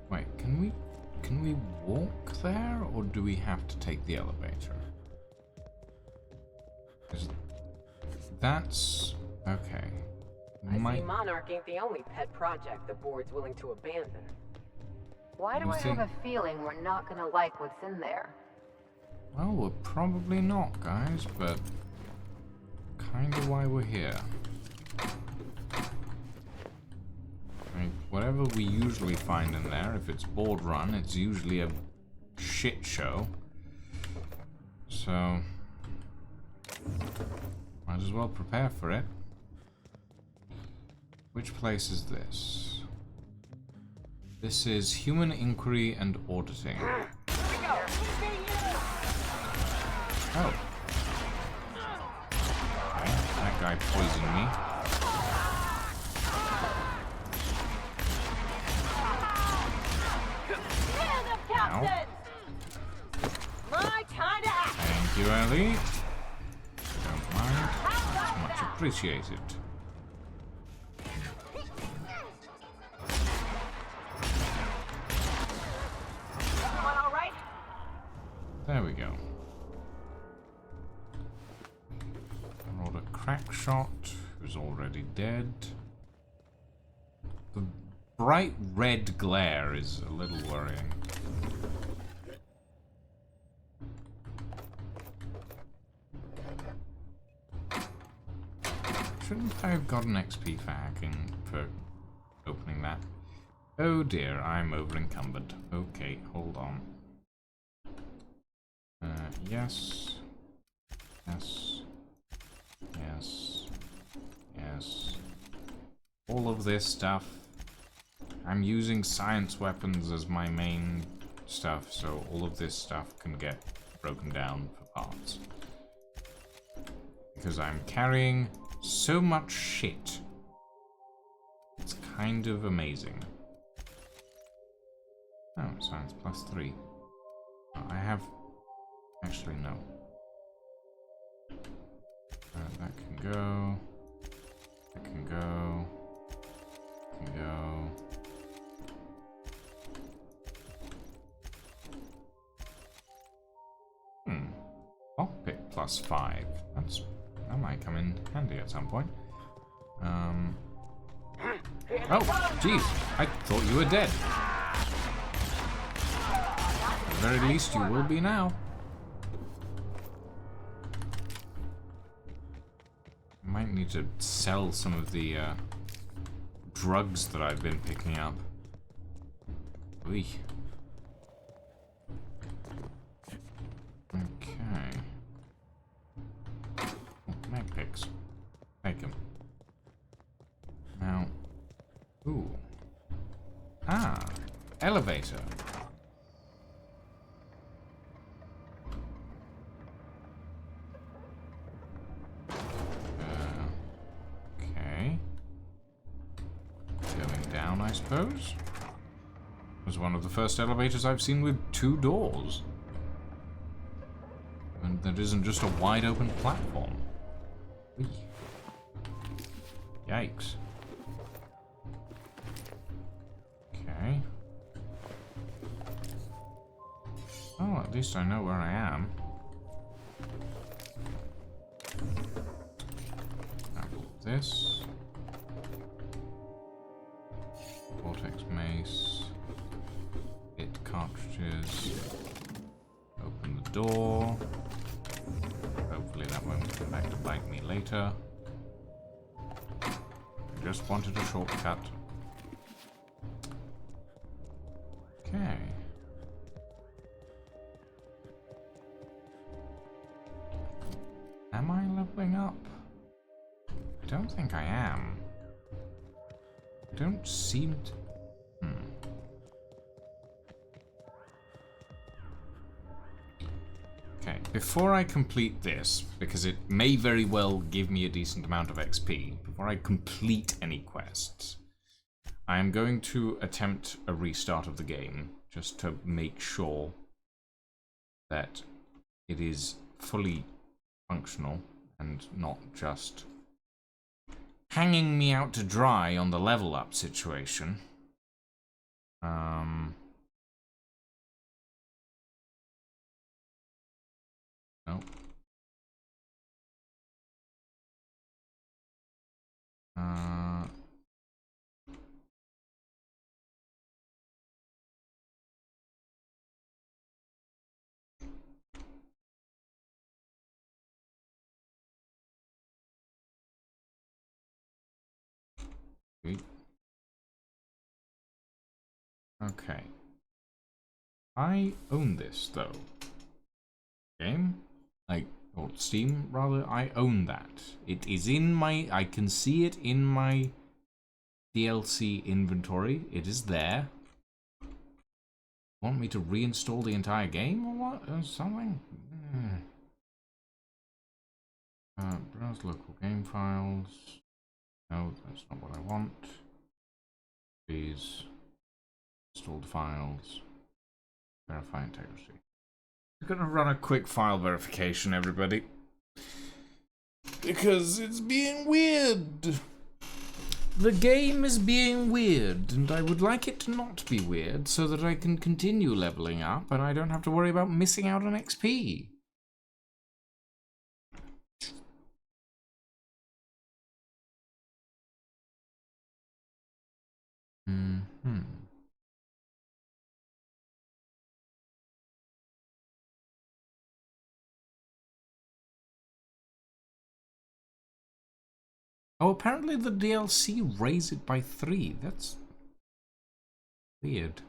Wait, can we walk there, or do we have to take the elevator? That's okay. I see Monarch ain't the only pet project the board's willing to abandon. Why do I have a feeling we're not gonna like what's in there? Well, we're probably not, guys, but kinda why we're here. I mean, whatever we usually find in there, if it's board run, it's usually a shit show. So might as well prepare for it. Which place is this? This is Human Inquiry and Auditing. Oh. Okay, that guy poisoned me. Ow. Thank you, Ellie. Don't mind. That's much appreciated. There we go. I rolled a crack shot, who's already dead. The bright red glare is a little worrying. if I've got an XP for hacking, for opening that. Oh dear, I'm over encumbered. Okay, hold on. Yes. Yes. Yes. Yes. All of this stuff. I'm using science weapons as my main stuff, so all of this stuff can get broken down for parts. Because I'm carrying so much shit. It's kind of amazing. Oh, science +3. I have... Actually, no. That can go. That can go. Can go. Lockpick +5. That might come in handy at some point. Oh, jeez. I thought you were dead. At the very least, you will be now. I might need to sell some of the drugs that I've been picking up. Oy. Okay. Oh, mag picks. Take them. Now. Ooh. Ah. Elevator. Okay. Going down, I suppose. It was one of the first elevators I've seen with 2 doors. And that isn't just a wide open platform. Whee. Yikes. Okay. Oh, at least I know where I am. Apple this. Vortex mace. Hit cartridges. Open the door. Hopefully that won't come back to bite me later. I just wanted a shortcut. Okay. Am I leveling up? I don't think I am. I don't seem to... Okay, before I complete this, because it may very well give me a decent amount of XP, before I complete any quests, I am going to attempt a restart of the game, just to make sure that it is fully functional and not just hanging me out to dry on the level up situation. Nope. Okay. I own this, though. Game? Like, or Steam, rather. I own that. It is in my... I can see it in my DLC inventory. It is there. Want me to reinstall the entire game, or what? Or something? Browse local game files. No, that's not what I want. Please. Installed files. Verify integrity. I'm gonna run a quick file verification, everybody. Because it's being weird. The game is being weird, and I would like it to not be weird so that I can continue leveling up and I don't have to worry about missing out on XP. Oh, apparently the DLC raised it by 3. That's weird.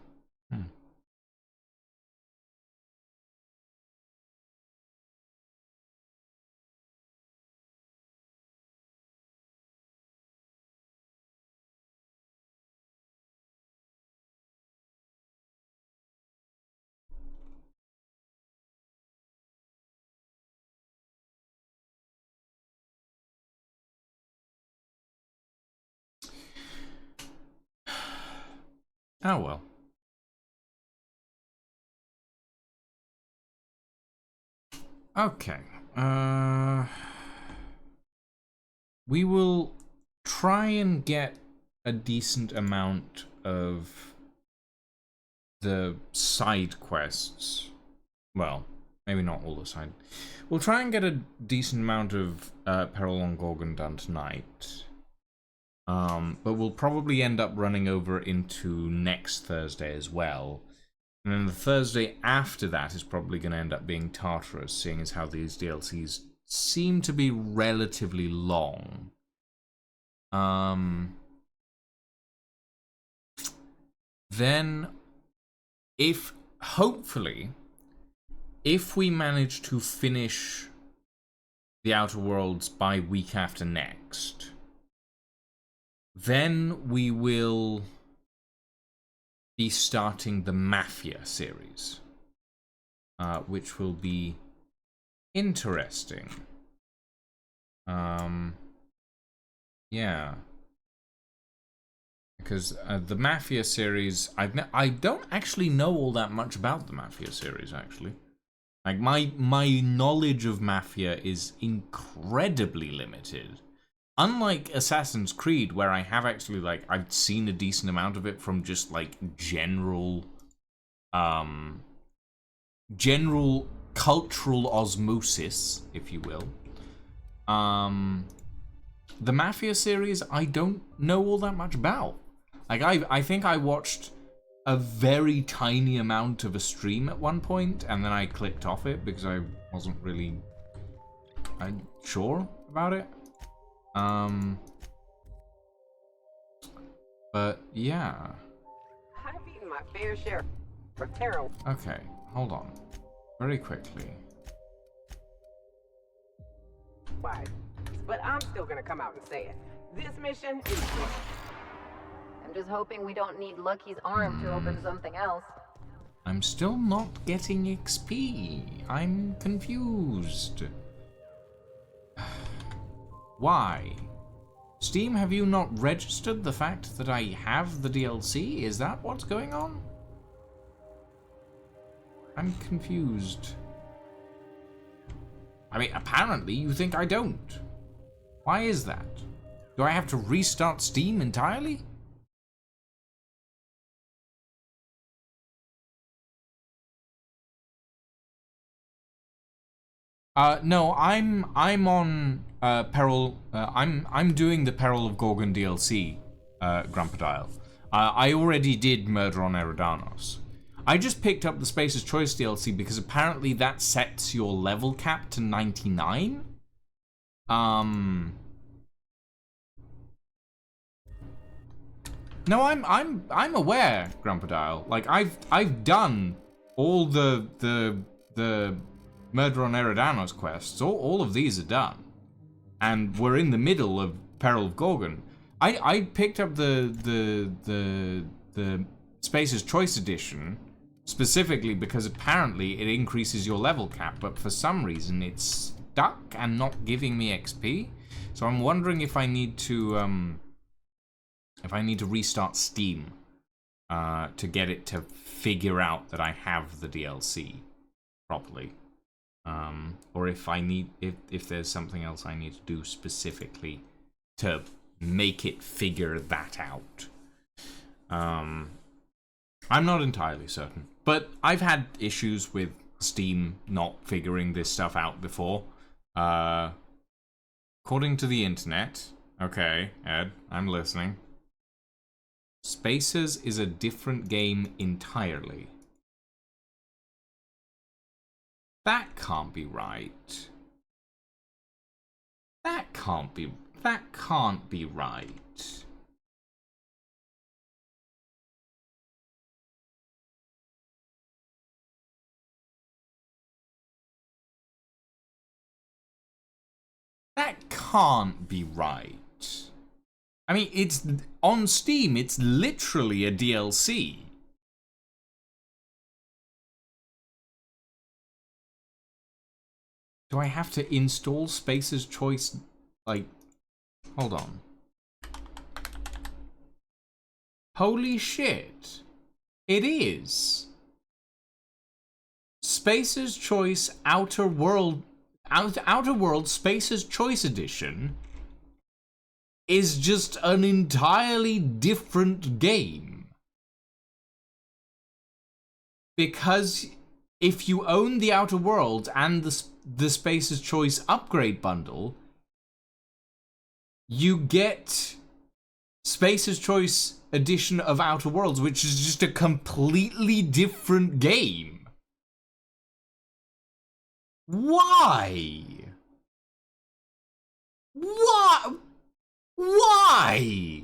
Oh well. Okay. We will try and get a decent amount of the side quests. Well, maybe not all the side. We'll try and get a decent amount of Peril on Gorgon done tonight. But we'll probably end up running over into next Thursday as well. And then the Thursday after that is probably going to end up being Tartarus, seeing as how these DLCs seem to be relatively long. Then, hopefully, if we manage to finish the Outer Worlds by week after next, then we will be starting the Mafia series, which will be interesting. Yeah, because the Mafia series, I don't actually know all that much about the Mafia series, actually. Like, my knowledge of Mafia is incredibly limited. Unlike Assassin's Creed, where I have actually, like, I've seen a decent amount of it from just, like, general cultural osmosis, if you will. The Mafia series, I don't know all that much about. Like, I think I watched a very tiny amount of a stream at one point, and then I clicked off it because I wasn't really sure about it. But yeah. I've eaten my fair share of terrible. Okay, hold on. Very quickly. Why? But I'm still gonna come out and say it. This mission is... I'm just hoping we don't need Lucky's arm to open something else. I'm still not getting XP. I'm confused. Why? Steam, have you not registered the fact that I have the DLC? Is that what's going on? I'm confused. I mean, apparently you think I don't. Why is that? Do I have to restart Steam entirely? No, I'm on Peril. I'm doing the Peril of Gorgon DLC, Grumpadile. I already did Murder on Eridanos. I just picked up the Spacer's Choice DLC because apparently that sets your level cap to 99. No, I'm aware, Grumpadile. Like I've done all the Murder on Eridanos quests. All of these are done, and we're in the middle of Peril of Gorgon. I picked up the Spacer's Choice edition specifically because apparently it increases your level cap, but for some reason it's stuck and not giving me XP. So I'm wondering if I need to restart Steam to get it to figure out that I have the DLC properly. Or if there's something else I need to do specifically to make it figure that out. I'm not entirely certain, but I've had issues with Steam not figuring this stuff out before. According to the internet, okay, Ed, I'm listening. Spacers is a different game entirely. That can't be right. That can't be... That can't be right. That can't be right. I mean, it's on Steam, it's literally a DLC. Do I have to install Spacer's Choice? Like, hold on. Holy shit. It is. Spacer's Choice Outer World Spacer's Choice Edition is just an entirely different game. Because if you own the Outer Worlds and the Spacer's Choice upgrade bundle, you get Spacer's Choice Edition of Outer Worlds, which is just a completely different game. Why? What? Why?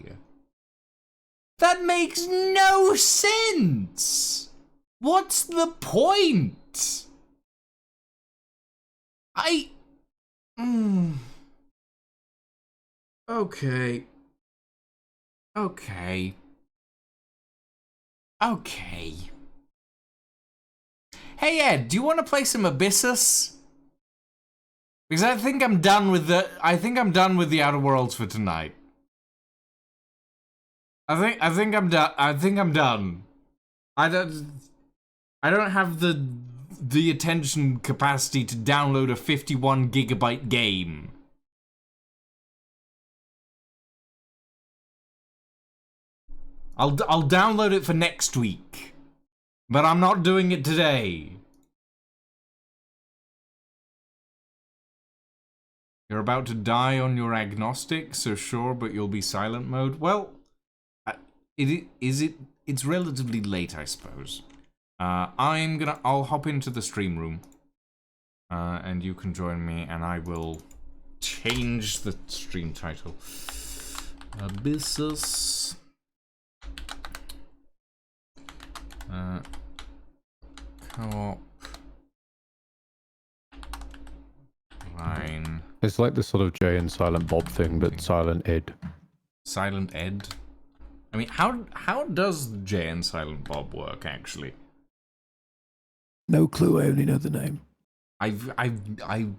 That makes no sense. What's the point? Okay. Okay. Okay. Hey Ed, do you want to play some Abyssus? Because I think I'm done with the Outer Worlds for tonight. I think I'm done. I don't have the attention capacity to download a 51 gigabyte game. I'll download it for next week. But I'm not doing it today. You're about to die on your agnostic, so sure, but you'll be silent mode. Well, it's relatively late, I suppose. I'll hop into the stream room. And you can join me, and I will change the stream title. Abyssus. Co-op. Line. It's like the sort of Jay and Silent Bob thing, but Silent Ed. Silent Ed? I mean, how does Jay and Silent Bob work, actually? No clue, I only know the name. I'm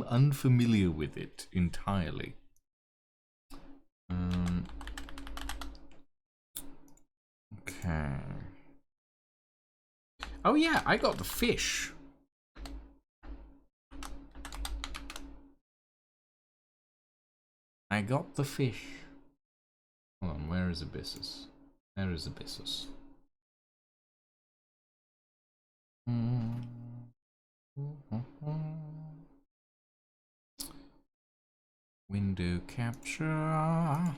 unfamiliar with it entirely. Okay. Oh yeah, I got the fish. I got the fish. Hold on, where is Abyssus? There is Abyssus. Window capture.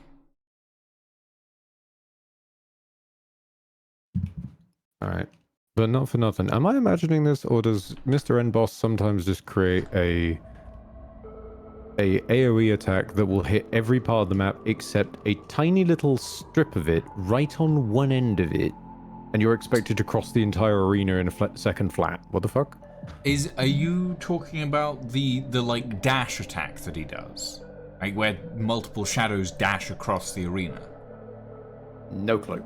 Alright. But not for nothing. Am I imagining this, or does Mr. N Boss sometimes just create a AoE attack that will hit every part of the map except a tiny little strip of it right on one end of it, and you're expected to cross the entire arena in a second flat? What the fuck? Are you talking about the like dash attack that he does? Like where multiple shadows dash across the arena? No clue.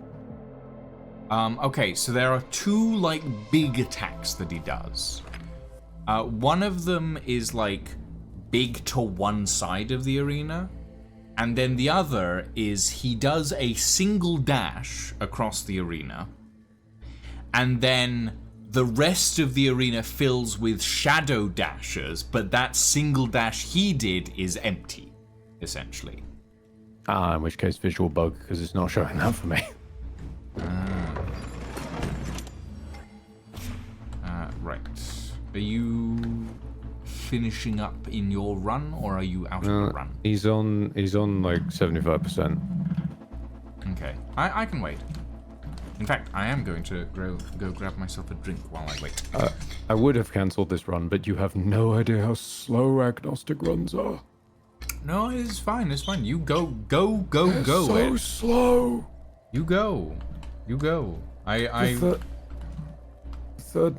Okay, so there are two like big attacks that he does. One of them is like big to one side of the arena, and then the other is he does a single dash across the arena, and then the rest of the arena fills with shadow dashers, but that single dash he did is empty, essentially. In which case visual bug, because it's not showing that for me. Right. Are you finishing up in your run, or are you out of the run? He's on like 75%. Okay. I can wait. In fact, I am going to go grab myself a drink while I wait. I would have cancelled this run, but you have no idea how slow agnostic runs are. No, it's fine. It's fine. You go, go, So Ed. slow. You go. You go. Third,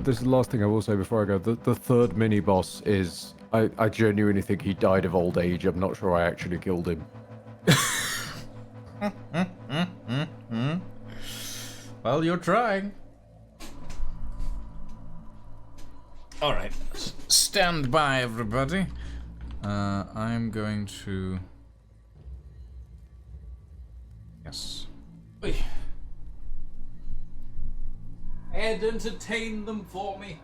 this is the last thing I will say before I go. The third mini boss is. I genuinely think he died of old age. I'm not sure I actually killed him. Well, you're trying. All right. Stand by, everybody. I'm going to. Yes. Oi. Ed, entertain them for me.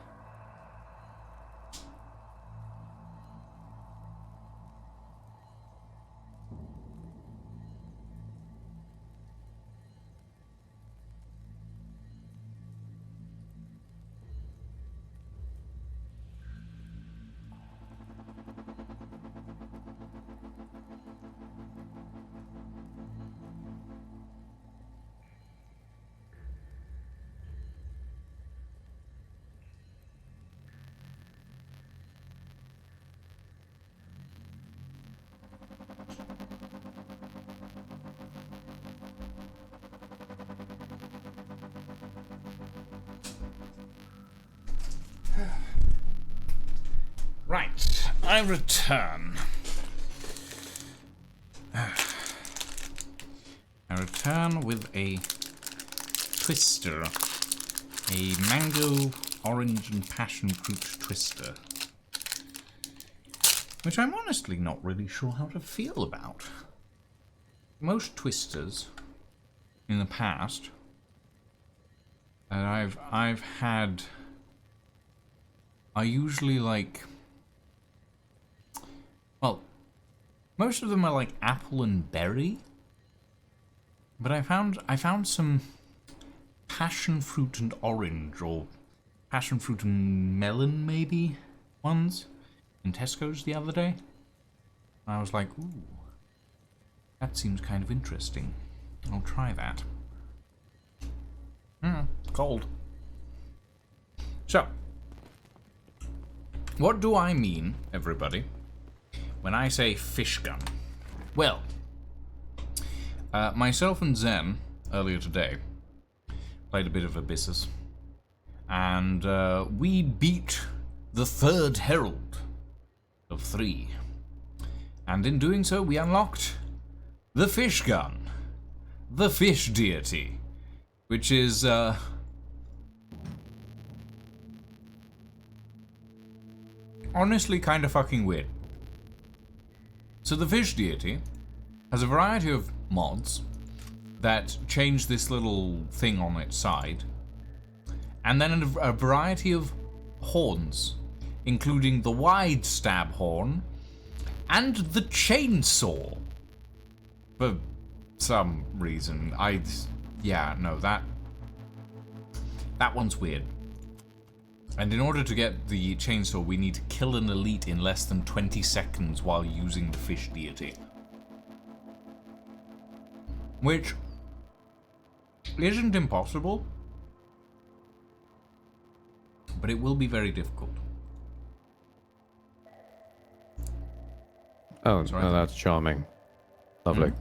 Right, I return. I return with a twister. A mango, orange, and passion fruit twister. Which I'm honestly not really sure how to feel about. Most twisters in the past that I've had are usually like, well, most of them are like apple and berry, but I found some passion fruit and orange, or passion fruit and melon maybe ones in Tesco's the other day. And I was like, ooh, that seems kind of interesting. I'll try that. Cold. So, what do I mean, everybody, when I say fish gun? Well, myself and Zen, earlier today, played a bit of Abyssus, and we beat the third herald of 3. And in doing so, we unlocked the fish gun, the fish deity, which is, honestly kind of fucking weird. So the fish deity has a variety of mods that change this little thing on its side, and then a variety of horns, including the wide stab horn and the chainsaw. For some reason, that one's weird. And in order to get the chainsaw, we need to kill an elite in less than 20 seconds while using the fish deity. Which isn't impossible, but it will be very difficult. Oh, no, that's charming. Lovely.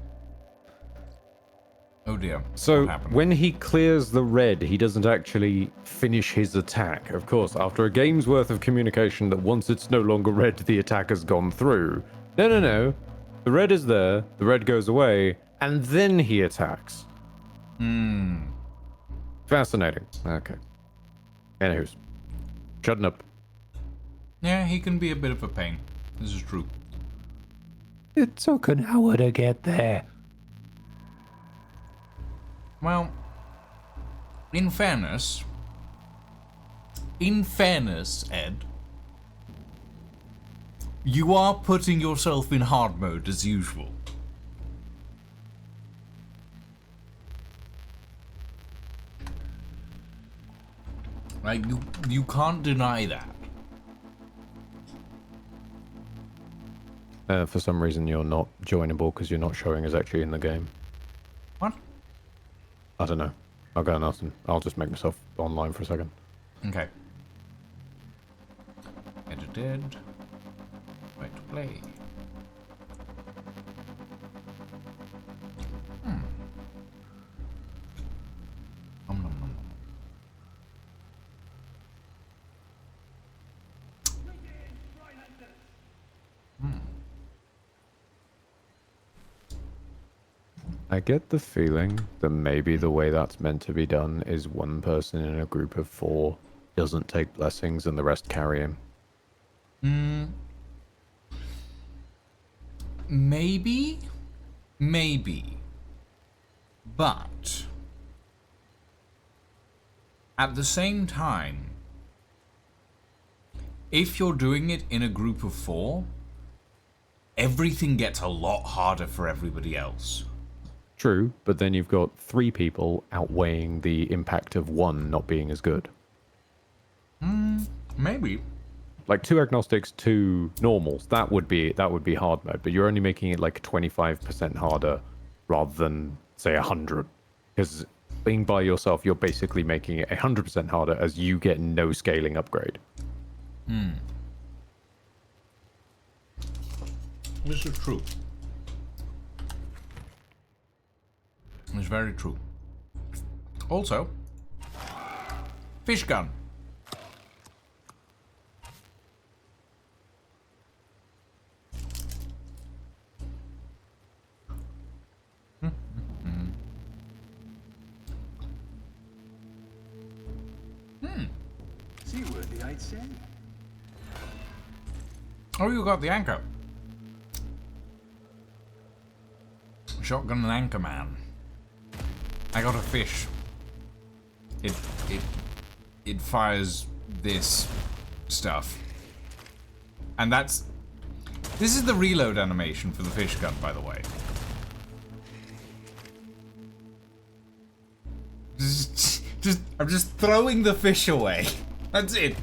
Oh dear. So, when he clears the red, he doesn't actually finish his attack. Of course, after a game's worth of communication that once it's no longer red, the attack has gone through. No. The red is there, the red goes away, and then he attacks. Fascinating. Okay. Anywho's. Shutting up. Yeah, he can be a bit of a pain. This is true. It took an hour to get there. Well, in fairness, Ed, you are putting yourself in hard mode as usual. Like, you can't deny that. For some reason, you're not joinable because you're not showing as actually in the game. What? I don't know. I'll go and ask them. I'll just make myself online for a second. Okay. Edited. Right to play. I get the feeling that maybe the way that's meant to be done is one person in a group of 4 doesn't take blessings and the rest carry him. Maybe. Maybe. But at the same time, if you're doing it in a group of 4, everything gets a lot harder for everybody else. True, but then you've got 3 people outweighing the impact of 1 not being as good. Maybe. Like 2 agnostics, 2 normals. That would be hard mode, but you're only making it like 25% harder rather than say 100. Because being by yourself, you're basically making it 100% harder as you get no scaling upgrade. This is true. It's very true. Also, fish gun. Seaworthy, I'd say. Oh, you got the anchor. Shotgun and anchor man. I got a fish. It fires this stuff. And this is the reload animation for the fish gun, by the way. I'm just throwing the fish away. That's it.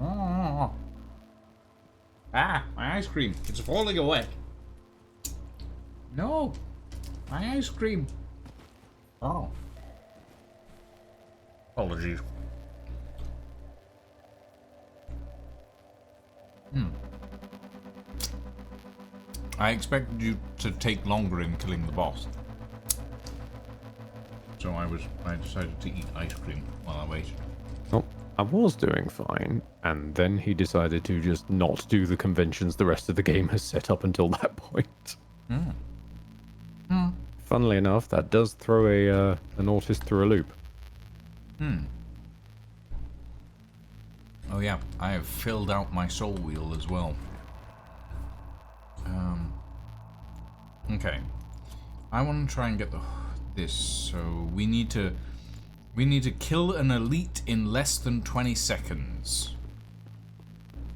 Oh. Ah, my ice cream. It's falling away. No. My ice cream. Oh. Apologies. I expected you to take longer in killing the boss. So I decided to eat ice cream while I waited. Oh, I was doing fine, and then he decided to just not do the conventions the rest of the game has set up until that point. Funnily enough, that does throw an autist through a loop. Oh yeah, I have filled out my soul wheel as well. Okay. I want to try and get this, so we need to kill an elite in less than 20 seconds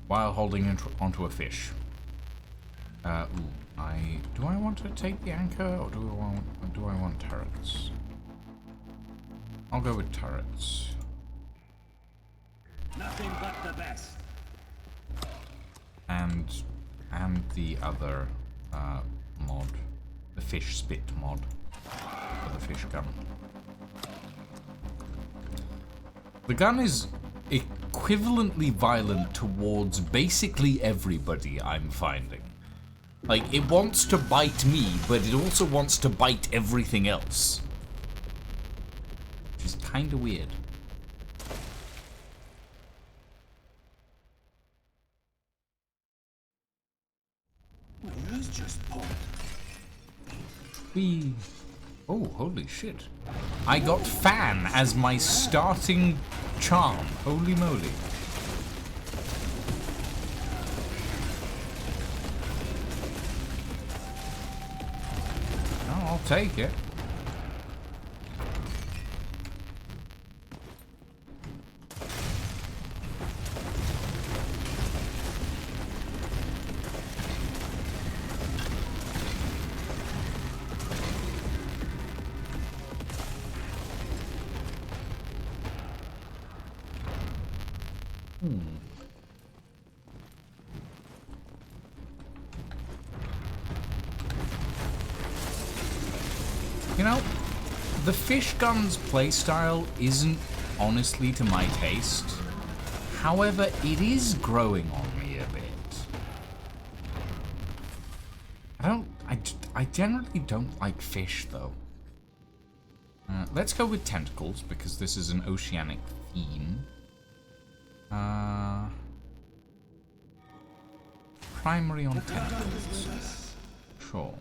while holding onto a fish. Do I want to take the anchor or do I want turrets? I'll go with turrets. Nothing but the best. And the other mod, the fish spit mod for the fish gun. The gun is equivalently violent towards basically everybody, I'm finding. Like, it wants to bite me, but it also wants to bite everything else. Which is kinda weird. He's just pulled. Whee. Oh, holy shit. I got Fan as my starting charm. Holy moly. Oh, I'll take it. You know, the fish gun's playstyle isn't honestly to my taste. However, it is growing on me a bit. I generally don't like fish though. Let's go with tentacles because this is an oceanic theme. Primary on tentacles. Sure.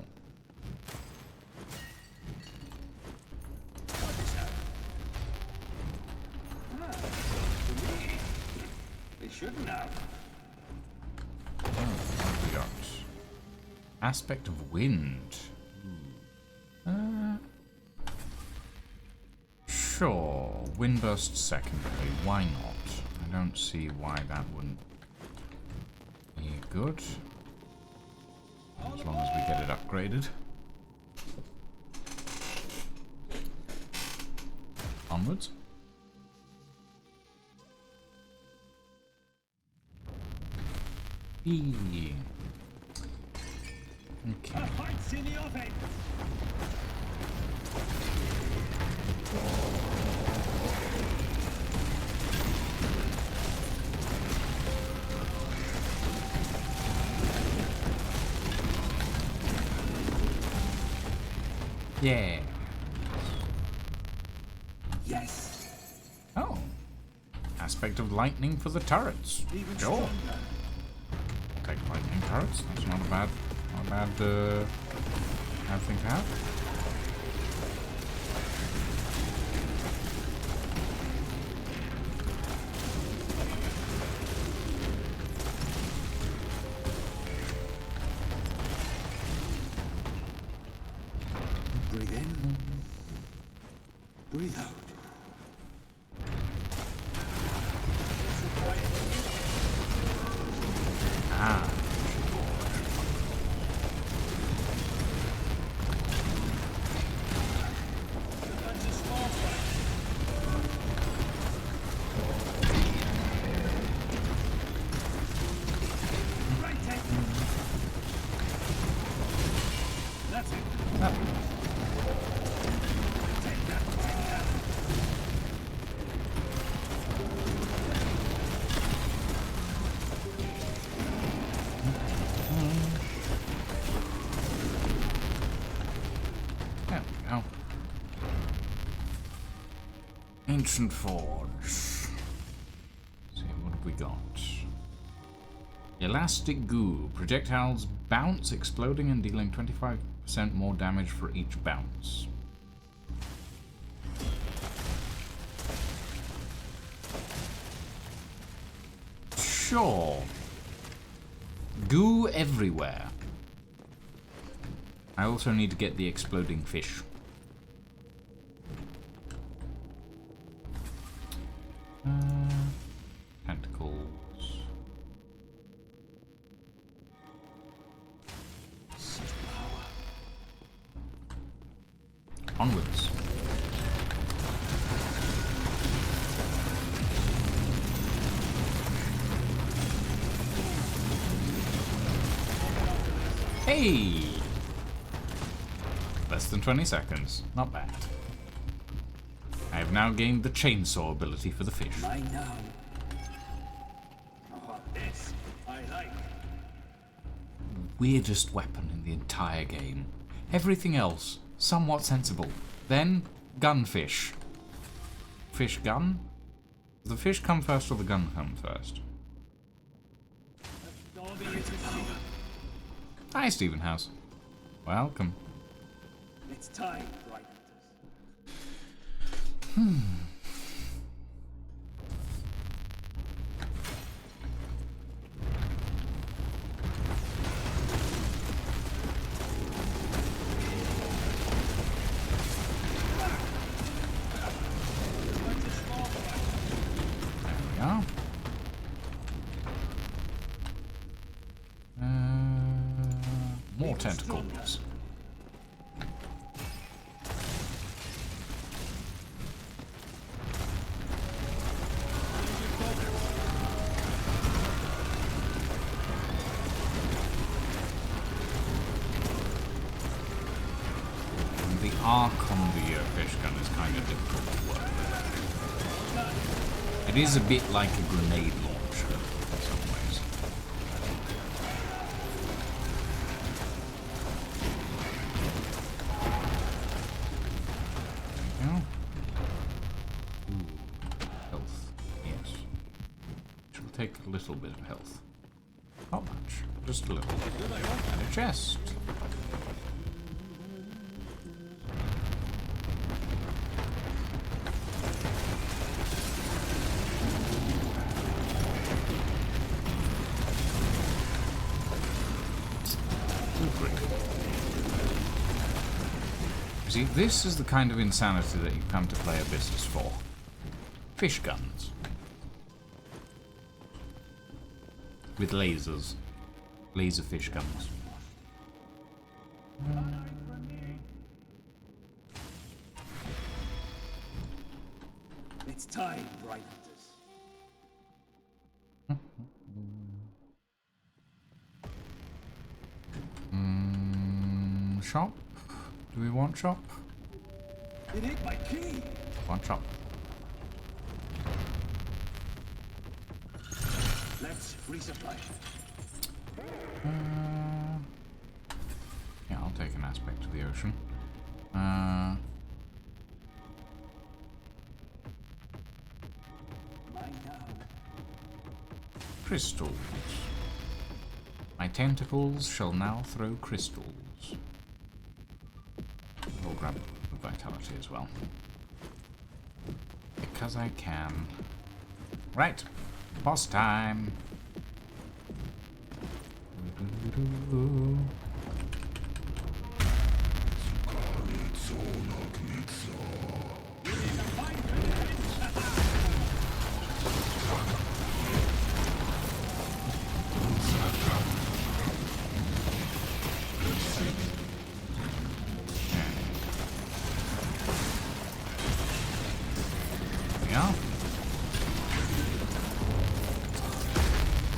They shouldn't have. What have we got? Aspect of wind. Sure. Windburst secondary. Why not? I don't see why that wouldn't be good. As long as we get it upgraded. Onwards. Okay. Fights in the offense. Yeah. Yes. Oh. Aspect of lightning for the turrets. Even Sure. stronger. Take lightning turrets. That's not a bad thing to have. Breathe in. Breathe out. Ah. That's it. There we go. Ancient Forge. See, what have we got? Elastic Goo. Projectiles bounce, exploding and dealing 25% more damage for each bounce. Sure. Goo everywhere. I also need to get the exploding fish. Tentacles. Onwards. Hey! Less than 20 seconds. Not bad. I have now gained the chainsaw ability for the fish. Mine now. Oh, this I like. Weirdest weapon in the entire game. Everything else, somewhat sensible. Then, gunfish. Fish gun? Does the fish come first or the gun come first? Hi, Stephen House. Welcome. It's time, right? Yeah. More tentacles. And the arc on the fish gun is kind of difficult to work with. It is a bit like a grenade launcher in some ways. There we go. Ooh, health. Yes. Which will take a little bit of health. Not much, just a little. And a chest. grief. You see, this is the kind of insanity that you come to play Abyssus for. Fish guns. With lasers. Laser fish guns. It's time, right? Shop? Do we want shop? It hit my key. Want shop. Let's resupply. Yeah, I'll take an aspect of the ocean. Crystals. My tentacles shall now throw crystals. I'll grab vitality as well. Because I can. Right. Boss time. Yeah.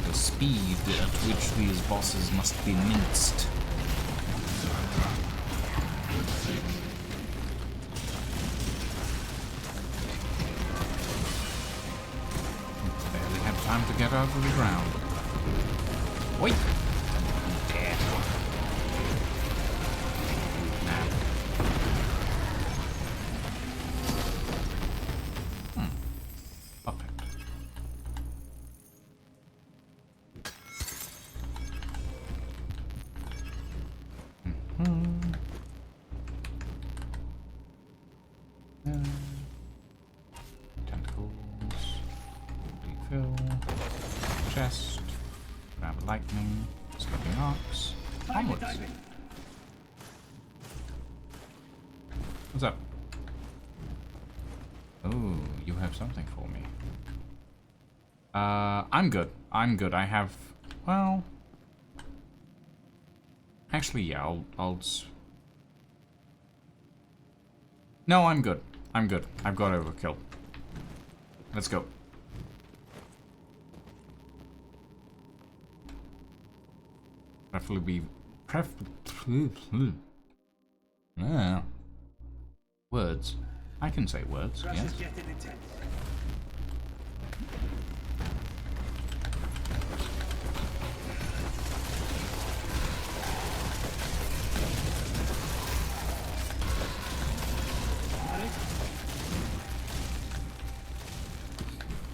The speed at which these bosses must be minced. Barely had time to get out of the ground. Wait! Dead. Puppet. Tentacles. Refill. Chest. Grab lightning. Slipping arcs. Onwards. What's up? Oh, you have something for me. I'm good. I'm good. I have... Well... Actually, yeah, I'll... No, I'm good. I'm good. I've got overkill. Let's go. Preferably be... Words. I can say words, yes.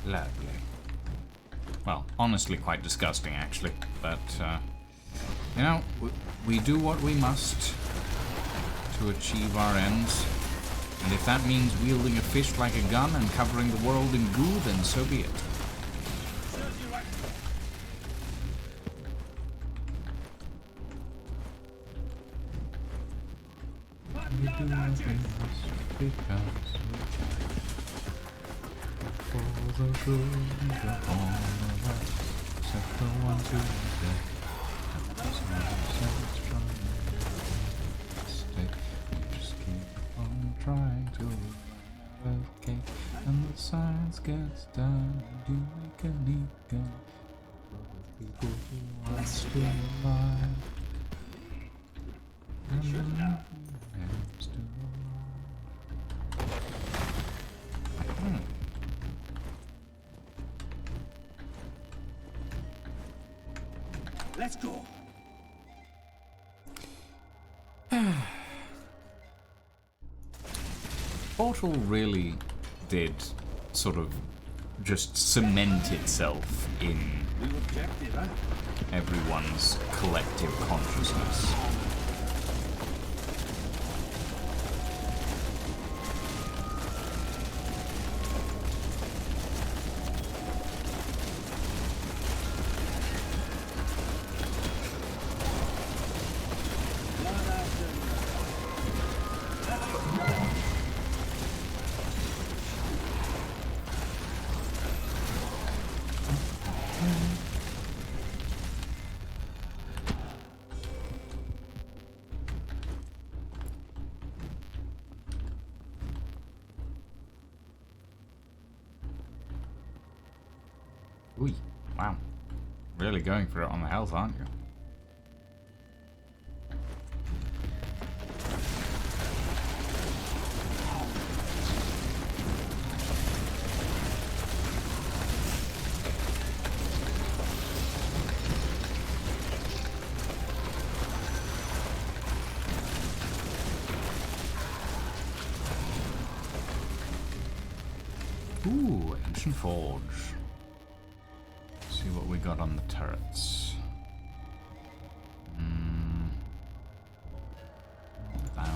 Lovely. Well, honestly quite disgusting actually, but you know, we do what we must to achieve our ends. And if that means wielding a fish like a gun and covering the world in goo, then so be it. Trying to okay, and the science gets done. Do make a neat gun for the people who are still alive. And the I'm still alive. Let's go. Portal really did sort of just cement itself in everyone's collective consciousness. Ooh, wow. Really going for it on the health, aren't you? Ooh, Ancient Forge. See what we got on the turrets. That.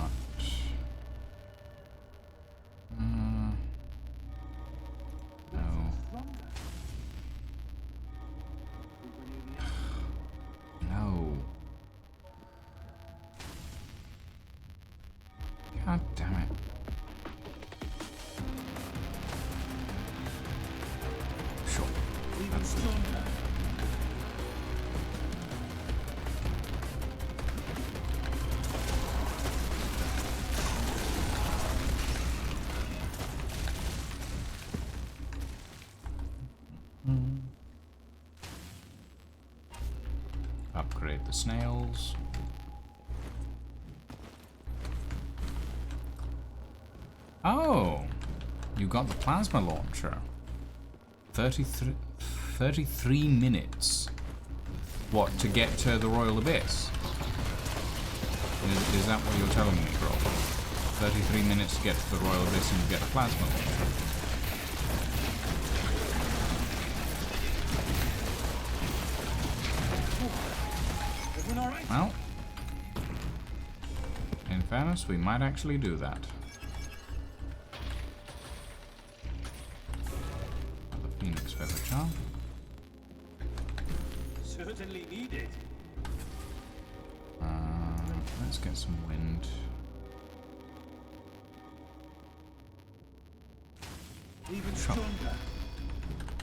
No. No. God damn it. Sure. That's it. Upgrade the snails. Oh, you got the plasma launcher. 33 minutes. What, to get to the Royal Abyss? Is that what you're telling me, bro? 33 minutes to get to the Royal Abyss and you get a plasma launcher. Well, in fairness, we might actually do that. Another Phoenix Feather Charm. Certainly needed. Let's get some wind. Even stronger.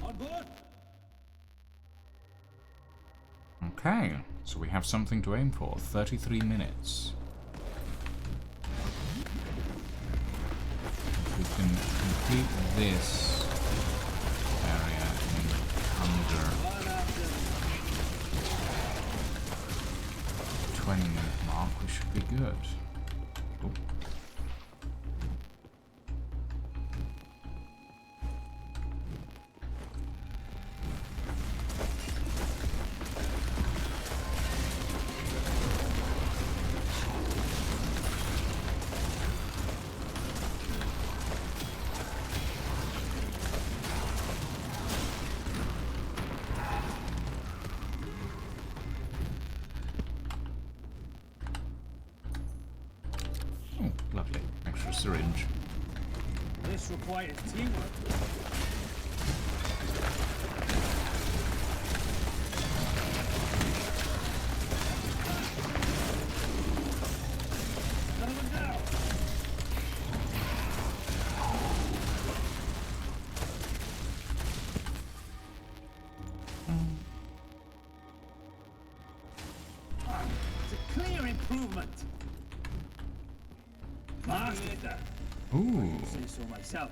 On board. Okay, so we have something to aim for. 33 minutes. We can complete this area in under 20-minute mark. We should be good. Oh. Oh, lovely. Extra syringe. This requires teamwork. It's a clear improvement. Mastered that. Ooh. I say so myself.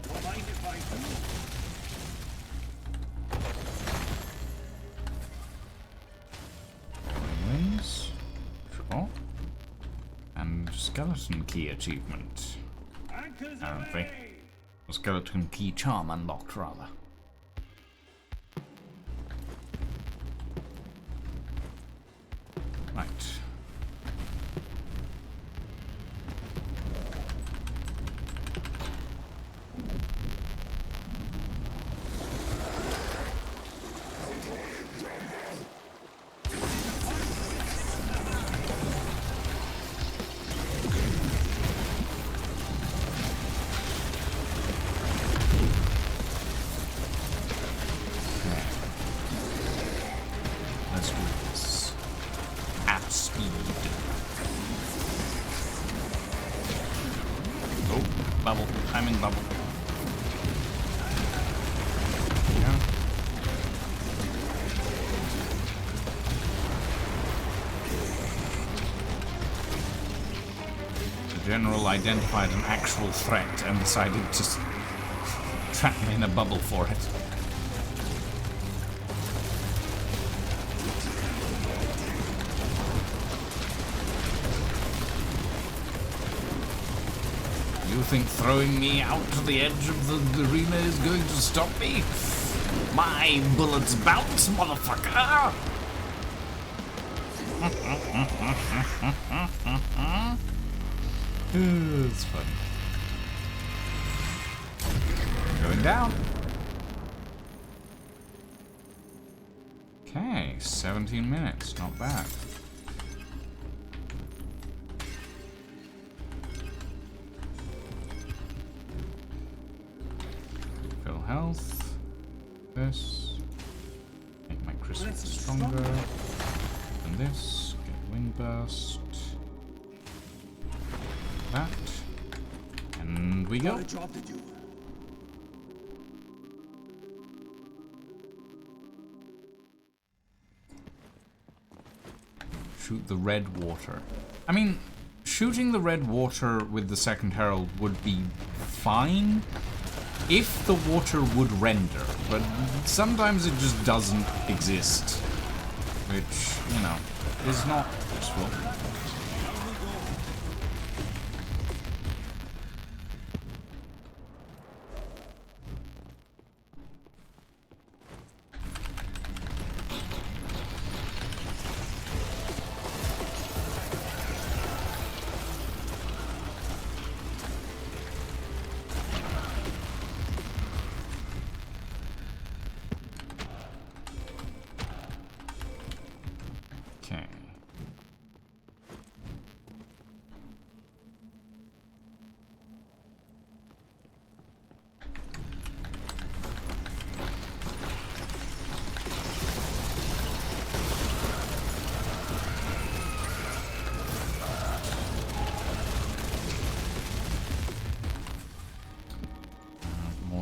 What mind if I do? Wings. Sure. And skeleton key achievement. Apparently. A skeleton key charm unlocked, rather. Right. Let's do this. At speed. Oh, bubble. I'm in bubble. Yeah. The general identified an actual threat and decided to trap me in a bubble for it. You think throwing me out to the edge of the arena is going to stop me? My bullets bounce, motherfucker! It's fun. Going down. Okay, 17 minutes, not bad. Fill health. This. Make my crystal stronger. And this. Get wind burst. That. And we go. Shoot the red water. I mean, shooting the red water with the second herald would be fine if the water would render, but sometimes it just doesn't exist, which, you know, is not useful.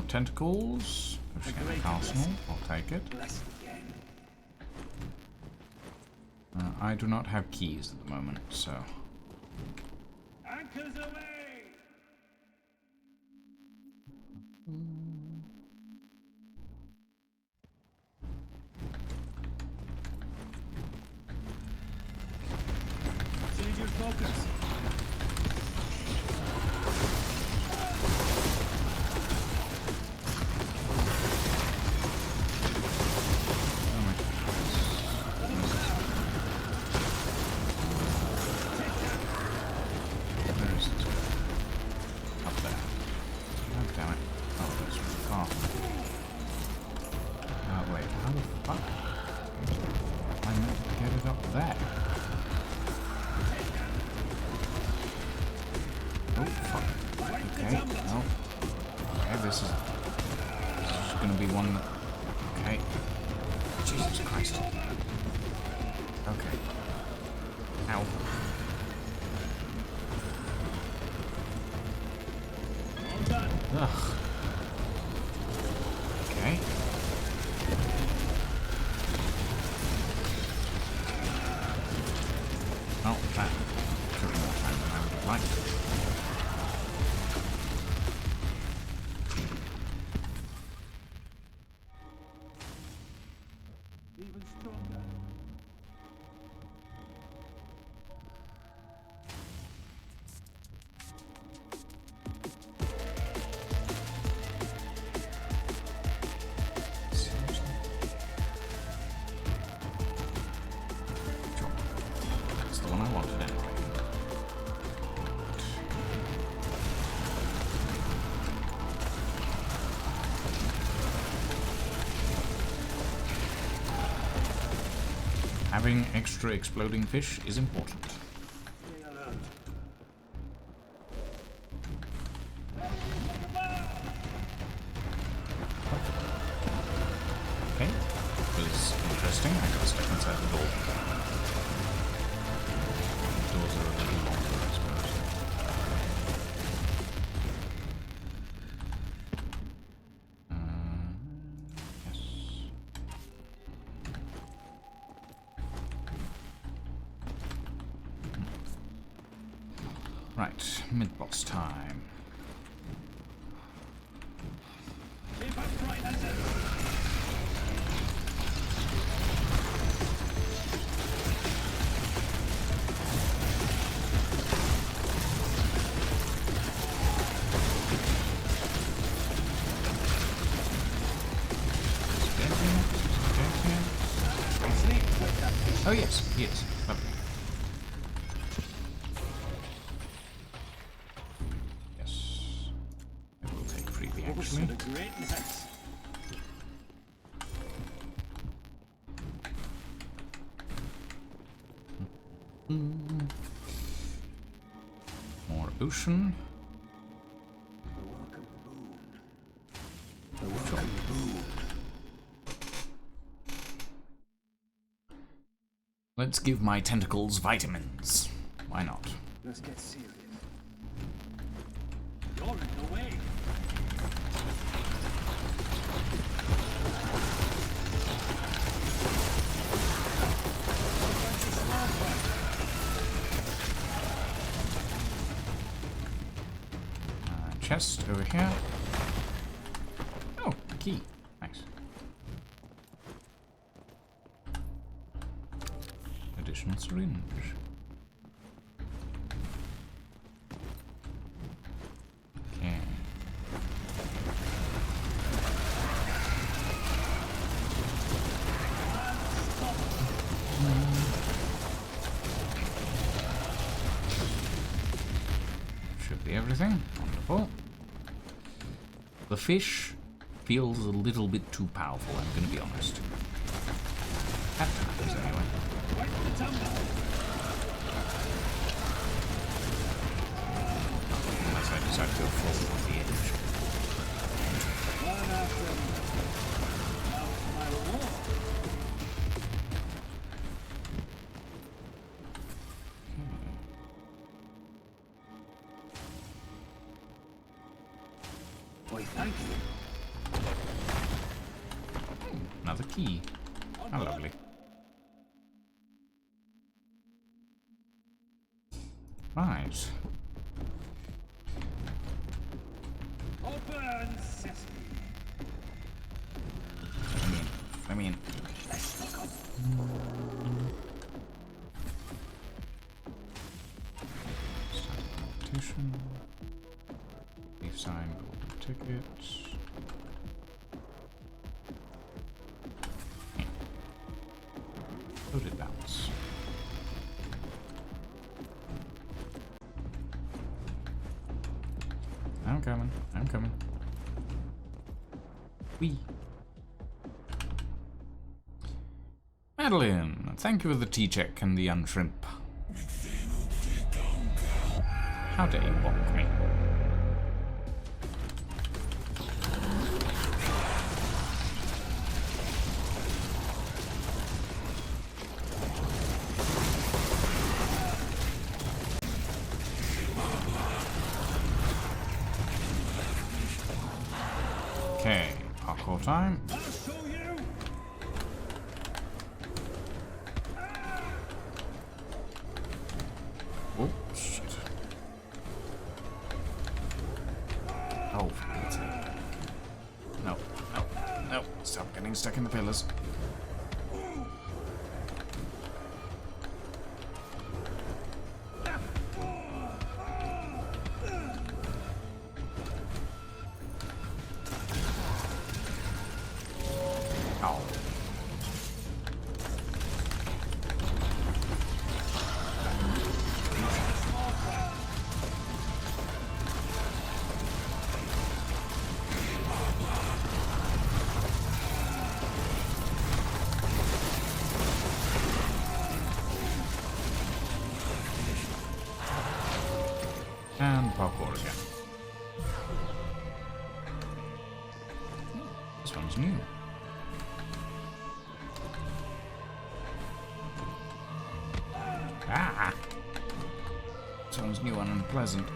Tentacles. Arsenal. I'll take it. I do not have keys at the moment, so. Anchors away! Change your focus. Having extra exploding fish is important. Okay, that is interesting. I gotta step inside the door. The doors are a little longer, I suppose. Yes. Right, mid-boss time. Oh yes, he is. Lovely. Yes. I will take freely, actually. More ocean. Let's give my tentacles vitamins. Why not? Let's get serious. You're in the way. Chest over here. Oh, key. Nice. Additional syringe. Okay. Should be everything. Wonderful. The fish feels a little bit too powerful, I'm gonna be honest. At times, anyway. Unless I decide to go full off the edge. One after another. Now for my reward. Why, thank you. Another key. How lovely. Right. Open sesame. I mean. Competition. Leaf sign, golden tickets. Loaded bounce. I'm coming. I'm coming. Wee. Madeline, thank you for the tea check and the unshrimp. How dare you mock me? Okay, parkour time. Oh, shit. Oh, for God's sake. No, no, no. Stop getting stuck in the pillars. Oh. And parkour again. This one's new. Ah! This one's new and unpleasant.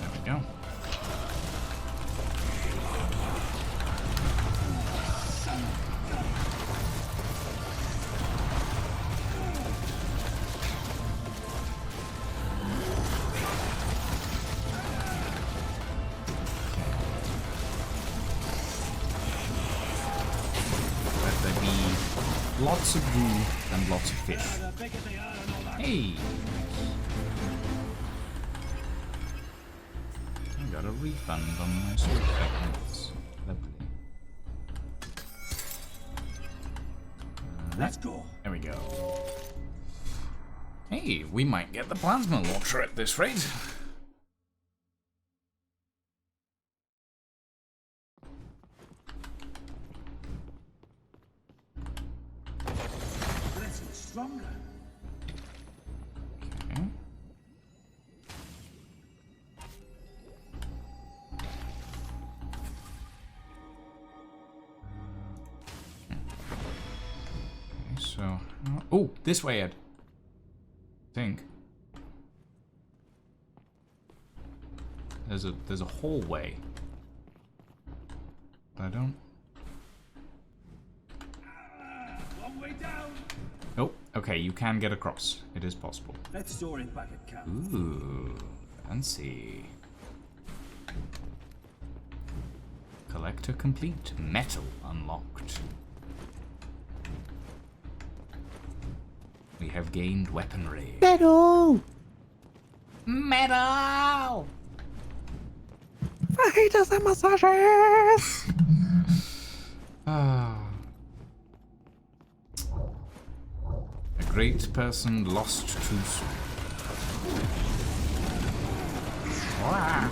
There we go. Let there be lots of goo and lots of fish. Hey! got a refund on my Switch payments. Lovely. Let's go. There we go. Hey, we might get the plasma launcher at this rate. Let's get stronger. Okay. So, oh, this way, Ed. I think there's a hallway. I don't. Long way down. Oh, okay. You can get across. It is possible. Let's store it back at camp. Ooh, fancy. Collector complete. Metal unlocked. We have gained weaponry. Metal! Metal! Fajitas and massages! Ah. A great person lost too soon. Wow.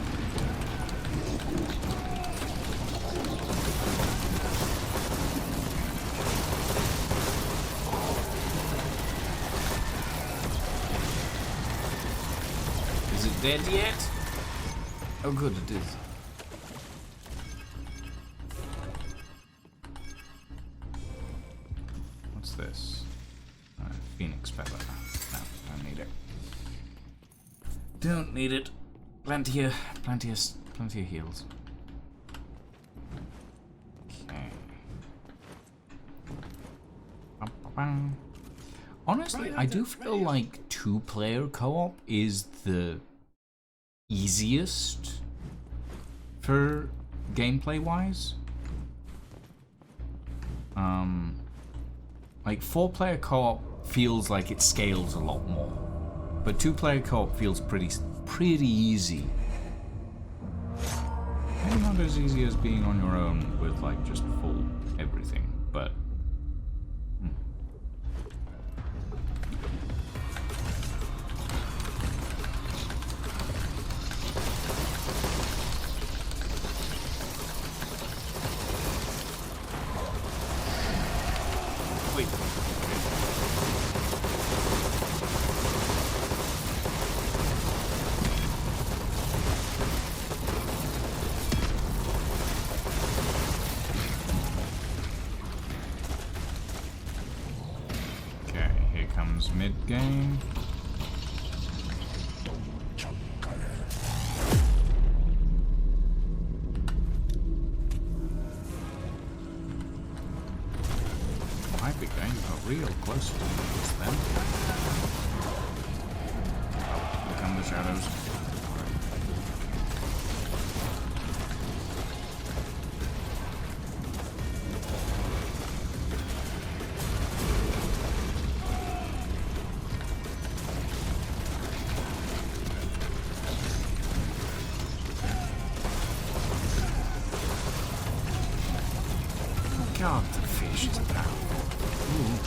Is it dead yet? Oh good, it is. What's this? Phoenix feather. No, don't need it. Don't need it. Plenty of heals. Okay. Honestly, I do feel like two-player co-op is the easiest for gameplay-wise. Like 4-player co-op feels like it scales a lot more, but 2-player co-op feels pretty easy. Maybe not as easy as being on your own with like just full everything, but. Wait. Okay, here comes mid-game. Might be going real close to this then. Here come the shadows. Oh god, the fish is powerful. Ooh.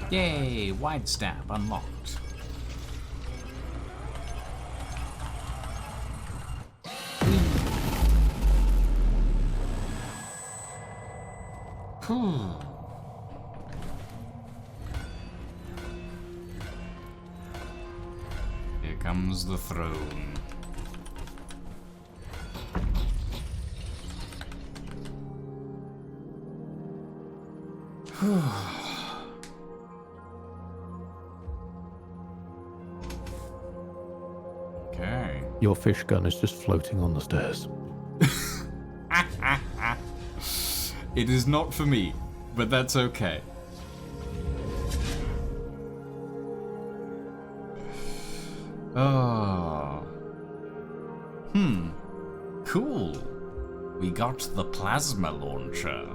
Yay, wide stab unlocked. Here comes the throne. Okay. Your fish gun is just floating on the stairs. It is not for me, but that's okay. Oh. Cool. We got the plasma launcher.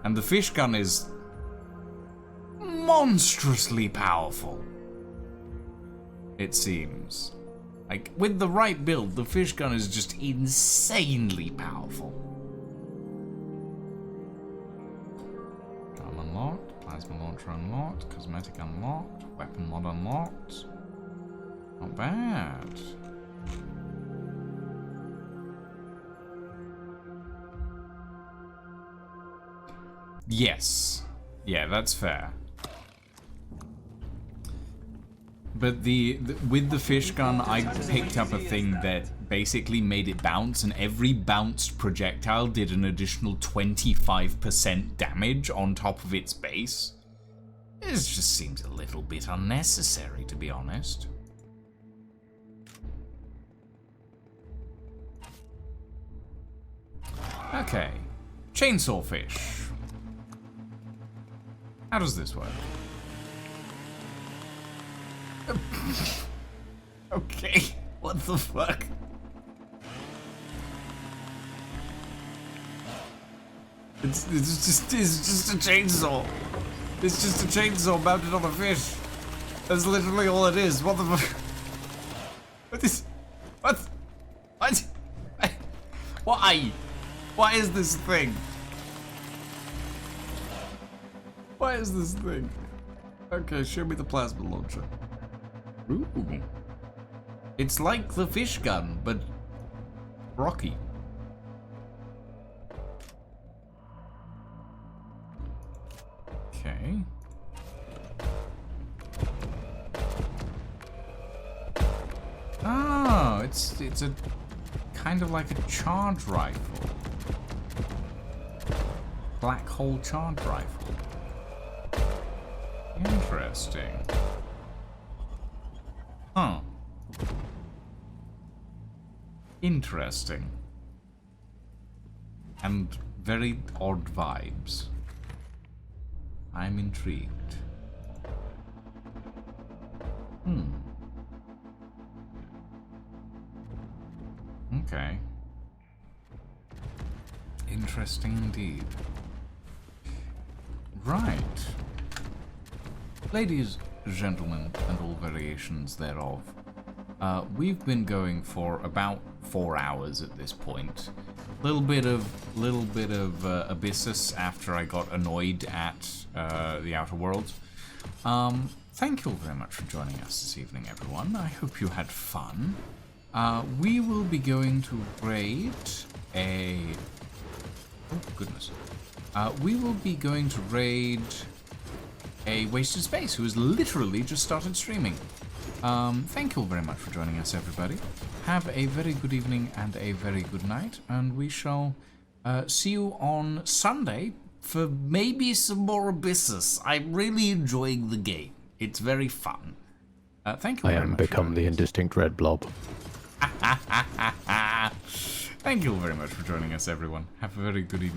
And the fish gun is monstrously powerful. It seems. Like, with the right build, the fish gun is just insanely powerful. Drum unlocked, plasma launcher unlocked, cosmetic unlocked, weapon mod unlocked. Not bad. Yes. Yeah, that's fair. But with the fish gun, I picked up a thing that basically made it bounce, and every bounced projectile did an additional 25% damage on top of its base. It just seems a little bit unnecessary, to be honest. Okay. Chainsaw fish. How does this work? Okay, what the fuck? It's just a chainsaw. It's just a chainsaw mounted on a fish. That's literally all it is. What the fuck? What is? What? What? Why? Why is this thing? Why is this thing? Okay, show me the plasma launcher. Ooh. It's like the fish gun, but rocky. Okay. Oh, it's a kind of like a charge rifle. Black hole charge rifle. Interesting. Huh. Interesting. And very odd vibes. I'm intrigued. Okay. Interesting indeed. Right. Ladies, gentlemen, and all variations thereof, we've been going for about 4 hours at this point. Little bit of Abyssus after I got annoyed at the Outer Worlds. Thank you all very much for joining us this evening, everyone. I hope you had fun. We will be going to raid a... Oh, goodness. We will be going to raid a Wasted Space, who has literally just started streaming. Thank you all very much for joining us, everybody. Have a very good evening and a very good night, and we shall see you on Sunday for maybe some more Abyssus. I'm really enjoying the game. It's very fun. Thank you all very much. I am become the indistinct red blob. Thank you all very much for joining us, everyone. Have a very good evening.